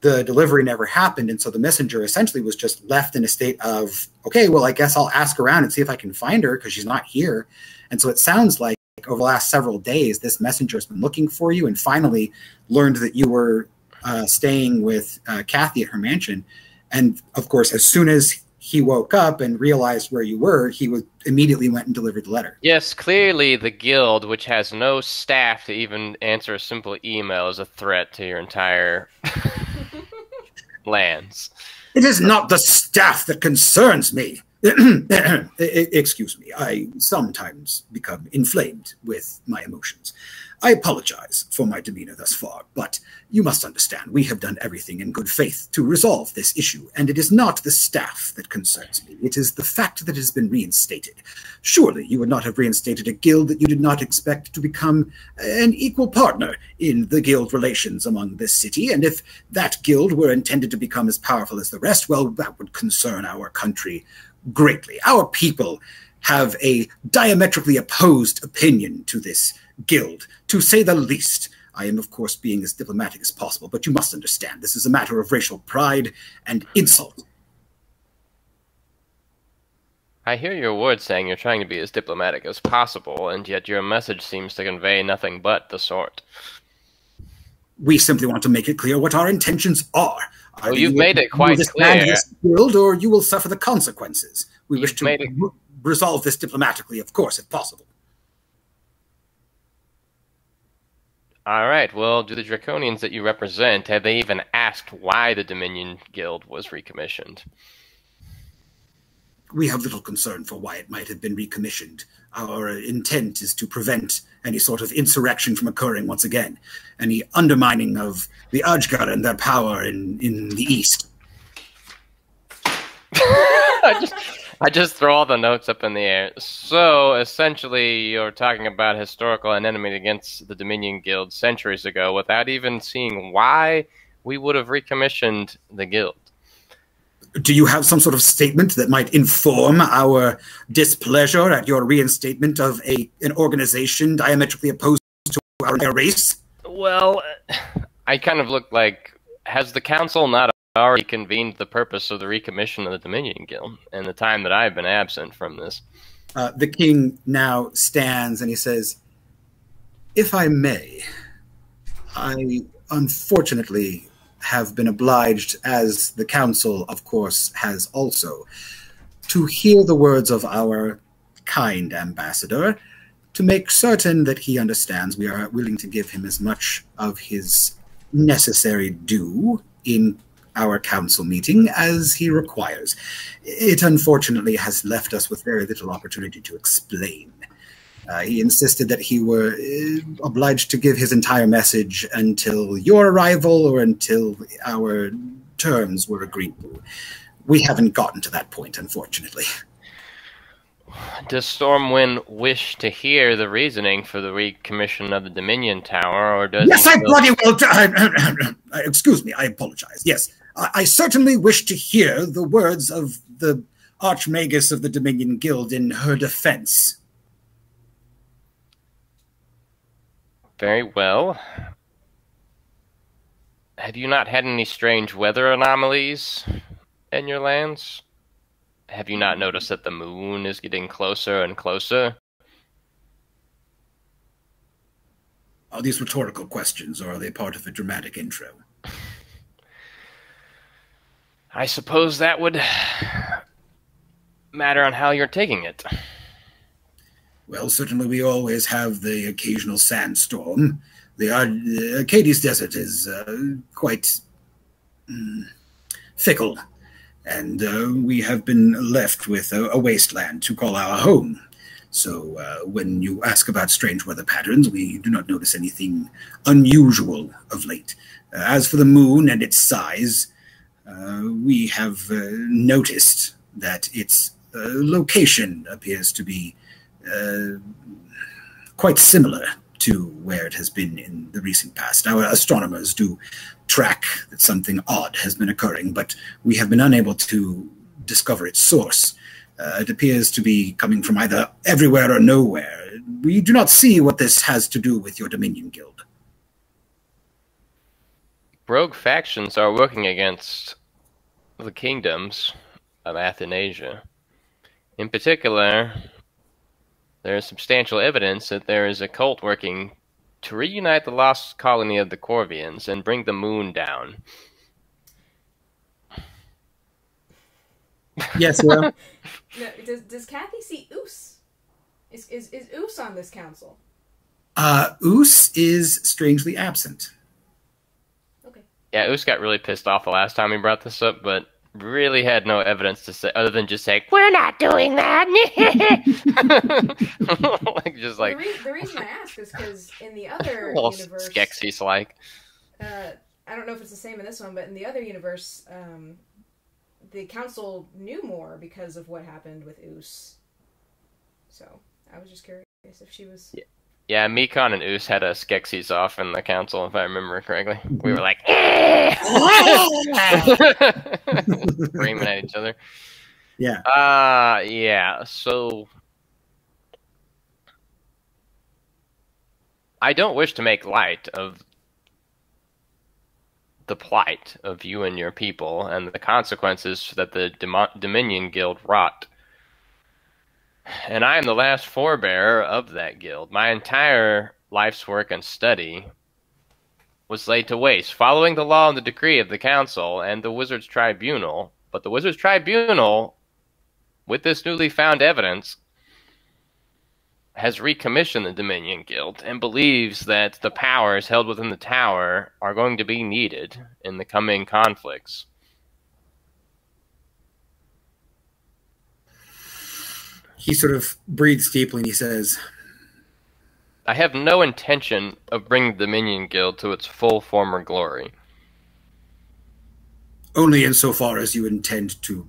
the delivery never happened, and so the messenger essentially was just left in a state of, okay, well, I guess I'll ask around and see if I can find her because she's not here. And so it sounds like over the last several days, this messenger has been looking for you and finally learned that you were staying with Kathy at her mansion. And of course, as soon as he woke up and realized where you were, he immediately went and delivered the letter. Yes, clearly the guild, which has no staff to even answer a simple email, is a threat to your entire lands. It is not the staff that concerns me. Excuse me, I sometimes become inflamed with my emotions. I apologize for my demeanor thus far, but you must understand we have done everything in good faith to resolve this issue, and it is not the staff that concerns me. It is the fact that it has been reinstated. Surely you would not have reinstated a guild that you did not expect to become an equal partner in the guild relations among this city, and if that guild were intended to become as powerful as the rest, well, that would concern our country greatly. Our people have a diametrically opposed opinion to this guild, to say the least. I am, of course, being as diplomatic as possible, but you must understand this is a matter of racial pride and insult. I hear your words saying you're trying to be as diplomatic as possible, and yet your message seems to convey nothing but the sort. We simply want to make it clear what our intentions are. Well, you've made it quite clear. This guild, or you will suffer the consequences. We wish to resolve this diplomatically, of course, if possible. All right, well, do the Draconians that you represent, have they even asked why the Dominion Guild was recommissioned? We have little concern for why it might have been recommissioned. Our intent is to prevent any sort of insurrection from occurring once again, any undermining of the Ajgar and their power in the East. I just throw all the notes up in the air. So, essentially, you're talking about historical enmity against the Dominion Guild centuries ago without even seeing why we would have recommissioned the guild. Do you have some sort of statement that might inform our displeasure at your reinstatement of an organization diametrically opposed to our race? Well, I kind of look like, has the council not already convened the purpose of the recommission of the Dominion Guild in the time that I've been absent from this? The king now stands and he says, if I may, I unfortunately have been obliged, as the council, of course, has also, to hear the words of our kind ambassador, to make certain that he understands we are willing to give him as much of his necessary due in our council meeting as he requires. It unfortunately has left us with very little opportunity to explain. He insisted that he were obliged to give his entire message until your arrival or until our terms were agreed to. We haven't gotten to that point, unfortunately. Does Stormwind wish to hear the reasoning for the recommission of the Dominion Tower, or does Yes, I bloody well... excuse me, I apologize. Yes, I certainly wish to hear the words of the Archmagus of the Dominion Guild in her defense. Very well. Have you not had any strange weather anomalies in your lands? Have you not noticed that the moon is getting closer and closer? Are these rhetorical questions, or are they part of a dramatic intro? I suppose that would matter on how you're taking it. Well, certainly we always have the occasional sandstorm. The Acades Desert is quite fickle, and we have been left with a wasteland to call our home. So when you ask about strange weather patterns, we do not notice anything unusual of late. As for the moon and its size, we have noticed that its location appears to be quite similar to where it has been in the recent past. Our astronomers do track that something odd has been occurring, but we have been unable to discover its source. It appears to be coming from either everywhere or nowhere. We do not see what this has to do with your Dominion Guild. Rogue factions are working against the kingdoms of Athanasia. In particular, there is substantial evidence that there is a cult working to reunite the lost colony of the Corvians and bring the moon down. Yes, well. No, does Kathy see Oos? Is Oos on this council? Oos is strangely absent. Okay. Yeah, Oos got really pissed off the last time we brought this up, but really had no evidence to say other than just saying, "We're not doing that." The reason I ask is because in the other universe, Skeksis like. I don't know if it's the same in this one, but in the other universe, the council knew more because of what happened with Oos. So I was just curious if she was. Yeah, Mekon and Oos had a Skeksis off in the council, if I remember correctly. We were like, screaming at each other. Yeah. Yeah, so I don't wish to make light of the plight of you and your people and the consequences that the Dominion Guild wrought. And I am the last forebearer of that guild. My entire life's work and study was laid to waste, following the law and the decree of the council and the Wizards' Tribunal. But the Wizards' Tribunal, with this newly found evidence, has recommissioned the Dominion Guild and believes that the powers held within the tower are going to be needed in the coming conflicts. He sort of breathes deeply and he says, I have no intention of bringing the Dominion Guild to its full former glory. Only insofar as you intend to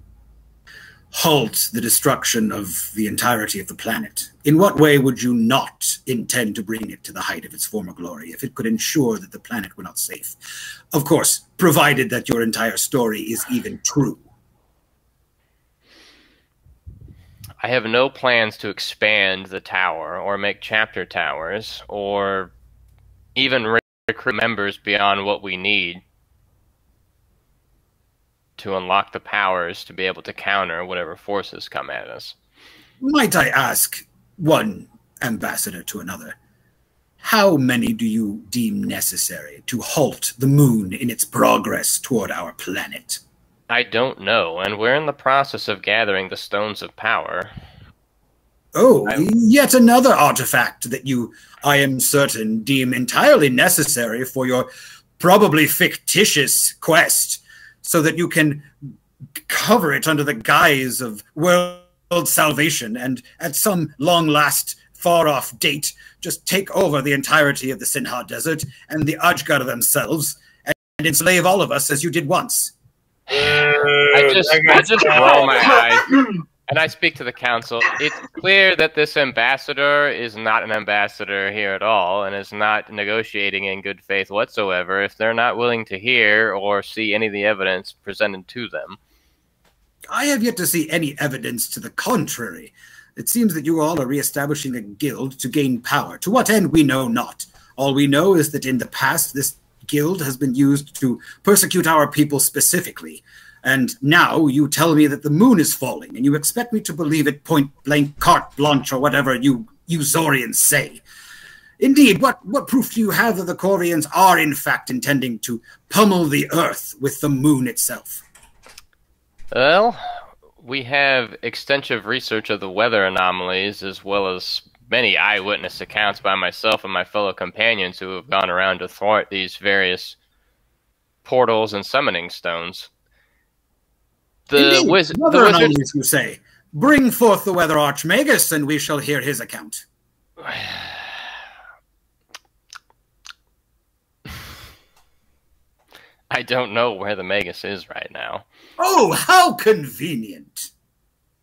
halt the destruction of the entirety of the planet. In what way would you not intend to bring it to the height of its former glory if it could ensure that the planet were not safe? Of course, provided that your entire story is even true. I have no plans to expand the tower or make chapter towers or even recruit members beyond what we need to unlock the powers to be able to counter whatever forces come at us. Might I ask, one ambassador to another, how many do you deem necessary to halt the moon in its progress toward our planet? I don't know, and we're in the process of gathering the Stones of Power. Oh, yet another artifact that you, I am certain, deem entirely necessary for your probably fictitious quest, so that you can cover it under the guise of world salvation and at some long-last, far-off date, just take over the entirety of the Sinhar Desert and the Ajgar themselves and enslave all of us as you did once. I just roll my eyes and I speak to the council. It's clear that this ambassador is not an ambassador here at all and is not negotiating in good faith whatsoever if they're not willing to hear or see any of the evidence presented to them. I have yet to see any evidence to the contrary. It seems that you all are reestablishing a guild to gain power. To what end, we know not. All we know is that in the past, this guild has been used to persecute our people specifically. And now you tell me that the moon is falling, and you expect me to believe it point blank, carte blanche, or whatever you Zorians say. Indeed, what proof do you have that the Corians are in fact intending to pummel the earth with the moon itself? Well, we have extensive research of the weather anomalies, as well as many eyewitness accounts by myself and my fellow companions who have gone around to thwart these various portals and summoning stones. The wizards, you say. Bring forth the weather archmagus, and we shall hear his account. I don't know where the Magus is right now. Oh, how convenient!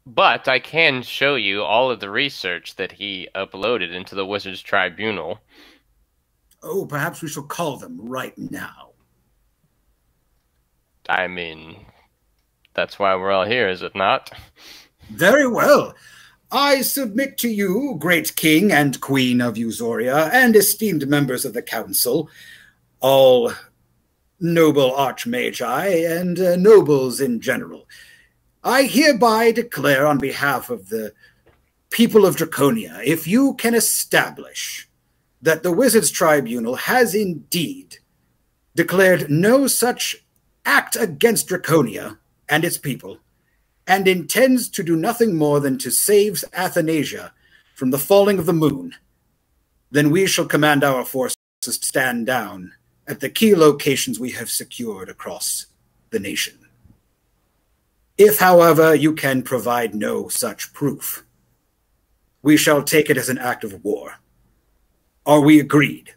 But I can show you all of the research that he uploaded into the Wizards' Tribunal. Oh, perhaps we shall call them right now. I mean, that's why we're all here, is it not? Very well. I submit to you, great king and queen of Euzoria, and esteemed members of the council, all noble archmagi and nobles in general. I hereby declare on behalf of the people of Draconia, if you can establish that the Wizards' Tribunal has indeed declared no such act against Draconia and its people, and intends to do nothing more than to save Athanasia from the falling of the moon, then we shall command our forces to stand down at the key locations we have secured across the nation. If, however, you can provide no such proof, we shall take it as an act of war. Are we agreed?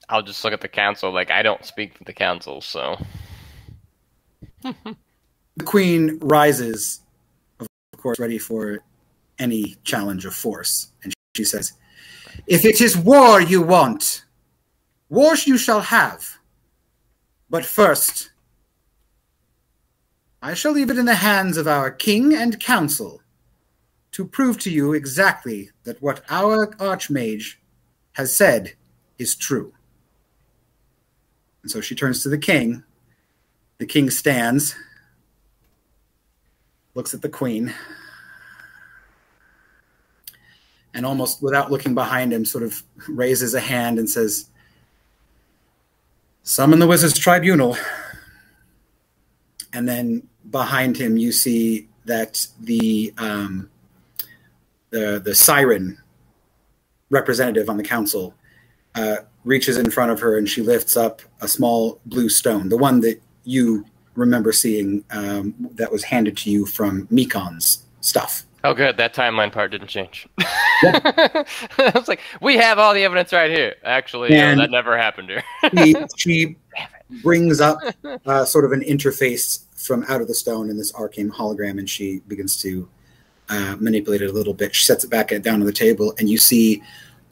I'll just look at the council like I don't speak for the council, so... The queen rises, of course, ready for any challenge of force, and she says, if it is war you want, war you shall have. But first, I shall leave it in the hands of our king and council to prove to you exactly that what our Archmage has said is true. And so she turns to the king. The king stands, looks at the queen, and almost without looking behind him, sort of raises a hand and says, "Summon the Wizards' Tribunal." And then behind him, you see that the siren representative on the council reaches in front of her, and she lifts up a small blue stone, the one that you remember seeing that was handed to you from Mekon's stuff. Oh, good. That timeline part didn't change. Yeah. I was like, we have all the evidence right here. Actually, that never happened here. she brings up sort of an interface from out of the stone in this arcane hologram, and she begins to manipulate it a little bit. She sets it back down on the table, and you see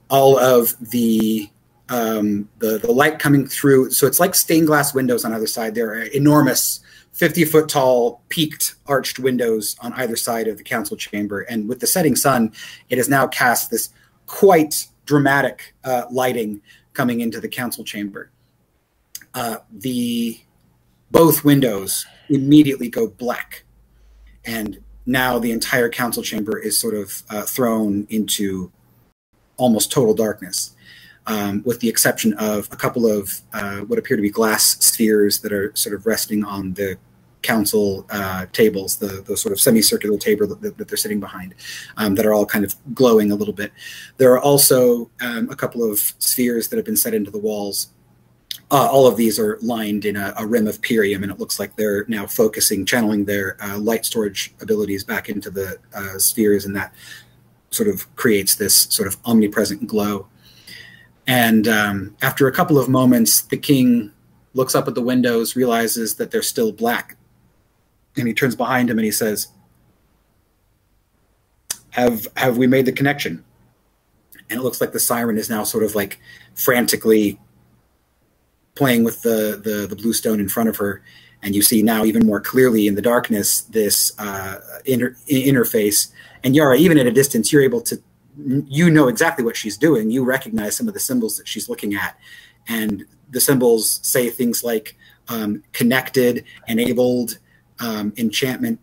all of the light coming through. So it's like stained glass windows on either side. There are enormous 50-foot tall, peaked, arched windows on either side of the council chamber. And with the setting sun, it has now cast this quite dramatic lighting coming into the council chamber. Both windows immediately go black. And now the entire council chamber is sort of thrown into almost total darkness, with the exception of a couple of what appear to be glass spheres that are sort of resting on the council tables, the sort of semicircular table that they're sitting behind, that are all kind of glowing a little bit. There are also a couple of spheres that have been set into the walls. All of these are lined in a rim of Pyrium, and it looks like they're now channeling their light storage abilities back into the spheres, and that sort of creates this sort of omnipresent glow. And after a couple of moments, the king looks up at the windows, realizes that they're still black, and he turns behind him and he says, have we made the connection? And it looks like the siren is now sort of like frantically playing with the blue stone in front of her, and you see now even more clearly in the darkness this interface. And Yara, even at a distance, you're able to, you know exactly what she's doing. You recognize some of the symbols that she's looking at, and the symbols say things like connected, enabled, enchantment,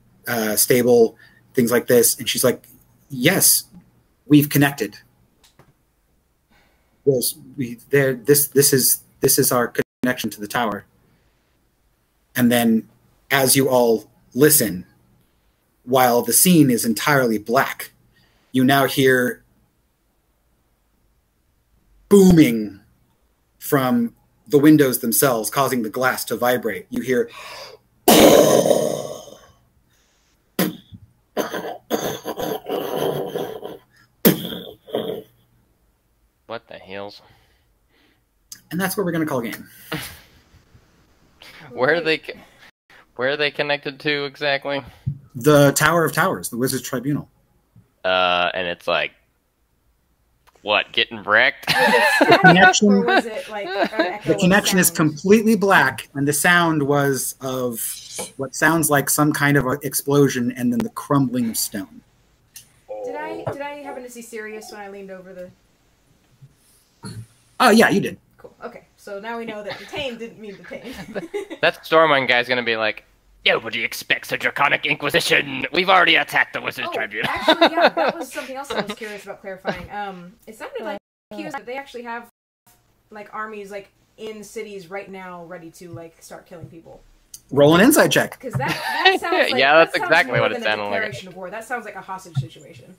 stable, things like this. And she's like, "Yes, we've connected. Yes, this is our connection to the tower." And then, as you all listen, while the scene is entirely black, you now hear booming from the windows themselves, causing the glass to vibrate. You hear what the hells? And that's what we're going to call a game. Where are they connected to exactly? The Tower of Towers, the Wizards' Tribunal. And it's like, what, getting wrecked? Or was it like an echo? The connection is completely black, and the sound was of what sounds like some kind of explosion, and then the crumbling of stone. Did I happen to see Sirius when I leaned over the? Oh yeah, you did. Cool. Okay, so now we know that detained didn't mean detained. That Stormwind guy's gonna be like, "Nobody expects a draconic inquisition. We've already attacked the Wizards' Tribunal." Actually, yeah, that was something else I was curious about clarifying. It sounded like they actually have like armies like in cities right now, ready to like start killing people. Roll an insight check. Because that sounds like yeah, that's exactly what it sounded like. Declaration of war. That sounds like a hostage situation.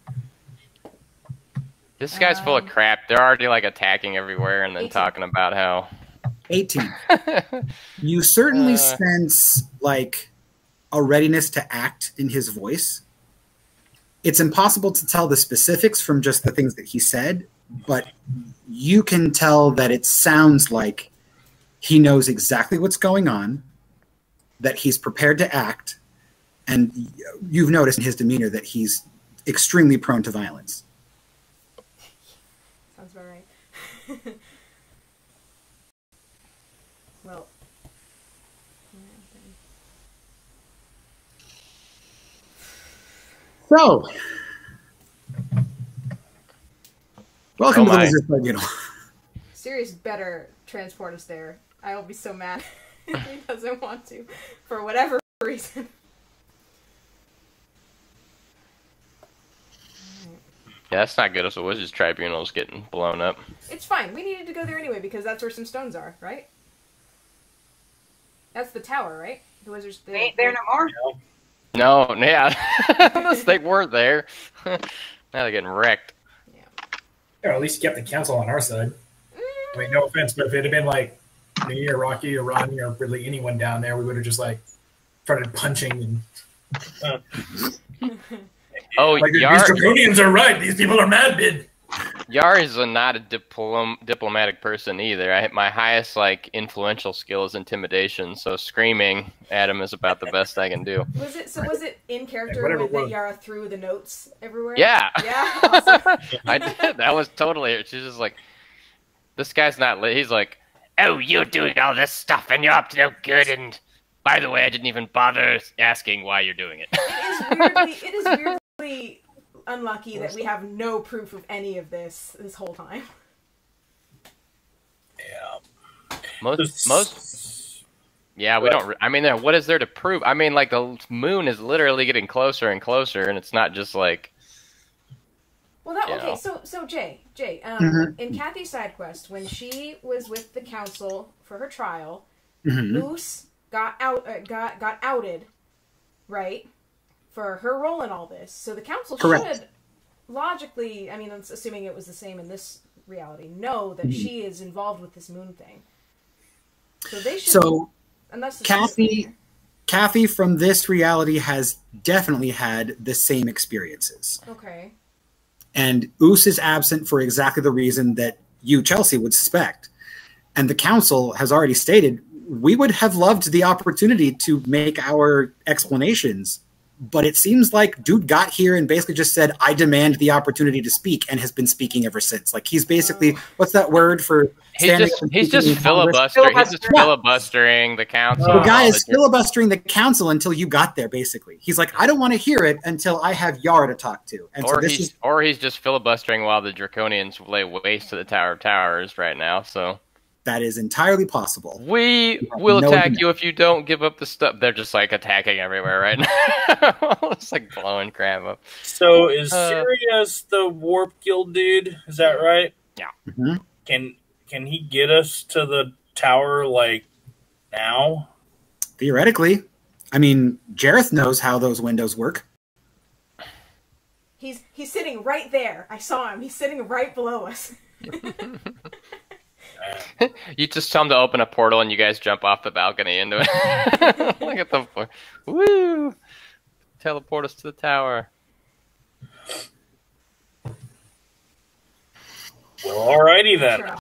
This guy's full of crap. They're already like attacking everywhere, and then 18. talking about how 18. You certainly sense like a readiness to act in his voice. It's impossible to tell the specifics from just the things that he said, but you can tell that it sounds like he knows exactly what's going on, that he's prepared to act, and you've noticed in his demeanor that he's extremely prone to violence. Sounds about right. Well. So, Welcome to the my. Wizard Tribunal. Sirius better transport us there. I'll be so mad if he doesn't want to, for whatever reason. Yeah, that's not good if the Wizards Tribunal is getting blown up. It's fine. We needed to go there anyway because that's where some stones are, right? That's the tower, right? The Wizards. They ain't there no more. No, yeah. They weren't there. Now they're getting wrecked. Yeah, at least you kept the council on our side. I mean, no offense, but if it had been like me or Rocky or Ronnie or really anyone down there, we would have just like started punching and Oh, like Yar, these draconians are right. These people are mad, bid. Yar is not a diplomatic person either. My highest like influential skill is intimidation, so screaming at him is about the best I can do. Was it in character whatever with it that was. Yara threw the notes everywhere? Yeah. Yeah. Awesome. I did. That was totally it. She's just like, this guy's not lit. He's like, oh, you're doing all this stuff and you're up to no good. And by the way, I didn't even bother asking why you're doing it. It is weirdly unlucky that we have no proof of any of this whole time. Yeah. Most. Yeah, we don't. I mean, what is there to prove? I mean, like the moon is literally getting closer and closer, and it's not just like. Well, that You okay. know. So Jay, in Kathy's side quest, when she was with the council for her trial, Moose got outed, right, for her role in all this. So the council should logically, I mean, assuming it was the same in this reality, know that she is involved with this moon thing. So they should. So unless Kathy from this reality has definitely had the same experiences. Okay. And Oos is absent for exactly the reason that you, Chelsea, would suspect. And the council has already stated, we would have loved the opportunity to make our explanations, but it seems like dude got here and basically just said, I demand the opportunity to speak, and has been speaking ever since. Like, he's basically, what's that word for standing up and He's speaking just in Congress? filibustering. He's just filibustering the council. The guy is filibustering the council until you got there, basically. He's like, I don't want to hear it until I have Yara to talk to. And or he's just filibustering while the Draconians lay waste to the Tower of Towers right now, so... That is entirely possible. We will attack you if you don't give up the stuff. They're just like attacking everywhere right now. It's like blowing crap up. So is Sirius the Warp Guild dude? Is that right? Yeah. Mm-hmm. Can he get us to the tower like now? Theoretically. I mean, Jareth knows how those windows work. He's sitting right there. I saw him. He's sitting right below us. You just tell him to open a portal and you guys jump off the balcony into it. Look at the floor. Woo! Teleport us to the tower. Well, alrighty then. Sure.